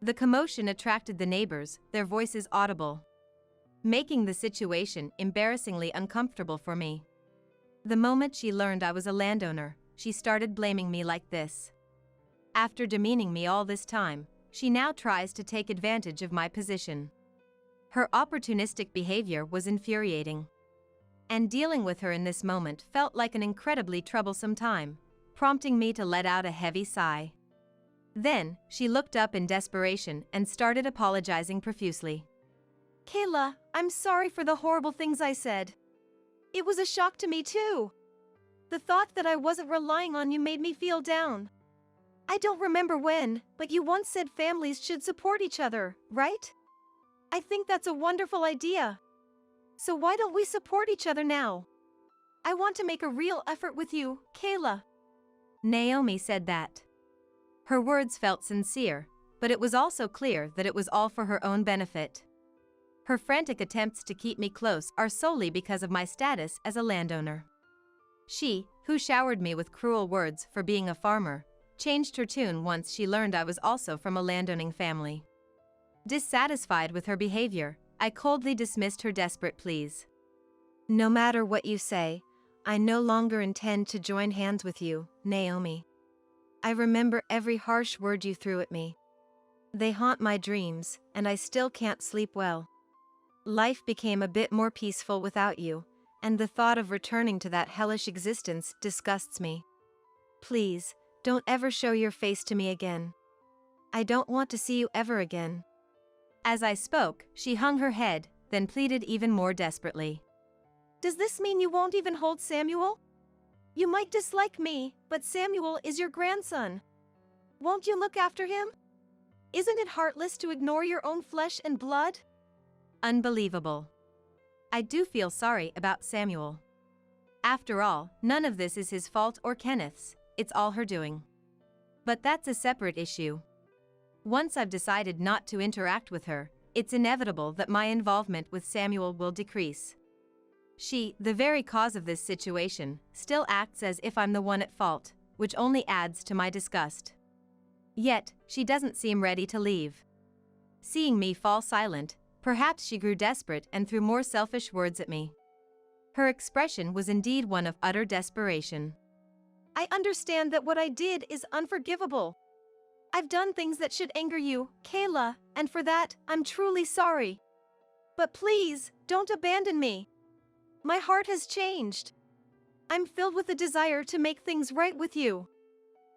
The commotion attracted the neighbors, their voices audible, making the situation embarrassingly uncomfortable for me. The moment she learned I was a landowner, she started blaming me like this. After demeaning me all this time, she now tries to take advantage of my position. Her opportunistic behavior was infuriating. And dealing with her in this moment felt like an incredibly troublesome time, prompting me to let out a heavy sigh. Then, she looked up in desperation and started apologizing profusely. Kayla, I'm sorry for the horrible things I said. It was a shock to me too. The thought that I wasn't relying on you made me feel down. I don't remember when, but you once said families should support each other, right? I think that's a wonderful idea. So why don't we support each other now? I want to make a real effort with you, Kayla. Naomi said that. Her words felt sincere, but it was also clear that it was all for her own benefit. Her frantic attempts to keep me close are solely because of my status as a landowner. She, who showered me with cruel words for being a farmer, changed her tune once she learned I was also from a landowning family. Dissatisfied with her behavior, I coldly dismissed her desperate pleas. No matter what you say, I no longer intend to join hands with you, Naomi. I remember every harsh word you threw at me. They haunt my dreams, and I still can't sleep well. Life became a bit more peaceful without you, and the thought of returning to that hellish existence disgusts me. Please, don't ever show your face to me again. I don't want to see you ever again. As I spoke, she hung her head, then pleaded even more desperately. Does this mean you won't even hold Samuel? You might dislike me, but Samuel is your grandson. Won't you look after him? Isn't it heartless to ignore your own flesh and blood? Unbelievable. I do feel sorry about Samuel. After all, none of this is his fault or Kenneth's, it's all her doing. But that's a separate issue. Once I've decided not to interact with her, it's inevitable that my involvement with Samuel will decrease. She, the very cause of this situation, still acts as if I'm the one at fault, which only adds to my disgust. Yet, she doesn't seem ready to leave. Seeing me fall silent, perhaps she grew desperate and threw more selfish words at me. Her expression was indeed one of utter desperation. I understand that what I did is unforgivable. I've done things that should anger you, Kayla, and for that, I'm truly sorry. But please, don't abandon me. My heart has changed. I'm filled with a desire to make things right with you.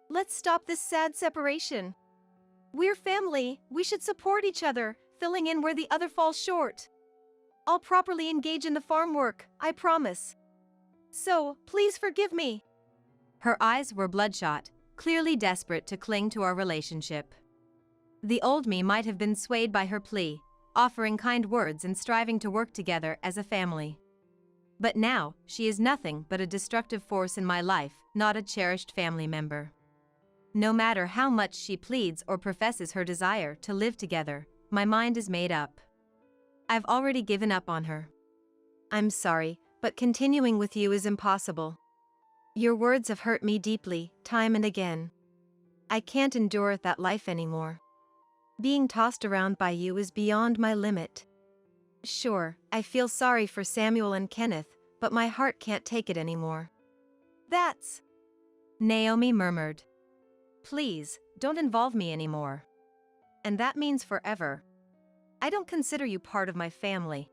Let's stop this sad separation. We're family, we should support each other, filling in where the other falls short. I'll properly engage in the farm work, I promise. So, please forgive me. Her eyes were bloodshot, clearly desperate to cling to our relationship. The old me might have been swayed by her plea, offering kind words and striving to work together as a family. But now, she is nothing but a destructive force in my life, not a cherished family member. No matter how much she pleads or professes her desire to live together, my mind is made up. I've already given up on her. I'm sorry, but continuing with you is impossible. Your words have hurt me deeply, time and again. I can't endure that life anymore. Being tossed around by you is beyond my limit. Sure, I feel sorry for Samuel and Kenneth, but my heart can't take it anymore. That's... Naomi murmured. Please, don't involve me anymore. And that means forever. I don't consider you part of my family.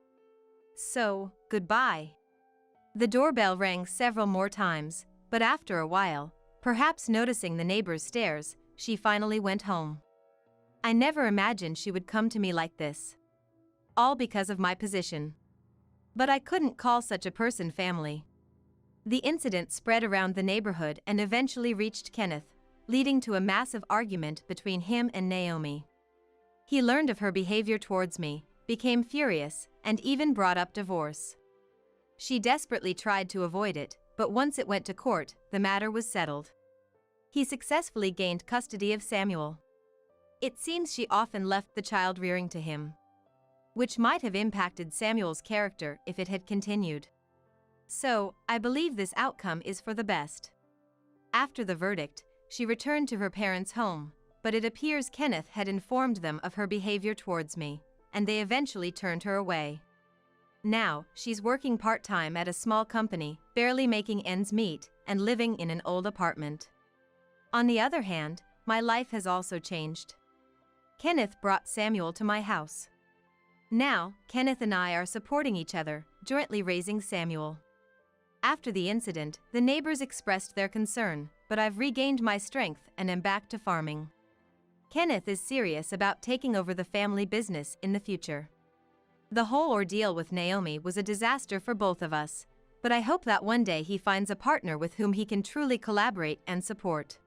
So, goodbye. The doorbell rang several more times, but after a while, perhaps noticing the neighbor's stares, she finally went home. I never imagined she would come to me like this. All because of my position. But I couldn't call such a person family. The incident spread around the neighborhood and eventually reached Kenneth, leading to a massive argument between him and Naomi. He learned of her behavior towards me, became furious, and even brought up divorce. She desperately tried to avoid it, but once it went to court, the matter was settled. He successfully gained custody of Samuel. It seems she often left the child rearing to him, which might have impacted Samuel's character if it had continued. So, I believe this outcome is for the best. After the verdict, she returned to her parents' home, but it appears Kenneth had informed them of her behavior towards me, and they eventually turned her away. Now, she's working part-time at a small company, barely making ends meet, and living in an old apartment. On the other hand, my life has also changed. Kenneth brought Samuel to my house. Now, Kenneth and I are supporting each other, jointly raising Samuel. After the incident, the neighbors expressed their concern, but I've regained my strength and am back to farming. Kenneth is serious about taking over the family business in the future. The whole ordeal with Naomi was a disaster for both of us, but I hope that one day he finds a partner with whom he can truly collaborate and support.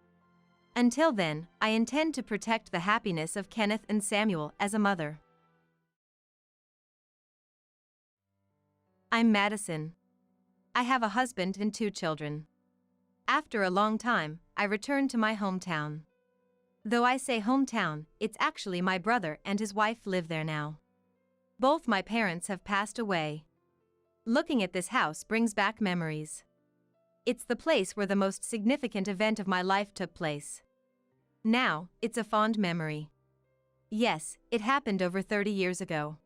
Until then, I intend to protect the happiness of Kenneth and Samuel as a mother. I'm Madison. I have a husband and 2 children. After a long time, I returned to my hometown. Though I say hometown, it's actually my brother and his wife live there now. Both my parents have passed away. Looking at this house brings back memories. It's the place where the most significant event of my life took place. Now, it's a fond memory. Yes, it happened over 30 years ago.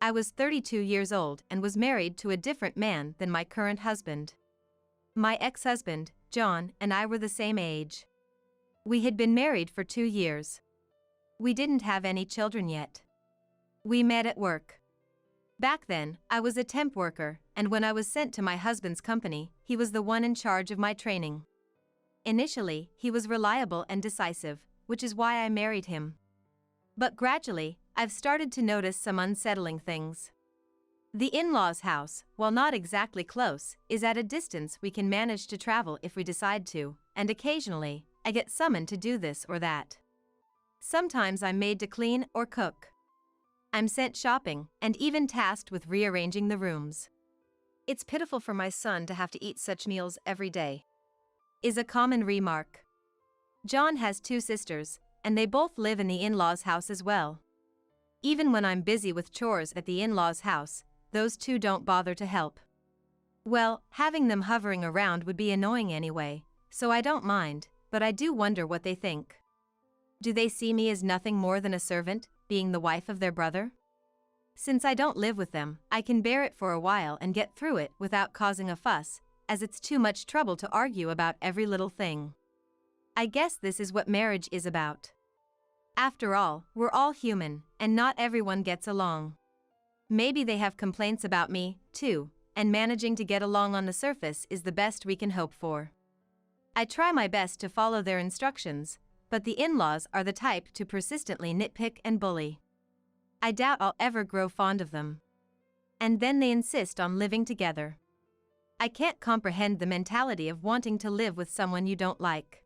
I was 32 years old and was married to a different man than my current husband. My ex-husband, John, and I were the same age. We had been married for 2 years. We didn't have any children yet. We met at work. Back then, I was a temp worker, and when I was sent to my husband's company, he was the one in charge of my training. Initially, he was reliable and decisive, which is why I married him. But gradually, I've started to notice some unsettling things. The in-laws' house, while not exactly close, is at a distance we can manage to travel if we decide to, and occasionally, I get summoned to do this or that. Sometimes I'm made to clean or cook. I'm sent shopping, and even tasked with rearranging the rooms. It's pitiful for my son to have to eat such meals every day, is a common remark. John has 2 sisters, and they both live in the in-laws' house as well. Even when I'm busy with chores at the in-laws' house, those 2 don't bother to help. Well, having them hovering around would be annoying anyway, so I don't mind, but I do wonder what they think. Do they see me as nothing more than a servant, being the wife of their brother? Since I don't live with them, I can bear it for a while and get through it without causing a fuss, as it's too much trouble to argue about every little thing. I guess this is what marriage is about. After all, we're all human, and not everyone gets along. Maybe they have complaints about me, too, and managing to get along on the surface is the best we can hope for. I try my best to follow their instructions, but the in-laws are the type to persistently nitpick and bully. I doubt I'll ever grow fond of them. And then they insist on living together. I can't comprehend the mentality of wanting to live with someone you don't like.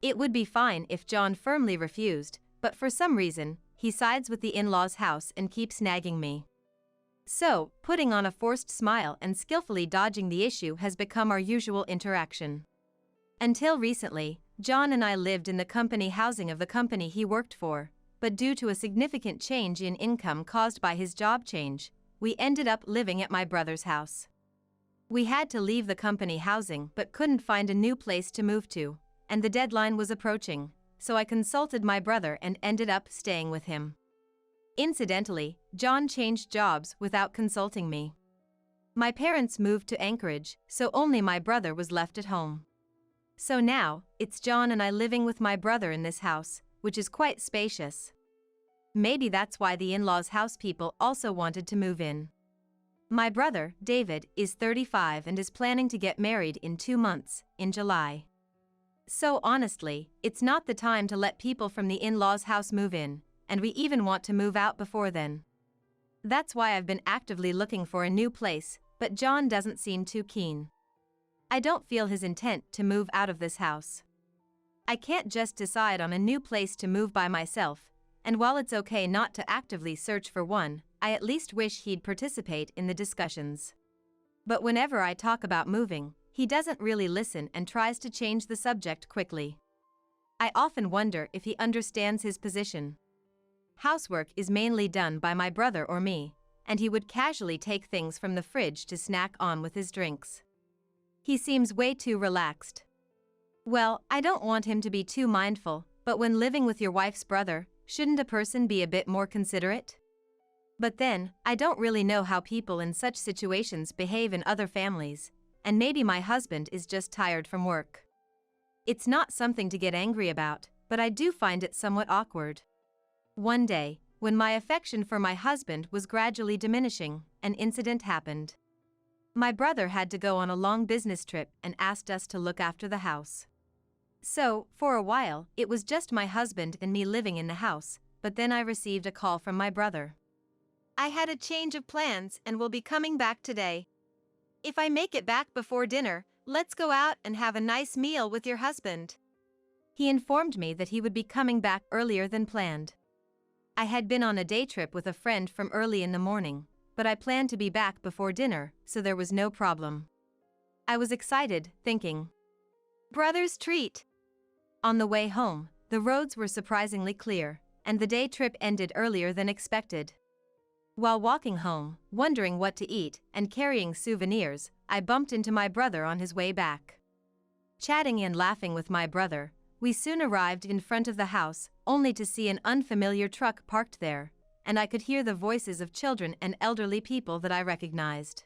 It would be fine if John firmly refused, but for some reason, he sides with the in-laws' house and keeps nagging me. So, putting on a forced smile and skillfully dodging the issue has become our usual interaction. Until recently, John and I lived in the company housing of the company he worked for, but due to a significant change in income caused by his job change, we ended up living at my brother's house. We had to leave the company housing but couldn't find a new place to move to, and the deadline was approaching, so I consulted my brother and ended up staying with him. Incidentally, John changed jobs without consulting me. My parents moved to Anchorage, so only my brother was left at home. So now, it's John and I living with my brother in this house, which is quite spacious. Maybe that's why the in-laws' house people also wanted to move in. My brother, David, is 35 and is planning to get married in 2 months, in July. So honestly, it's not the time to let people from the in-laws' house move in, and we even want to move out before then. That's why I've been actively looking for a new place, but John doesn't seem too keen. I don't feel his intent to move out of this house. I can't just decide on a new place to move by myself, and while it's okay not to actively search for one, I at least wish he'd participate in the discussions. But whenever I talk about moving, he doesn't really listen and tries to change the subject quickly. I often wonder if he understands his position. Housework is mainly done by my brother or me, and he would casually take things from the fridge to snack on with his drinks. He seems way too relaxed. Well, I don't want him to be too mindful, but when living with your wife's brother, shouldn't a person be a bit more considerate? But then, I don't really know how people in such situations behave in other families, and maybe my husband is just tired from work. It's not something to get angry about, but I do find it somewhat awkward. One day, when my affection for my husband was gradually diminishing, an incident happened. My brother had to go on a long business trip and asked us to look after the house. So, for a while, it was just my husband and me living in the house, but then I received a call from my brother. I had a change of plans and will be coming back today. If I make it back before dinner, let's go out and have a nice meal with your husband. He informed me that he would be coming back earlier than planned. I had been on a day trip with a friend from early in the morning, but I planned to be back before dinner, so there was no problem. I was excited, thinking, brother's treat. On the way home, the roads were surprisingly clear, and the day trip ended earlier than expected. While walking home, wondering what to eat, and carrying souvenirs, I bumped into my brother on his way back. Chatting and laughing with my brother, we soon arrived in front of the house, only to see an unfamiliar truck parked there, and I could hear the voices of children and elderly people that I recognized.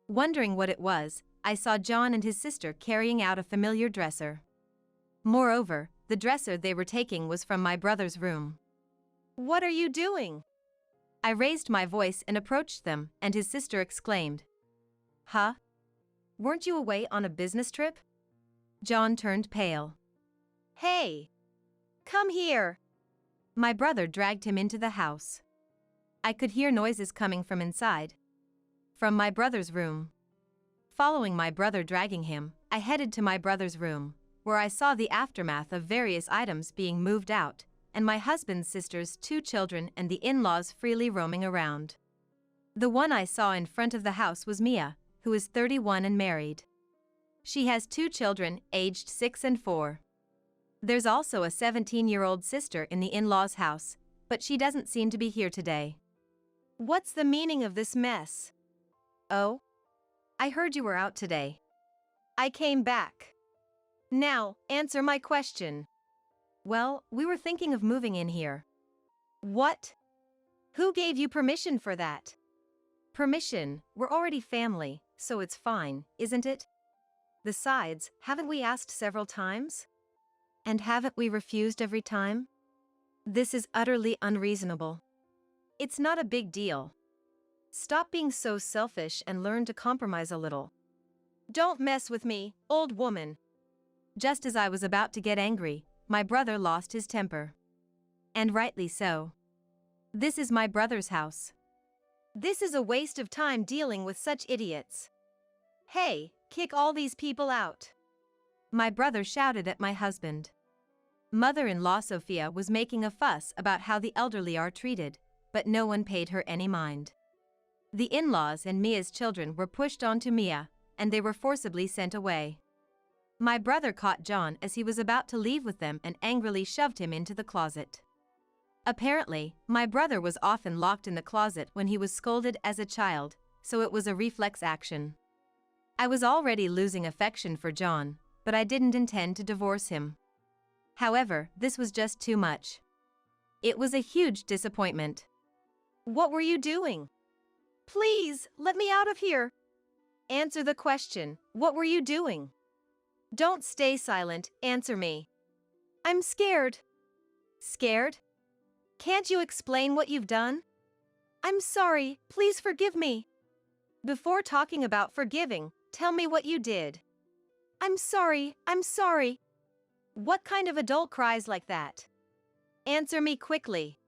Wondering what it was, I saw John and his sister carrying out a familiar dresser. Moreover, the dresser they were taking was from my brother's room. What are you doing? I raised my voice and approached them, and his sister exclaimed, "Huh? Weren't you away on a business trip?" John turned pale. Hey! Come here! My brother dragged him into the house. I could hear noises coming from inside. From my brother's room. Following my brother dragging him, I headed to my brother's room, where I saw the aftermath of various items being moved out, and my husband's sister's 2 children and the in-laws freely roaming around. The one I saw in front of the house was Mia, who is 31 and married. She has 2 children, aged 6 and 4. There's also a 17-year-old sister in the in-laws' house, but she doesn't seem to be here today. What's the meaning of this mess? Oh? I heard you were out today. I came back. Now, answer my question. Well, we were thinking of moving in here. What? Who gave you permission for that? Permission? We're already family, so it's fine, isn't it? Besides, haven't we asked several times? And haven't we refused every time? This is utterly unreasonable. It's not a big deal. Stop being so selfish and learn to compromise a little. Don't mess with me, old woman. Just as I was about to get angry, my brother lost his temper. And rightly so. This is my brother's house. This is a waste of time dealing with such idiots. Hey, kick all these people out. My brother shouted at my husband. Mother-in-law Sophia was making a fuss about how the elderly are treated, but no one paid her any mind. The in-laws and Mia's children were pushed onto Mia, and they were forcibly sent away. My brother caught John as he was about to leave with them and angrily shoved him into the closet. Apparently, my brother was often locked in the closet when he was scolded as a child, so it was a reflex action. I was already losing affection for John, but I didn't intend to divorce him. However, this was just too much. It was a huge disappointment. What were you doing? Please, let me out of here. Answer the question, what were you doing? Don't stay silent, answer me. I'm scared. Scared? Can't you explain what you've done? I'm sorry, please forgive me. Before talking about forgiving, tell me what you did. I'm sorry. What kind of adult cries like that? Answer me quickly.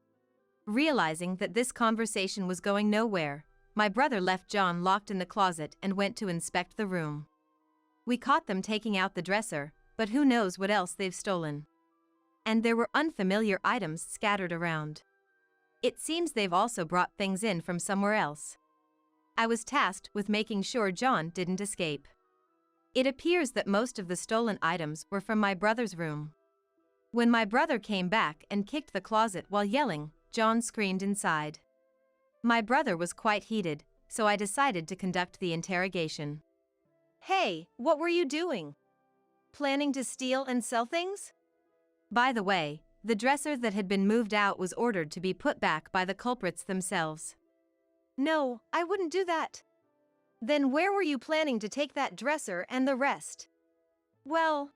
Realizing that this conversation was going nowhere, my brother left John locked in the closet and went to inspect the room. We caught them taking out the dresser, but who knows what else they've stolen. And there were unfamiliar items scattered around. It seems they've also brought things in from somewhere else. I was tasked with making sure John didn't escape. It appears that most of the stolen items were from my brother's room. When my brother came back and kicked the closet while yelling, John screamed inside. My brother was quite heated, so I decided to conduct the interrogation. Hey, what were you doing? Planning to steal and sell things? By the way, the dresser that had been moved out was ordered to be put back by the culprits themselves. No, I wouldn't do that. Then where were you planning to take that dresser and the rest? Well,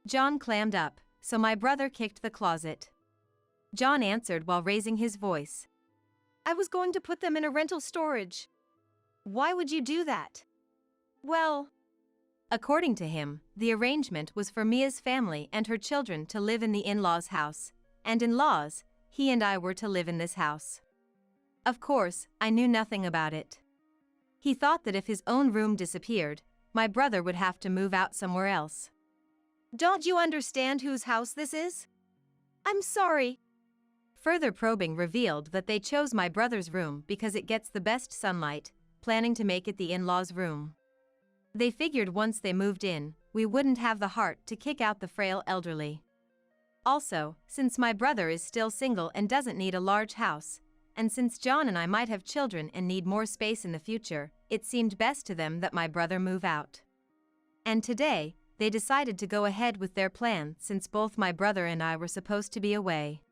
John clammed up, so my brother kicked the closet. John answered while raising his voice. I was going to put them in a rental storage. Why would you do that? Well, according to him, the arrangement was for Mia's family and her children to live in the in-laws' house, and in-laws, he and I were to live in this house. Of course, I knew nothing about it. He thought that if his own room disappeared, my brother would have to move out somewhere else. Don't you understand whose house this is? I'm sorry. Further probing revealed that they chose my brother's room because it gets the best sunlight, planning to make it the in-laws' room. They figured once they moved in, we wouldn't have the heart to kick out the frail elderly. Also, since my brother is still single and doesn't need a large house, and since John and I might have children and need more space in the future, it seemed best to them that my brother move out. And today, they decided to go ahead with their plan since both my brother and I were supposed to be away.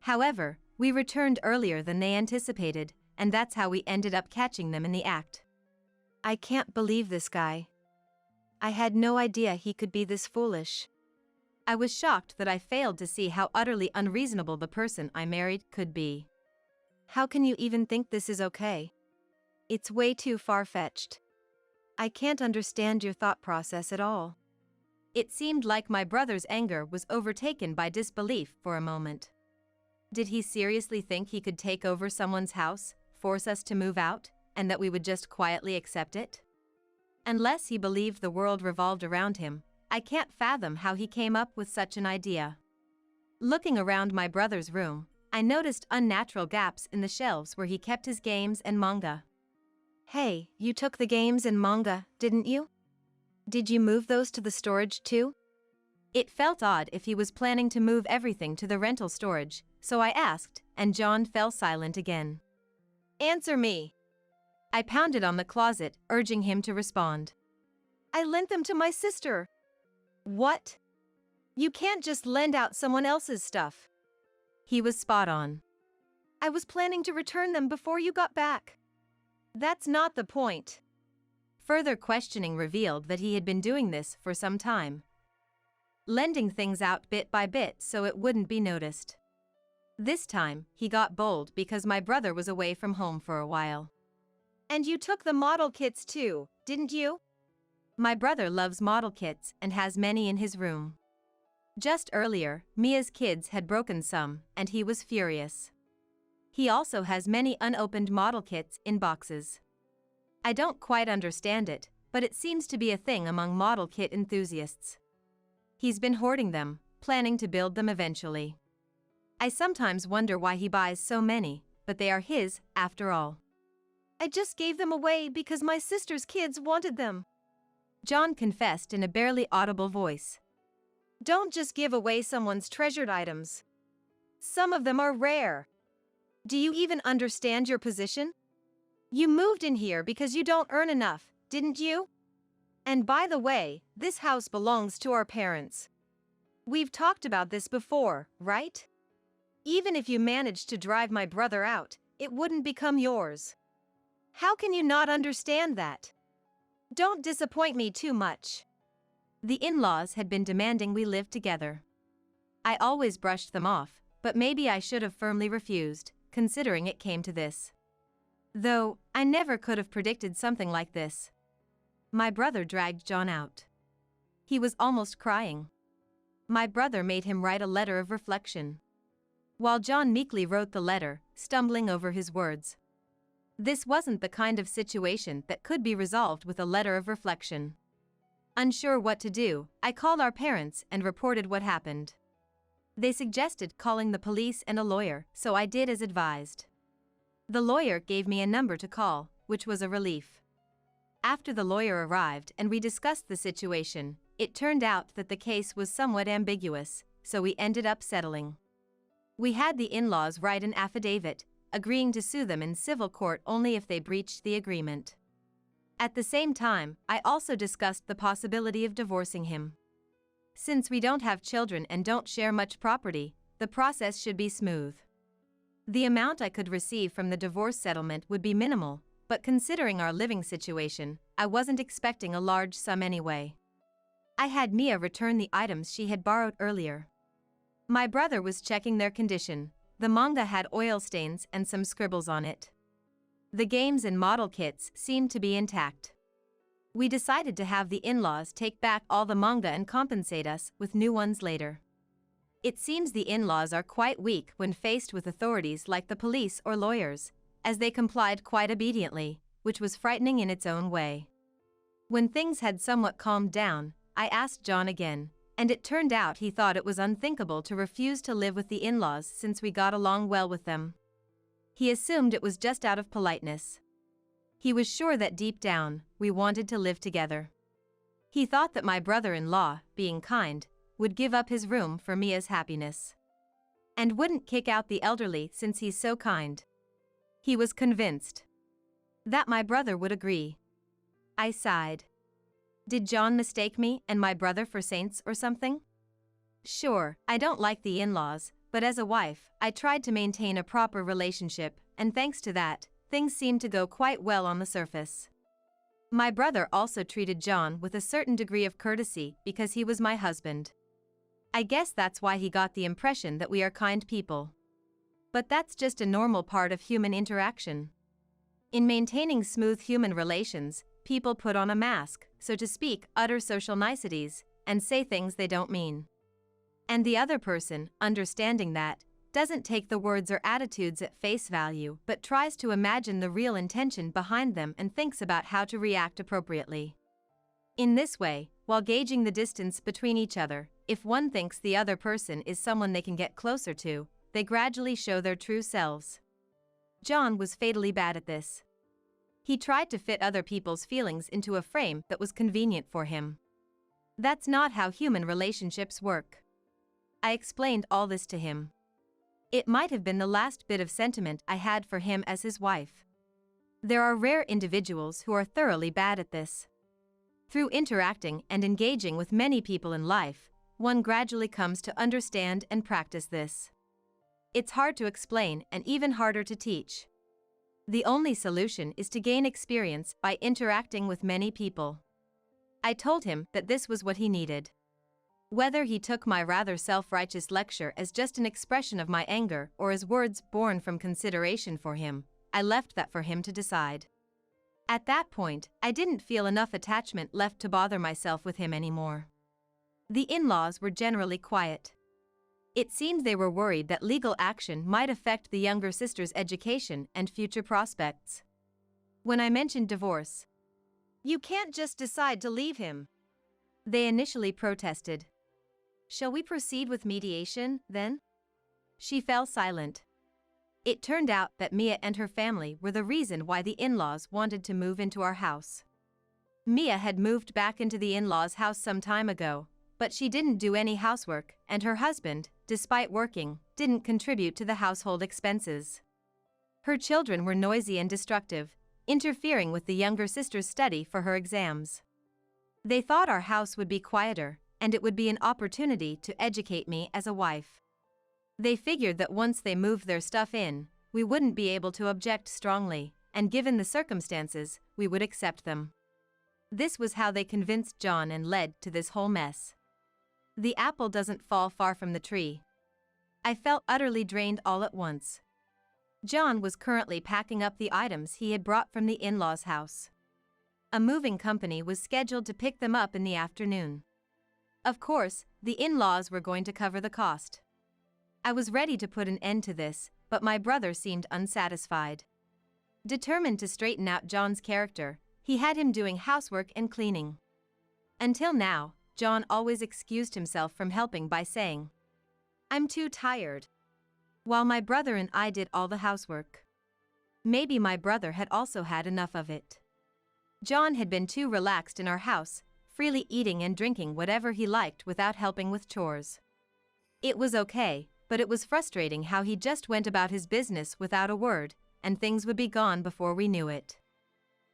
However, we returned earlier than they anticipated, and that's how we ended up catching them in the act. I can't believe this guy. I had no idea he could be this foolish. I was shocked that I failed to see how utterly unreasonable the person I married could be. How can you even think this is okay? It's way too far-fetched. I can't understand your thought process at all. It seemed like my brother's anger was overtaken by disbelief for a moment. Did he seriously think he could take over someone's house, force us to move out, and that we would just quietly accept it? Unless he believed the world revolved around him, I can't fathom how he came up with such an idea. Looking around my brother's room, I noticed unnatural gaps in the shelves where he kept his games and manga. Hey, you took the games and manga, didn't you? Did you move those to the storage too? It felt odd if he was planning to move everything to the rental storage, so I asked, and John fell silent again. Answer me. I pounded on the closet, urging him to respond. I lent them to my sister. What? You can't just lend out someone else's stuff. He was spot on. I was planning to return them before you got back. That's not the point. Further questioning revealed that he had been doing this for some time, lending things out bit by bit so it wouldn't be noticed. This time, he got bold because my brother was away from home for a while. And you took the model kits too, didn't you? My brother loves model kits and has many in his room. Just earlier, Mia's kids had broken some, and he was furious. He also has many unopened model kits in boxes. I don't quite understand it, but it seems to be a thing among model kit enthusiasts. He's been hoarding them, planning to build them eventually. I sometimes wonder why he buys so many, but they are his, after all. I just gave them away because my sister's kids wanted them. John confessed in a barely audible voice. Don't just give away someone's treasured items. Some of them are rare. Do you even understand your position? You moved in here because you don't earn enough, didn't you? And by the way, this house belongs to our parents. We've talked about this before, right? Even if you managed to drive my brother out, it wouldn't become yours. How can you not understand that? Don't disappoint me too much. The in-laws had been demanding we live together. I always brushed them off, but maybe I should have firmly refused, considering it came to this. Though, I never could have predicted something like this. My brother dragged John out. He was almost crying. My brother made him write a letter of reflection, while John meekly wrote the letter, stumbling over his words. This wasn't the kind of situation that could be resolved with a letter of reflection. Unsure what to do, I called our parents and reported what happened. They suggested calling the police and a lawyer, so I did as advised. The lawyer gave me a number to call, which was a relief. After the lawyer arrived and we discussed the situation, it turned out that the case was somewhat ambiguous, so we ended up settling. We had the in-laws write an affidavit, agreeing to sue them in civil court only if they breached the agreement. At the same time, I also discussed the possibility of divorcing him. Since we don't have children and don't share much property, the process should be smooth. The amount I could receive from the divorce settlement would be minimal, but considering our living situation, I wasn't expecting a large sum anyway. I had Mia return the items she had borrowed earlier. My brother was checking their condition. The manga had oil stains and some scribbles on it. The games and model kits seemed to be intact. We decided to have the in-laws take back all the manga and compensate us with new ones later. It seems the in-laws are quite weak when faced with authorities like the police or lawyers, as they complied quite obediently, which was frightening in its own way. When things had somewhat calmed down, I asked John again, and it turned out he thought it was unthinkable to refuse to live with the in-laws since we got along well with them. He assumed it was just out of politeness. He was sure that deep down, we wanted to live together. He thought that my brother-in-law, being kind, would give up his room for Mia's happiness. And wouldn't kick out the elderly since he's so kind. He was convinced that my brother would agree. I sighed. Did John mistake me and my brother for saints or something? Sure, I don't like the in-laws, but as a wife, I tried to maintain a proper relationship, and thanks to that, things seemed to go quite well on the surface. My brother also treated John with a certain degree of courtesy because he was my husband. I guess that's why he got the impression that we are kind people. But that's just a normal part of human interaction. In maintaining smooth human relations, people put on a mask, so to speak, utter social niceties, and say things they don't mean. And the other person, understanding that, doesn't take the words or attitudes at face value but tries to imagine the real intention behind them and thinks about how to react appropriately. In this way, while gauging the distance between each other, if one thinks the other person is someone they can get closer to, they gradually show their true selves. John was fatally bad at this. He tried to fit other people's feelings into a frame that was convenient for him. That's not how human relationships work. I explained all this to him. It might have been the last bit of sentiment I had for him as his wife. There are rare individuals who are thoroughly bad at this. Through interacting and engaging with many people in life, one gradually comes to understand and practice this. It's hard to explain and even harder to teach. The only solution is to gain experience by interacting with many people. I told him that this was what he needed. Whether he took my rather self-righteous lecture as just an expression of my anger or as words born from consideration for him, I left that for him to decide. At that point, I didn't feel enough attachment left to bother myself with him anymore. The in-laws were generally quiet. It seemed they were worried that legal action might affect the younger sister's education and future prospects. When I mentioned divorce, "You can't just decide to leave him," they initially protested. "Shall we proceed with mediation, then?" She fell silent. It turned out that Mia and her family were the reason why the in-laws wanted to move into our house. Mia had moved back into the in-laws' house some time ago, but she didn't do any housework, and her husband, despite working, didn't contribute to the household expenses. Her children were noisy and destructive, interfering with the younger sister's study for her exams. They thought our house would be quieter, and it would be an opportunity to educate me as a wife. They figured that once they moved their stuff in, we wouldn't be able to object strongly, and given the circumstances, we would accept them. This was how they convinced John and led to this whole mess. The apple doesn't fall far from the tree. I felt utterly drained all at once. John was currently packing up the items he had brought from the in-laws' house. A moving company was scheduled to pick them up in the afternoon. Of course, the in-laws were going to cover the cost. I was ready to put an end to this, but my brother seemed unsatisfied. Determined to straighten out John's character, he had him doing housework and cleaning. Until now, John always excused himself from helping by saying, "I'm too tired," while my brother and I did all the housework. Maybe my brother had also had enough of it. John had been too relaxed in our house, freely eating and drinking whatever he liked without helping with chores. It was okay, but it was frustrating how he just went about his business without a word, and things would be gone before we knew it.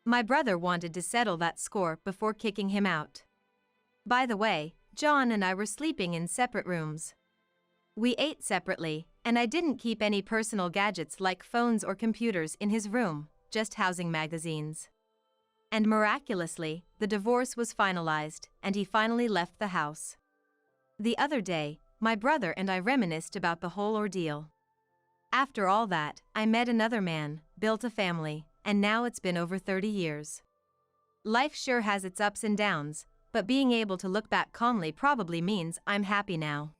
My brother wanted to settle that score before kicking him out. By the way, John and I were sleeping in separate rooms. We ate separately, and I didn't keep any personal gadgets like phones or computers in his room, just housing magazines. And miraculously, the divorce was finalized, and he finally left the house. The other day, my brother and I reminisced about the whole ordeal. After all that, I met another man, built a family, and now it's been over 30 years. Life sure has its ups and downs, but being able to look back calmly probably means I'm happy now.